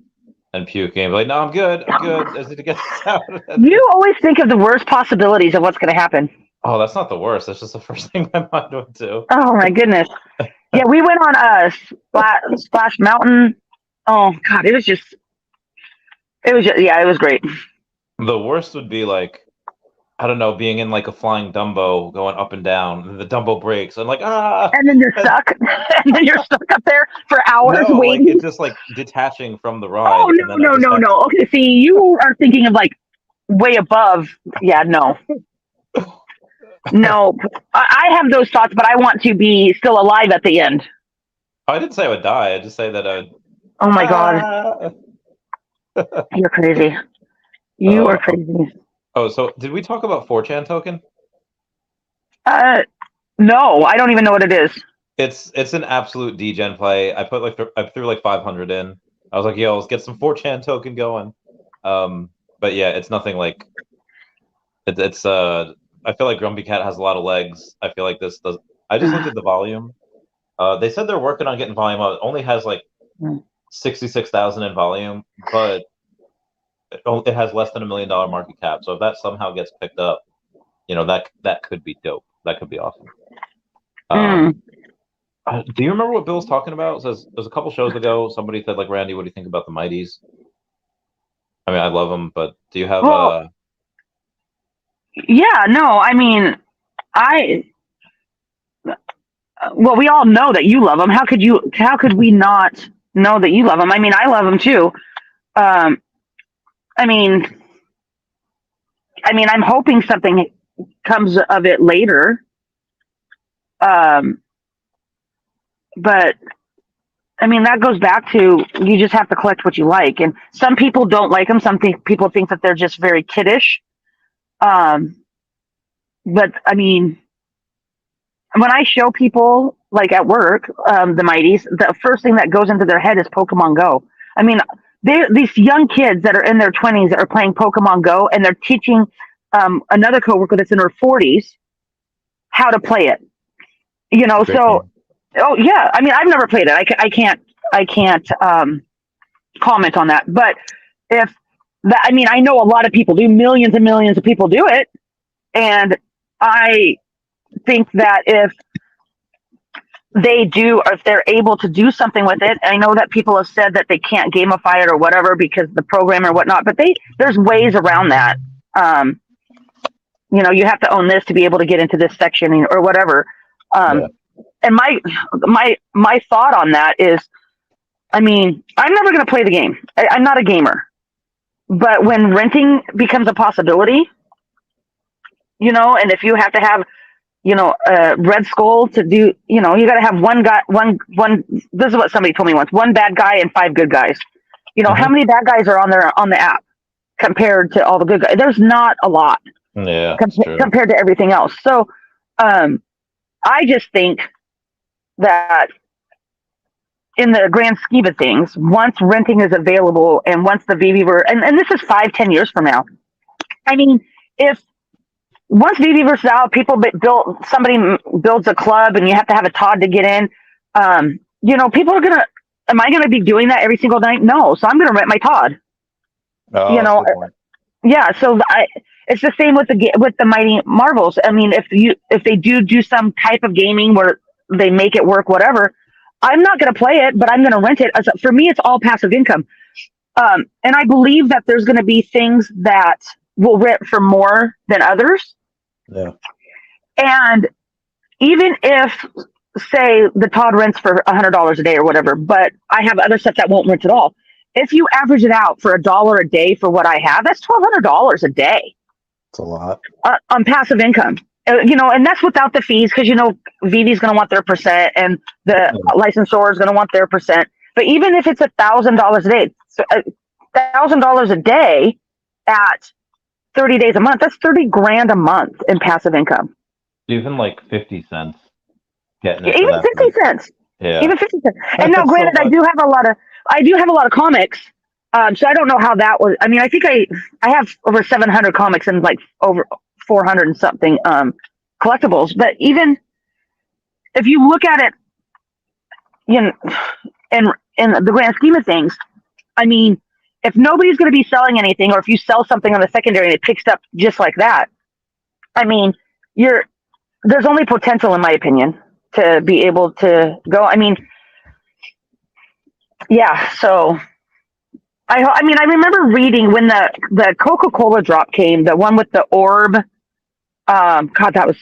and puking. Like, no, I'm good. I just need to get this out. You always think of the worst possibilities of what's going to happen. Oh, that's not the worst. That's just the first thing my mind went to. Oh my goodness. Yeah, we went on Splash Mountain. Oh God, it was just, yeah, it was great. The worst would be like, I don't know, being in like a flying Dumbo going up and down, and the Dumbo breaks. I'm like, and then you're stuck, and then you're stuck up there for hours waiting. Like, it's just like detaching from the ride. Oh no. Okay, see, you are thinking of like way above. Yeah, no. No, I have those thoughts, but I want to be still alive at the end. I didn't say I would die. I just say that I would. Oh my God. You're crazy. You are crazy. Oh, so did we talk about 4chan token? No, I don't even know what it is. It's an absolute degen play. I threw like 500 in. I was like, yo, let's get some 4chan token going. But yeah, it's nothing like it's I feel like Grumpycat has a lot of legs. I feel like this does. I just looked at the volume. They said they're working on getting volume up. It only has like 66,000 in volume, but it has less than $1 million market cap. So if that somehow gets picked up, you know, that could be dope. That could be awesome. Do you remember what Bill was talking about? It says there's a couple shows ago, somebody said like, Randy, what do you think about the Mighties? I mean, I love them, but do you have Yeah, no, I mean, well, we all know that you love them. How could we not know that you love them? I mean, I love them too. I mean, I'm hoping something comes of it later. But I mean, that goes back to, you just have to collect what you like. And some people don't like them. Some people think that they're just very kiddish. But I mean, when I show people like at work, the Mighties, the first thing that goes into their head is Pokemon Go. I mean, these young kids that are in their 20s that are playing Pokemon Go, and they're teaching another coworker that's in her 40s how to play it. You know, so oh yeah, I mean, I've never played it. I can't comment on that. But if that, I mean, I know a lot of people do. Millions and millions of people do it, and I think that if they do, or if they're able to do something with it, I know that people have said that they can't gamify it or whatever because the program or whatnot, but there's ways around that. You know, you have to own this to be able to get into this section or whatever. And my thought on that is, I mean, I'm never going to play the game. I'm not a gamer, but when renting becomes a possibility, you know, and if you have to have, you know, Red Skull to do, you know, you got to have one guy, one, this is what somebody told me once, one bad guy and 5 good guys. You know, how many bad guys are on the app compared to all the good guys? There's not a lot compared to everything else. So, I just think that in the grand scheme of things, once renting is available and once the VeVe and this is 5-10 years from now, I mean, if once VeVe is out, somebody builds a club and you have to have a Todd to get in. People are gonna. Am I gonna be doing that every single night? No. So I'm gonna rent my Todd. Oh, You know, good point. yeah. So it's the same with the Mighty Marvels. I mean, if they do some type of gaming where they make it work, whatever, I'm not gonna play it, but I'm gonna rent it. For me, it's all passive income. And I believe that there's gonna be things that will rent for more than others. Yeah. And even if, say, the Todd rents for $100 a day or whatever, but I have other stuff that won't rent at all. If you average it out for $1 a day for what I have, that's $1,200 a day. It's a lot. On passive income. And that's without the fees, because VeVe is going to want their percent, and the licensor is going to want their percent. But even if it's $1,000 a day, so $1,000 a day at 30 days a month, that's 30 grand a month in passive income. Even like 50 cents. Even 50 cents. Yeah. Even 50 cents. And now, granted, I do have a lot of comics. So I don't know how that was. I mean, I think I have over 700 comics and like over 400 and something collectibles. But even if you look at it, in the grand scheme of things, I mean, if nobody's going to be selling anything, or if you sell something on the secondary and it picks up just like that, I mean, there's only potential, in my opinion, to be able to go. I mean, yeah. So I remember reading when the Coca-Cola drop came, the one with the orb. God,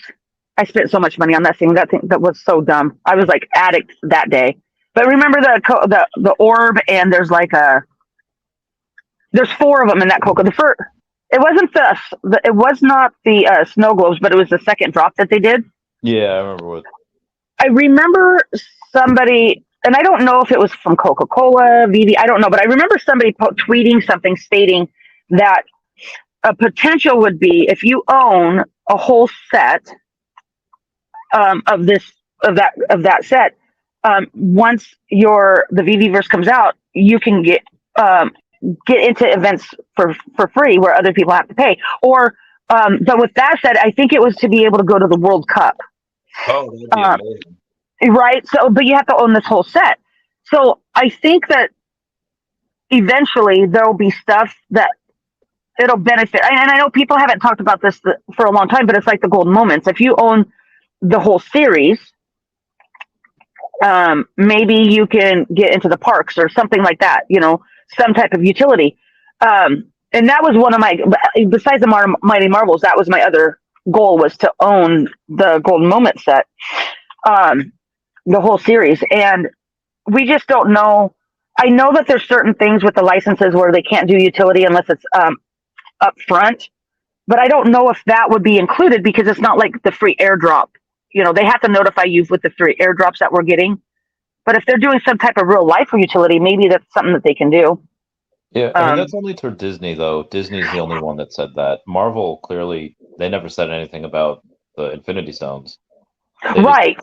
I spent so much money on that thing. That was so dumb. I was like addict that day. But remember the orb, and there's there's 4 of them in that Coca. It was not the snow globes, but it was the second drop that they did. Yeah, I remember I remember somebody, and I don't know if it was from Coca-Cola, VeVe, I don't know, but I remember somebody tweeting something stating that a potential would be, if you own a whole set of that set, once the VeVe-verse comes out, you can get into events for free where other people have to pay. Or, but with that said, I think it was to be able to go to the World Cup. Oh, that'd be amazing. Right. So, but you have to own this whole set. So I think that eventually there'll be stuff that it'll benefit. And I know people haven't talked about this for a long time, but it's like the golden moments. If you own the whole series, maybe you can get into the parks or something like that, some type of utility. And that was one of my, besides the Mighty Marvels, that was my other goal, was to own the golden moment set, the whole series. And we just don't know. I know that there's certain things with the licenses where they can't do utility unless it's up front, but I don't know if that would be included, because it's not like the free airdrop. They have to notify you with the free airdrops that we're getting. But if they're doing some type of real life utility, maybe that's something that they can do. Yeah, I mean, that's only for Disney, though. Disney's the only one that said that. Marvel, clearly, they never said anything about the Infinity Stones. Right.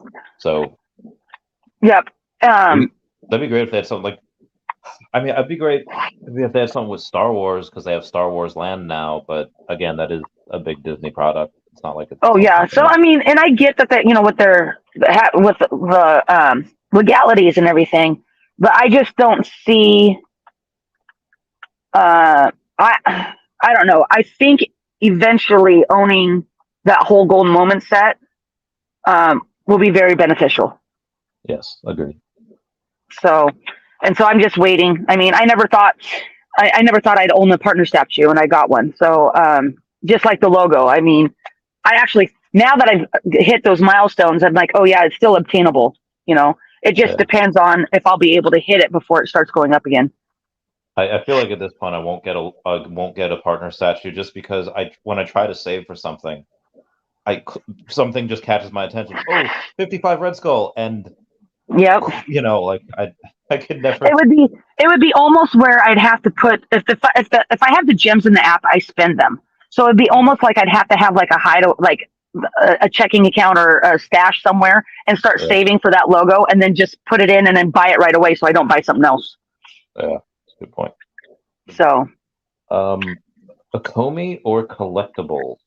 Yep. That'd be great if they had something like, I mean, it'd be great if they had something with Star Wars, because they have Star Wars Land now. But again, that is a big Disney product. It's not like it's. Oh yeah. So I mean, and I get that with the legalities and everything, but I just don't see. I don't know. I think eventually owning that whole golden moment set will be very beneficial. Yes, agreed. So I'm just waiting. I mean, I never thought I'd own a partner statue, and I got one. So just like the logo, I mean, I actually, now that I've hit those milestones, I'm like, oh yeah, it's still obtainable. It just depends on if I'll be able to hit it before it starts going up again. I feel like at this point I won't get a partner statue, just because when I try to save for something, something just catches my attention. Oh, 55 Red Skull, and yep. I could never. It would be almost where I'd have to put, if I have the gems in the app, I spend them. So it'd be almost like I'd have to have like a checking account or a stash somewhere and start saving for that logo, and then just put it in and then buy it right away, so I don't buy something else. Yeah, that's a good point. So. Okomi or collectibles?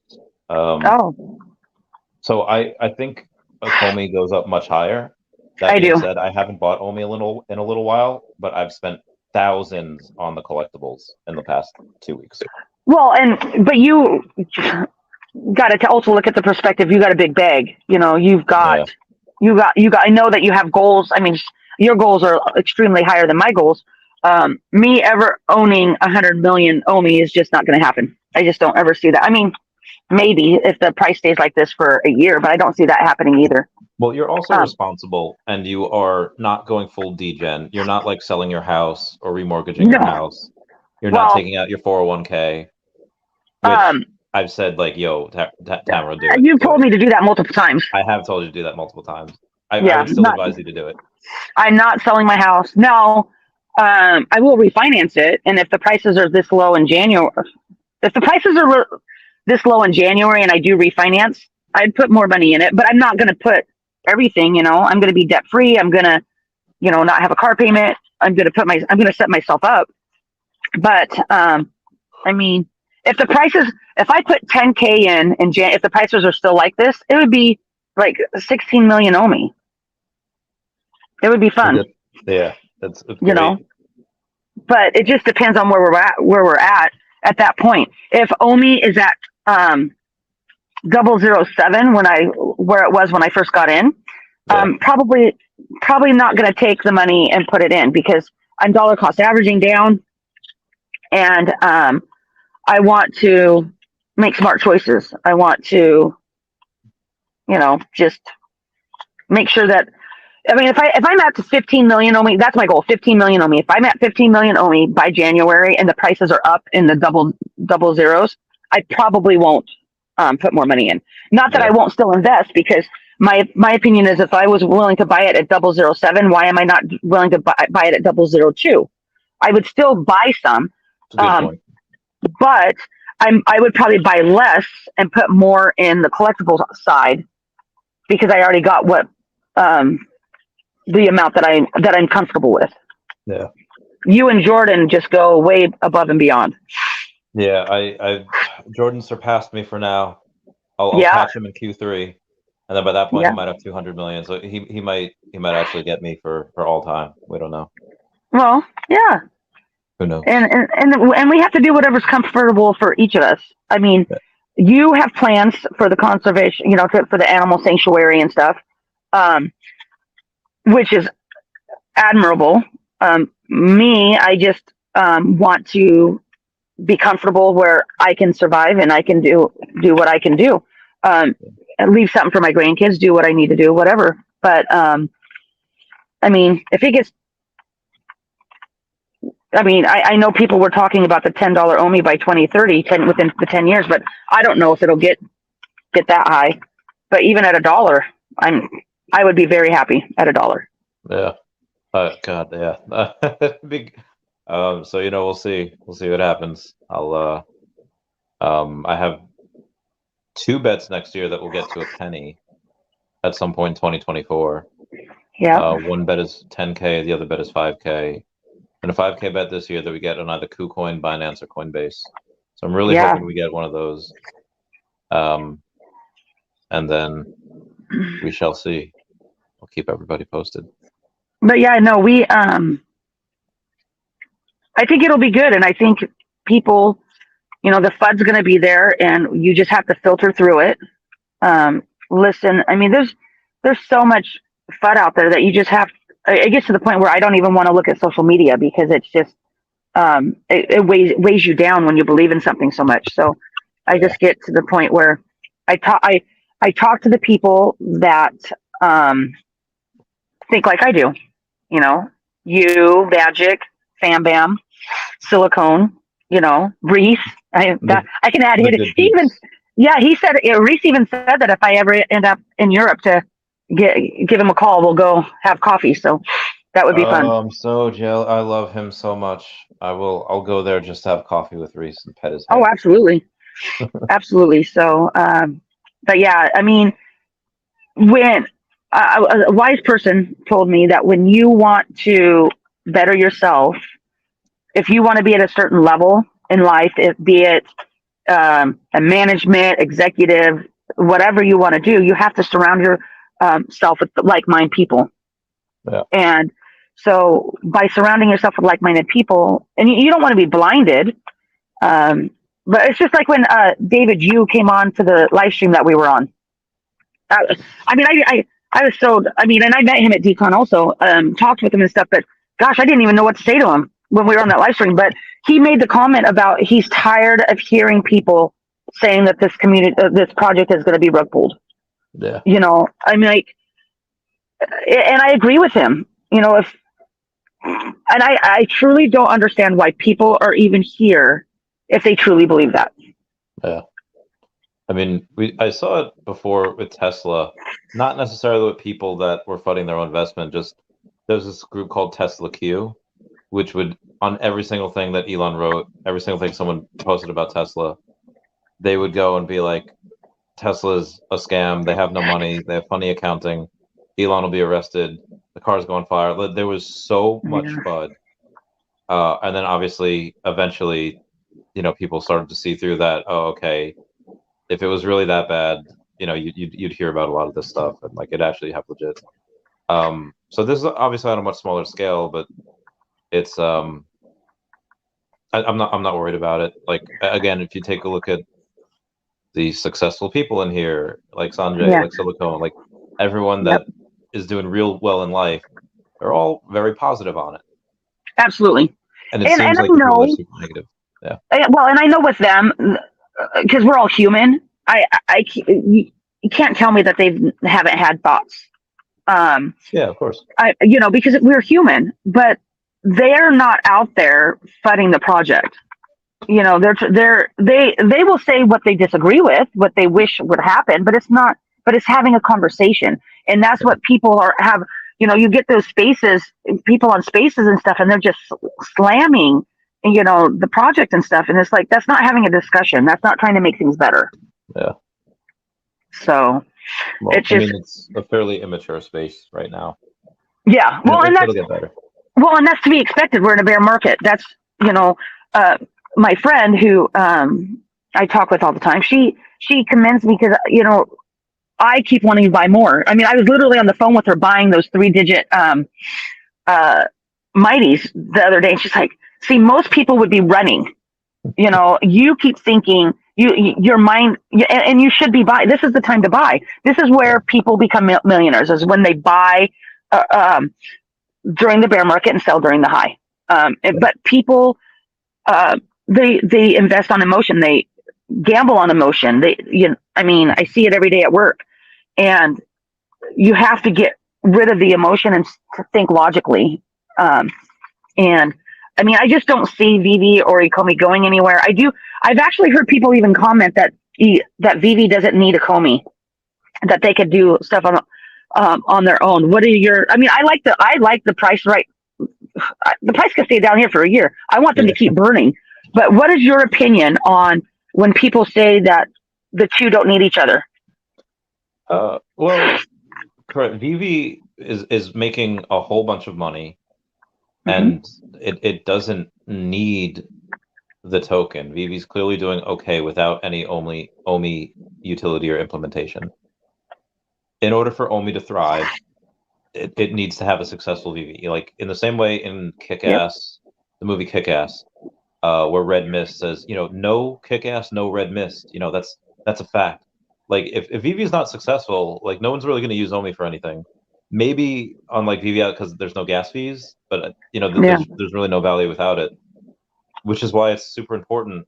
Oh, So I think Okomi goes up much higher. That I being do. said, I haven't bought Omi in a little while, but I've spent thousands on the collectibles in the past 2 weeks. Well, but you got to also look at the perspective. You got a big bag. You know, Yeah. you got. I know that you have goals. I mean, your goals are extremely higher than my goals. Me ever owning 100 million OMI is just not going to happen. I just don't ever see that. I mean, maybe if the price stays like this for a year, but I don't see that happening either. Well, you're also Um, responsible and you are not going full degen. You're not like selling your house or remortgaging your no. house. You're not Well, taking out your 401k, which um, I've said like, yo, Tamara, do it. you've Do told it. me to do that multiple times. I have told you to do that multiple times. I Yeah, would still advise you to do it. I'm not selling my house. No, I will refinance it. And if the prices are this low in January, if the prices are this low in January and I do refinance, I'd put more money in it, but I'm not going to put everything, you know, I'm going to be debt free. I'm going to, you know, not have a car payment. I'm going to set myself up. But, I mean, if I put 10K in Jan, if the prices are still like this, it would be like 16 million OMI. It would be fun. Yeah, it's you great. know, but it just depends on where we're at that point. If OMI is at 007 where it was when I first got in, probably not going to take the money and put it in because I'm dollar cost averaging down, and I want to make smart choices. I want to, you know, just make sure that. I mean, if I'm at 15 million OMI, that's my goal. 15 million OMI. If I'm at 15 million OMI by January and the prices are up in the double zeros, I probably won't put more money in. Not that I won't still invest, because my opinion is if I was willing to buy it at 007, why am I not willing to buy it at 002? I would still buy some, Point. but I would probably buy less and put more in the collectibles side because I already got what. The amount that I'm comfortable with. Yeah. You and Jordan just go way above and beyond. Yeah, I Jordan surpassed me for now. I'll catch him in Q3, and then by that point he might have 200 million. So he might actually get me for all time. We don't know. Well, yeah. Who knows? And we have to do whatever's comfortable for each of us. I mean, you have plans for the conservation, you know, for the animal sanctuary and stuff. Which is admirable. Me, I just want to be comfortable where I can survive and I can do what I can do. Leave something for my grandkids, do what I need to do, whatever. But I mean, if it gets, I mean, I know people were talking about the $10 OMI by 2030, within the 10 years, but I don't know if it'll get that high. But even at $1, I would be very happy at $1. Yeah. God, yeah. Big. So you know, we'll see what happens. I have 2 bets next year that will get to a penny at some point in 2024. Yeah. One bet is 10K, the other bet is 5K, and a 5K bet this year that we get on either KuCoin, Binance, or Coinbase. So I'm really hoping we get one of those. And then we shall see. I'll keep everybody posted. But yeah, no, I think it'll be good. And I think people, you know, the FUD's going to be there and you just have to filter through it. Listen, I mean, there's so much FUD out there that you just have, it gets to the point where I don't even want to look at social media because it's just, it weighs you down when you believe in something so much. So I just get to the point where I talk to the people that, think like I do. You know, you, Magic, Fam Bam, Silicone, you know, Reese. I can add it. He said, Reese even said that if I ever end up in Europe to give him a call, we'll go have coffee. So that would be fun. I'm so jealous. I love him so much. I'll go there just to have coffee with Reese and pet his head. Oh, absolutely. Absolutely. So, but yeah, I mean, when a wise person told me that when you want to better yourself, if you want to be at a certain level in life, be it a management, executive, whatever you want to do, you have to surround yourself with like-minded people. Yeah. And so by surrounding yourself with like-minded people, and you don't want to be blinded, but it's just like when David Yu came on to the live stream that we were on. I mean, I was so, I mean, and I met him at DCon also, talked with him and stuff, but gosh, I didn't even know what to say to him when we were on that live stream. But he made the comment about he's tired of hearing people saying that this this project is going to be rug pulled. Yeah. You know, I mean, like, and I agree with him, you know, and I truly don't understand why people are even here if they truly believe that. Yeah. I mean, I saw it before with Tesla, not necessarily with people that were funding their own investment. Just there's this group called Tesla Q, which would, on every single thing that Elon wrote, every single thing someone posted about Tesla, they would go and be like, Tesla's a scam. They have no money. They have funny accounting. Elon will be arrested. The car's going fire. There was so much FUD. And then obviously, eventually, you know, people started to see through that. Oh, okay. If it was really that bad, you know, you'd hear about a lot of this stuff, and like it actually have legit. So this is obviously on a much smaller scale, but it's I'm not worried about it. Like again, if you take a look at the successful people in here, like Sanjay, like Silicone, like everyone that is doing real well in life, they're all very positive on it. Absolutely. And it seems like people are super negative. Yeah. Well, and I know with them, because we're all human, you can't tell me that they haven't had thoughts. Yeah, of course. You know, because we're human, but they're not out there fighting the project. You know, they will say what they disagree with, what they wish would happen, but it's having a conversation. And that's what people have, you know, you get those spaces, people on spaces and stuff, and they're just slamming, you know, the project and stuff. And it's like, that's not having a discussion. That's not trying to make things better. Yeah. So it's just, I mean, it's a fairly immature space right now. Yeah. Well, and it'll get better. Well, and that's to be expected. We're in a bear market. That's, you know, my friend who I talk with all the time, she commends me because, you know, I keep wanting to buy more. I mean, I was literally on the phone with her buying those 3-digit Mighties the other day. And she's like, see, most people would be running. You know, you keep thinking your mind, and you should be buying. This is the time to buy. This is where people become millionaires, is when they buy during the bear market and sell during the high. But people, they invest on emotion. They gamble on emotion. I mean, I see it every day at work, and you have to get rid of the emotion and to think logically. And I mean, I just don't see VeVe or Ecomi going anywhere. I've actually heard people even comment that VeVe doesn't need Ecomi, that they could do stuff on their own. What are I mean, I like the price, right? The price could stay down here for a year. I want them to keep burning. But what is your opinion on when people say that the two don't need each other? Well, correct. VeVe is making a whole bunch of money, and it doesn't need the token. VeVe's clearly doing okay without any OMI utility or implementation. In order for OMI to thrive, it needs to have a successful VeVe. Like in the same way in Kick-Ass, the movie Kick-Ass, where Red Mist says, you know, no Kick-Ass, no Red Mist. You know, that's a fact. Like if VeVe is not successful, like no one's really going to use OMI for anything. Maybe on like VeVe because there's no gas fees, but you know, there's really no value without it. Which is why it's super important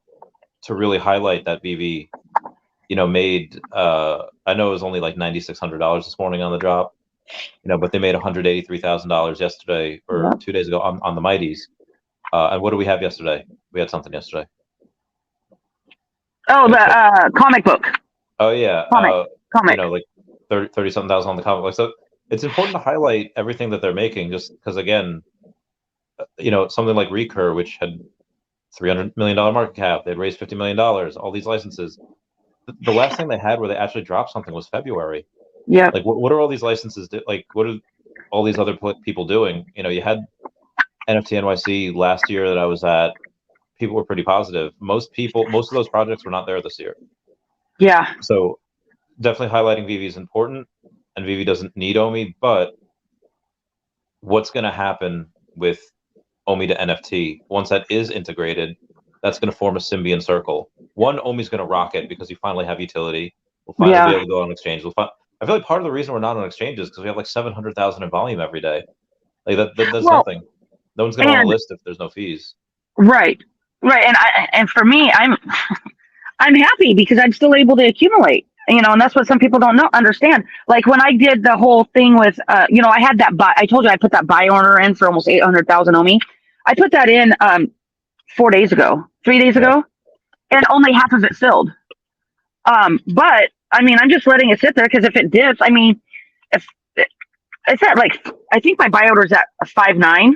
to really highlight that VeVe, you know, made I know it was only like $9,600 this morning on the drop, you know, but they made $183,000 yesterday or 2 days ago on the Mighties. And what do we have yesterday? We had something yesterday. Oh, the comic book. Oh yeah, comic. You know, like 30 something thousand on the comic book. So it's important to highlight everything that they're making, just because again, you know, something like Recur, which had $300 million market cap, they'd raised $50 million, all these licenses. The last thing they had where they actually dropped something was February. Yeah. Like, what are all these licenses like? What are all these other people doing? You know, you had NFT NYC last year that I was at. people were pretty positive. Most of those projects were not there this year. Yeah. So definitely highlighting VeVe is important, and VeVe doesn't need OMI, but what's going to happen with OMI to NFT, once that is integrated, that's going to form a symbiont circle. One, OMI is going to rocket because we finally have utility. We'll finally be able to go on exchange. I feel like part of the reason we're not on exchanges is because we have like 700,000 in volume every day. Like that's nothing. No one's going to want to list if there's no fees. Right. And for me, I'm happy because I'm still able to accumulate. And that's what some people don't understand. Like when I did the whole thing with, I had that buy. I told you I put that buy order in for almost 800,000 OMI. I put that in 3 days ago, and only half of it filled. But I mean, I'm just letting it sit there because if it dips, I mean, if it's at like, I think my buy order is at 5.9.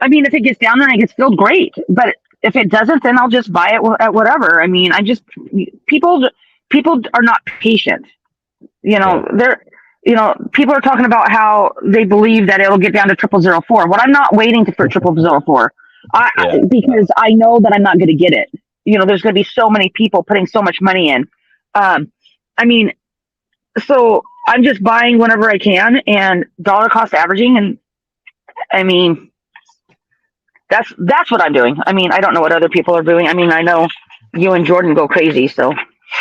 I mean, if it gets down there and it gets filled, great. But if it doesn't, then I'll just buy it at whatever. I mean, people are not patient. People are talking about how they believe that it'll get down to 0004. Well, I'm not waiting for 0004 because I know that I'm not going to get it. There's going to be so many people putting so much money in. So I'm just buying whenever I can and dollar cost averaging. And I mean, that's what I'm doing. I mean, I don't know what other people are doing. I mean, I know you and Jordan go crazy. So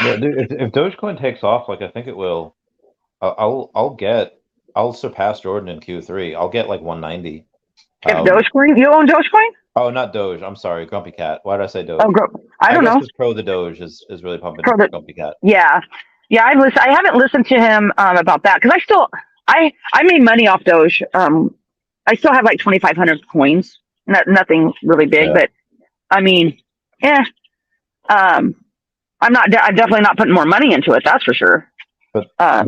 yeah, dude, if Dogecoin takes off, like I think it will, I'll surpass Jordan in Q3. I'll get like 190. Dogecoin? You own Dogecoin? Oh, not Doge. I'm sorry, Grumpycat. Why did I say Doge? Oh, I don't know. Because Pro the Doge is really pumping Grumpycat. Yeah. I haven't listened to him about that because I made money off Doge. I still have like 2,500 coins. Nothing really big, but I mean, I'm definitely not putting more money into it. That's for sure. But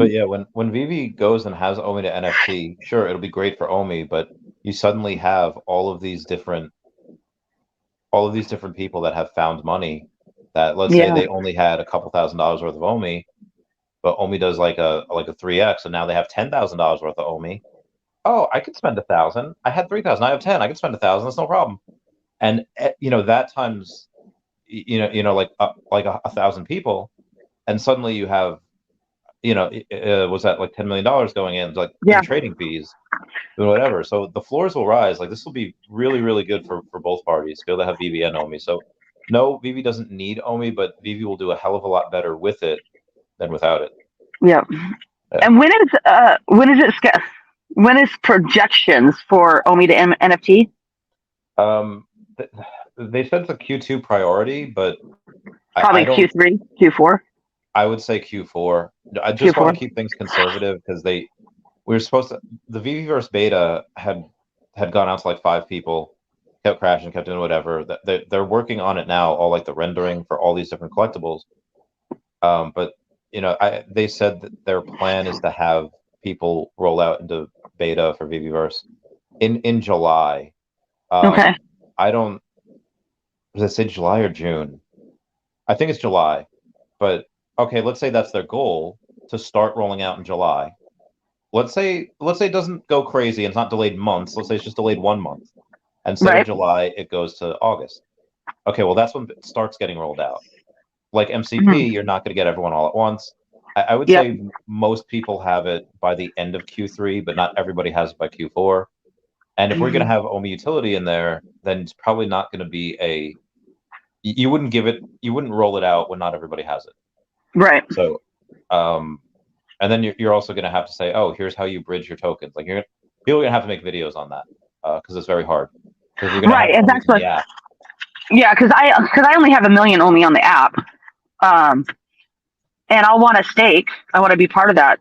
yeah, when VeVe goes and has OMI to NFT, sure, it'll be great for OMI, but you suddenly have all of these different people that have found money that, let's say they only had a couple $1,000s worth of OMI, but OMI does like a 3x, and now they have $10,000 worth of OMI. Oh, I could spend 1,000. I had 3,000. I have 10. I could spend 1,000. That's no problem. And that times, like 1,000 people, and suddenly you have, was that like $10 million going in, like trading fees or whatever. So the floors will rise. Like this will be really, really good for both parties to be able to have VeVe and OMI. So no, VeVe doesn't need OMI, but VeVe will do a hell of a lot better with it than without it. Yeah. And when is projections for OMI to NFT? They said it's a Q2 priority, but probably Q3, Q4. I would say Q4. I just want to keep things conservative because the VeVeverse beta had gone out to like 5 people, kept crashing, kept doing whatever. They're working on it now, all like the rendering for all these different collectibles. But they said that their plan is to have people roll out into beta for VeVeverse in July. Okay. Does it say July or June? I think it's July. But okay, let's say that's their goal to start rolling out in July. Let's say it doesn't go crazy and it's not delayed months. Let's say it's just delayed 1 month. And instead of July, it goes to August. Okay, well that's when it starts getting rolled out. Like MCP, you're not going to get everyone all at once. I would say most people have it by the end of Q3, but not everybody has it by Q4. And if we're going to have OMI utility in there, then it's probably not going to be you wouldn't roll it out when not everybody has it. Right. So, and then you're also going to have to say, oh, here's how you bridge your tokens. Like people are going to have to make videos on that because it's very hard. Right, and that's what. Yeah, because I only have 1 million OMI on the app. And I'll want to stake. I want to be part of that.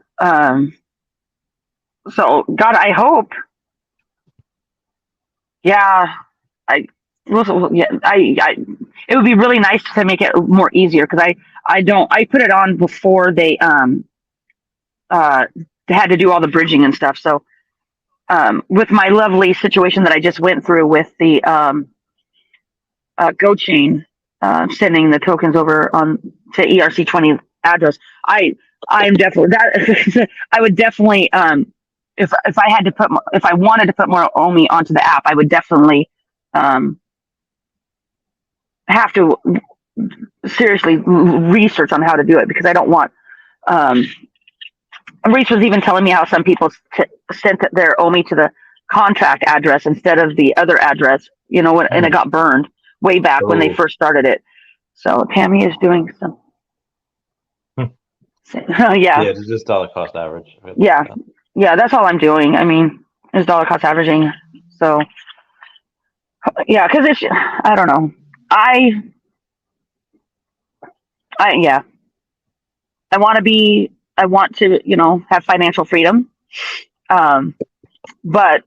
So God, I hope. Yeah, it would be really nice to make it more easier because I put it on before they had to do all the bridging and stuff. So with my lovely situation that I just went through with the Go Chain sending the tokens over on to ERC20 address, I'm definitely that. I would definitely if I wanted to put more OMI onto the app, I would definitely have to seriously research on how to do it, because I don't want. Reese was even telling me how some people sent their OMI to the contract address instead of the other address, and it got burned way back when they first started it. So Tammy is doing some. Yeah. Yeah, it's just dollar cost average. Yeah. Yeah, that's all I'm doing. I mean, is dollar cost averaging. So, yeah, because I don't know. I want to, have financial freedom. But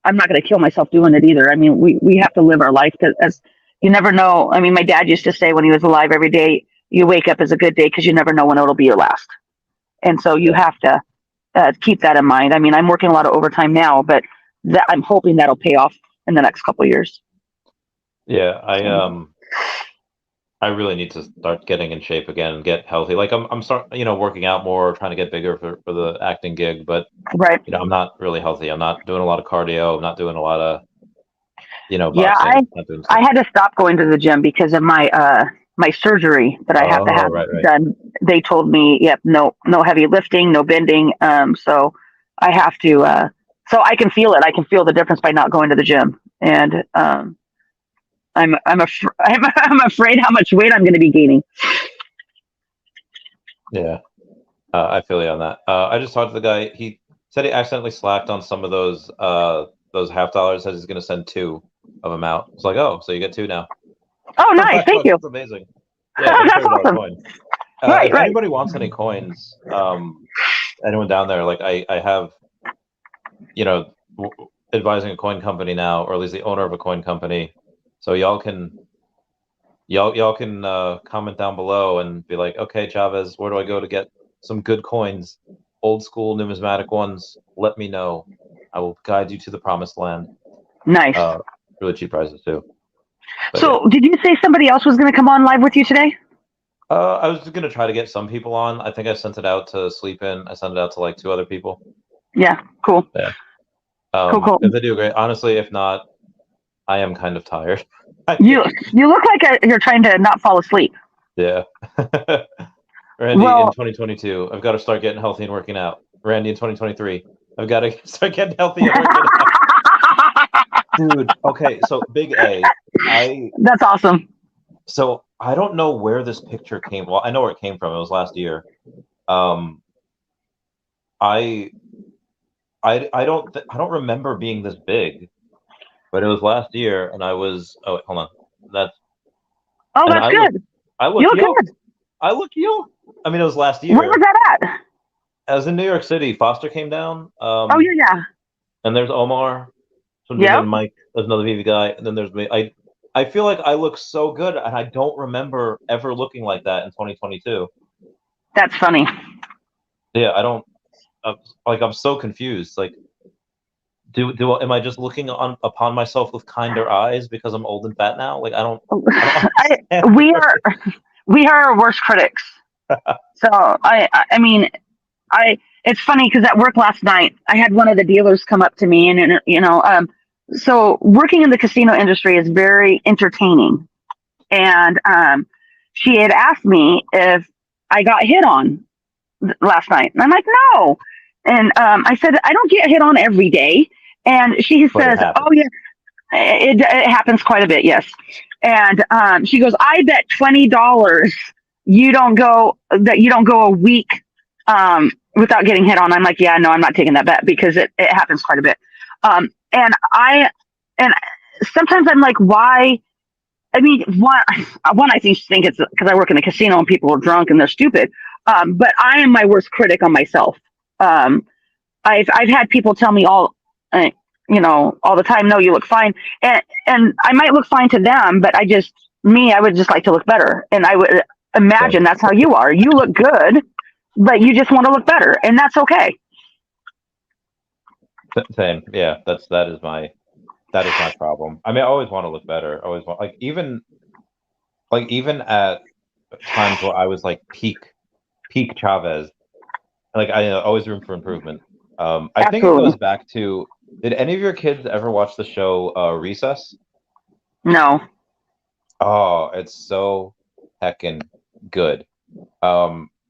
I'm not going to kill myself doing it either. I mean, we have to live our life, as you never know. I mean, my dad used to say when he was alive, every day you wake up is a good day, because you never know when it'll be your last. And so you have to keep that in mind. I mean, I'm working a lot of overtime now, but I'm hoping that'll pay off in the next couple of years. Yeah, I really need to start getting in shape again and get healthy. Like I'm starting, working out more, trying to get bigger for the acting gig, but right. I'm not really healthy. I'm not doing a lot of cardio. I'm not doing a lot of, boxing. Yeah, I had to stop going to the gym because of my my surgery that I have to have done. They told me, yep, no heavy lifting, no bending. So I have to. So I can feel it. I can feel the difference by not going to the gym, and I'm afraid how much weight I'm going to be gaining. Yeah, I feel you on that. I just talked to the guy. He said he accidentally slacked on some of those $50. Said he's going to send 2 of them out. It's like, oh, so you get 2 now. Oh, nice! Thank you. That's amazing. Yeah, that's awesome. Coin. If anybody wants any coins, anyone down there, like I have, advising a coin company now, or at least the owner of a coin company. So y'all can comment down below and be like, okay, Chavez, where do I go to get some good coins, old school numismatic ones? Let me know. I will guide you to the promised land. Nice. Really cheap prices too. But so, did you say somebody else was going to come on live with you today? I was going to try to get some people on. I think I sent it out to Sleep In. I sent it out to like 2 other people. Yeah, cool. Yeah. Cool. If they do great, honestly, if not, I am kind of tired. You look like you're trying to not fall asleep. Yeah. Randy, in 2022, I've got to start getting healthy and working out. Randy, in 2023, I've got to start getting healthy and working out. Dude, okay, so Big A, That's awesome. So I don't know where this picture came. Well, I know where it came from. It was last year. I don't remember being this big, but it was last year, and I was. Oh, wait, hold on. That's good. I look good. I look yoked. I mean, it was last year. Where was that at? I was in New York City. Foster came down. Yeah. And there's Omar. Yeah. Mike. There's another VeVe guy, and then there's me. I feel like I look so good, and I don't remember ever looking like that in 2022. That's funny. Yeah, I don't. I'm so confused. Like, am I just looking upon myself with kinder eyes because I'm old and fat now? Like, I don't we are our worst critics. So I mean, it's funny because at work last night I had one of the dealers come up to me, and so working in the casino industry is very entertaining, and she had asked me if I got hit on last night, and I'm like, no. And I said, I don't get hit on every day. And she says, oh, yeah, it happens quite a bit. Yes. And she goes, I bet $20 you don't go a week without getting hit on. I'm like, yeah, no, I'm not taking that bet because it happens quite a bit. And sometimes I'm like, why? I mean, one, I think it's because I work in a casino and people are drunk and they're stupid. But I am my worst critic on myself. I've had people tell me all the time, no, you look fine. And I might look fine to them, but I would just like to look better. And I would imagine that's how you are. You look good, but you just want to look better. And that's okay. Same. Yeah. That is my problem. I mean, I always want to look better. I always want, even at times where I was like peak Chavez, like I always room for improvement. I think it goes back to, did any of your kids ever watch the show Recess? No. Oh, it's so heckin' good.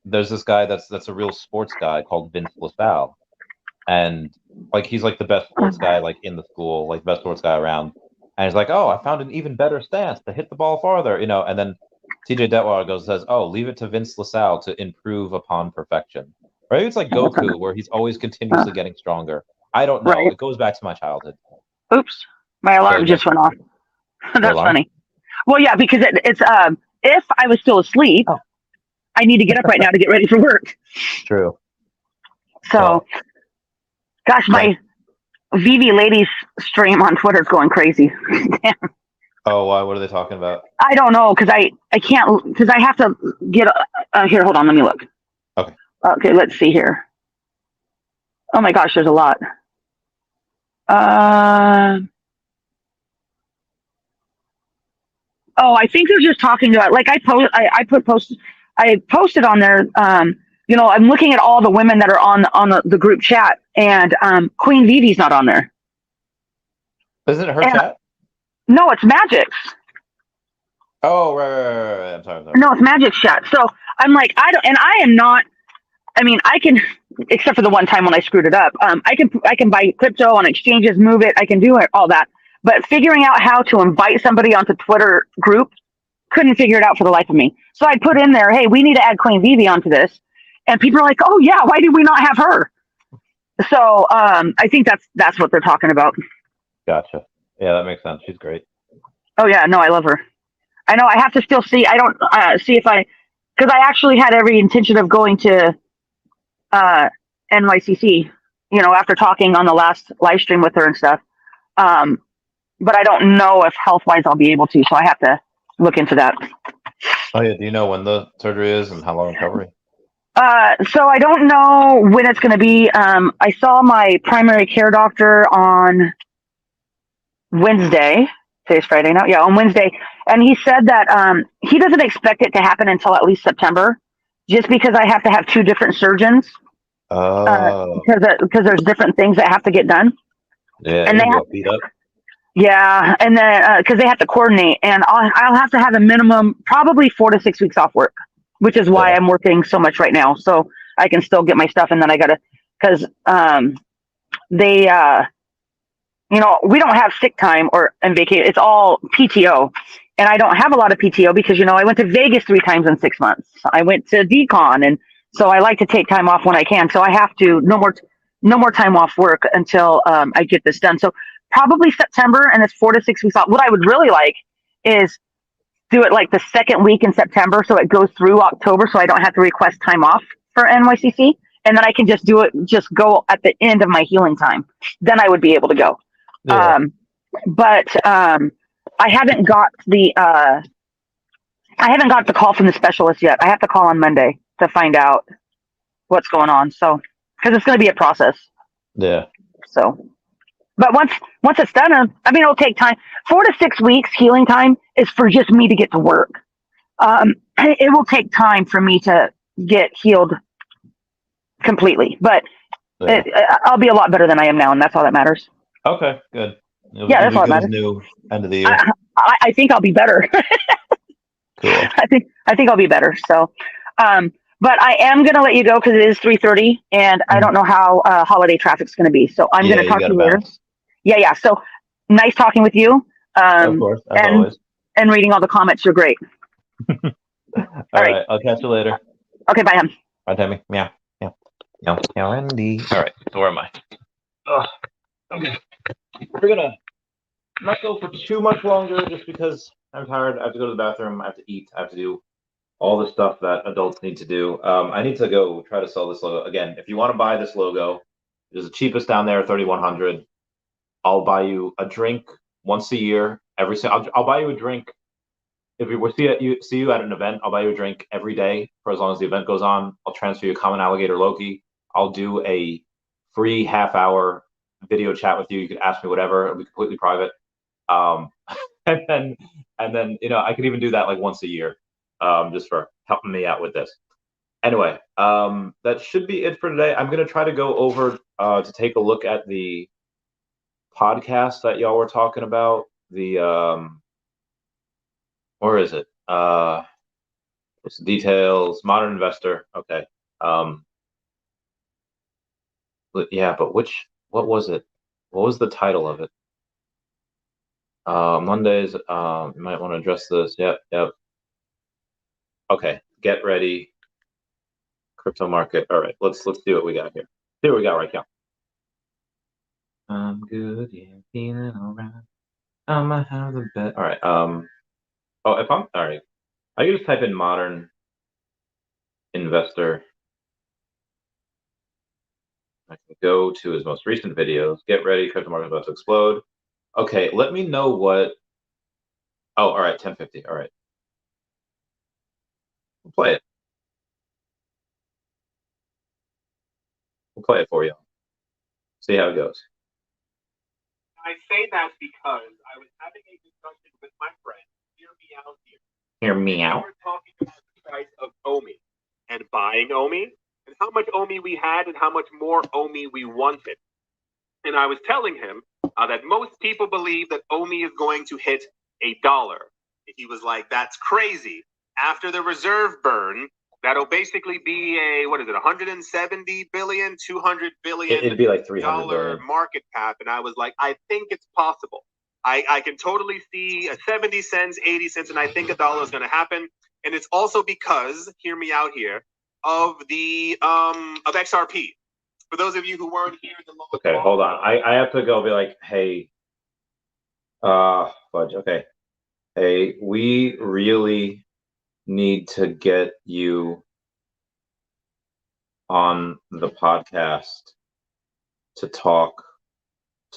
There's this guy that's a real sports guy called Vince LaSalle, and like he's like the best sports guy like in the school, like best sports guy around. And he's like, "Oh, I found an even better stance to hit the ball farther," And then TJ Detweiler goes and says, "Oh, leave it to Vince LaSalle to improve upon perfection." Or maybe it's like Goku, where he's always continuously getting stronger. I don't know. Right. It goes back to my childhood. Oops. My So alarm just went off. your That's alarm? funny. Well, yeah, because it's if I was still asleep, Oh. I need to get up right now to get ready for work. True. So, Well, gosh, my VeVe ladies stream on Twitter is going crazy. oh, why? What are they talking about? I don't know because I can't because I have to get here. Hold on, let me look. Okay. Okay, let's see here. Oh my gosh, there's a lot. Oh, I think they're just talking about like I posted on there. I'm looking at all the women that are on the group chat, and Queen VeVe's not on there. Isn't it her chat? No, it's Magic's. Oh, right. I'm sorry. No, it's Magic's chat. So I'm like, I am not. I mean, I can, except for the one time when I screwed it up. I can buy crypto on exchanges, move it. I can do it, all that. But figuring out how to invite somebody onto Twitter group, couldn't figure it out for the life of me. So I put in there, hey, we need to add Queen VeVe onto this, and people are like, oh yeah, why did we not have her? So I think that's what they're talking about. Gotcha. Yeah, that makes sense. She's great. Oh yeah, no, I love her. I know I have to still see. I don't see if because I actually had every intention of going to NYCC, after talking on the last live stream with her and stuff. But I don't know if health wise I'll be able to, so I have to look into that. Oh yeah, do you know when the surgery is and how long recovery? So I don't know when it's going to be. I saw my primary care doctor on Wednesday. Today's Friday now. Yeah, on Wednesday. And he said that he doesn't expect it to happen until at least September, just because I have to have 2 different surgeons. Because there's different things that have to get done. Yeah, and they have beat up. Yeah, and then because they have to coordinate, and I'll have to have a minimum probably 4 to 6 weeks off work, which is why I'm working so much right now, so I can still get my stuff. And then I gotta, because they we don't have sick time and vacation. It's all PTO, and I don't have a lot of PTO because I went to Vegas 3 times in 6 months. I went to DCon, and so I like to take time off when I can. So I have to no more time off work until I get this done. So probably September, and it's 4 to 6 weeks off. What I would really like is do it like the second week in September, so it goes through October, so I don't have to request time off for NYCC, and then I can just go at the end of my healing time. Then I would be able to go. Yeah. But I haven't got the call from the specialist yet. I have to call on Monday to find out what's going on. So, because it's going to be a process. Yeah. So, but once it's done, it'll take time. 4 to 6 weeks healing time is for just me to get to work. It will take time for me to get healed completely, but I'll be a lot better than I am now, and that's all that matters. Okay, good. That's all that matters. New end of the year. I think I'll be better. Cool. I think I'll be better. So, but I am going to let you go because it is 3:30, and I don't know how holiday traffic's going to be. So I'm going to talk to you later. Yeah. So nice talking with you. Of course, as always. And reading all the comments. You're great. all right. I'll catch you later. Okay, bye, hon. Bye, Tammy. Meow. Meow, Wendy. All right. So where am I? Okay. We're going to not go for too much longer just because I'm tired. I have to go to the bathroom. I have to eat. I have to do all the stuff that adults need to do. I need to go try to sell this logo. Again, if you want to buy this logo, it is the cheapest down there, $3,100. I'll buy you a drink once a year. I'll buy you a drink. If we see you at an event, I'll buy you a drink every day for as long as the event goes on. I'll transfer you a common alligator Loki. I'll do a free half-hour video chat with you. You can ask me whatever. It'll be completely private. And then I could even do that like once a year, just for helping me out with this. Anyway, that should be it for today. I'm gonna try to go over to take a look at the podcast that y'all were talking about, the Where is it? What's the details? Modern investor. Okay. Yeah, but what was it? What was the title of it? Mondays. You might want to address this. Yep. Okay. Get ready. Crypto market. All right. Let's see what we got here. See what we got right now. I'm good. Yeah, feeling all right. I'ma have the bet. All right. Oh, if I'm all right, I can just type in modern investor. I can go to his most recent videos. Get ready. Crypto market about to explode. Okay. Let me know what. Oh, all right. 1050. All right. We'll play it. We'll play it for you. See how it goes. I say that because I was having a discussion with my friend. Hear me out here. Hear me out. We were talking about the price of OMI and buying OMI and how much OMI we had and how much more OMI we wanted. And I was telling him that most people believe that OMI is going to hit $1. He was like, "That's crazy. After the reserve burn, that'll basically be a, what is it, 170 billion, 200 billion It'd be like 300 billion market cap." And I was like, I think it's possible. I can totally see a 70 cents, 80 cents, and I think $1 is going to happen. And it's also because, hear me out here, of the of XRP. For those of you who weren't here, okay, hold on. I have to go be like, hey, fudge. Okay, hey, we really need to get you on the podcast to talk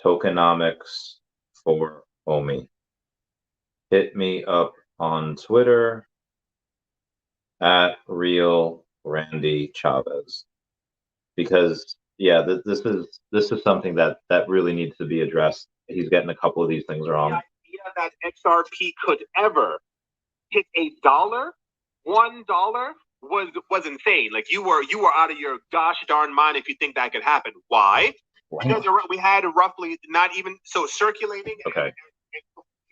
tokenomics for OMI. Hit me up on Twitter at real Randy Chavez, because yeah, this is something that really needs to be addressed. He's getting a couple of these things wrong. The idea that XRP could ever hit $1, $1 was insane. Like you were out of your gosh darn mind if you think that could happen. Why? Because we had roughly not even so circulating. Okay.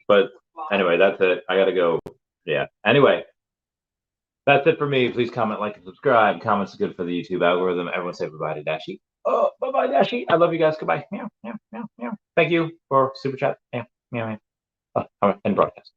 But anyway, that's it. I gotta go. Yeah. Anyway, that's it for me. Please comment, like, and subscribe. Comments are good for the YouTube algorithm. Everyone say bye-bye to Dashi. Oh, bye-bye, Dashi. I love you guys. Goodbye. Meow, meow, meow, meow. Thank you for super chat. Meow, meow, meow. Oh, all right, and broadcast.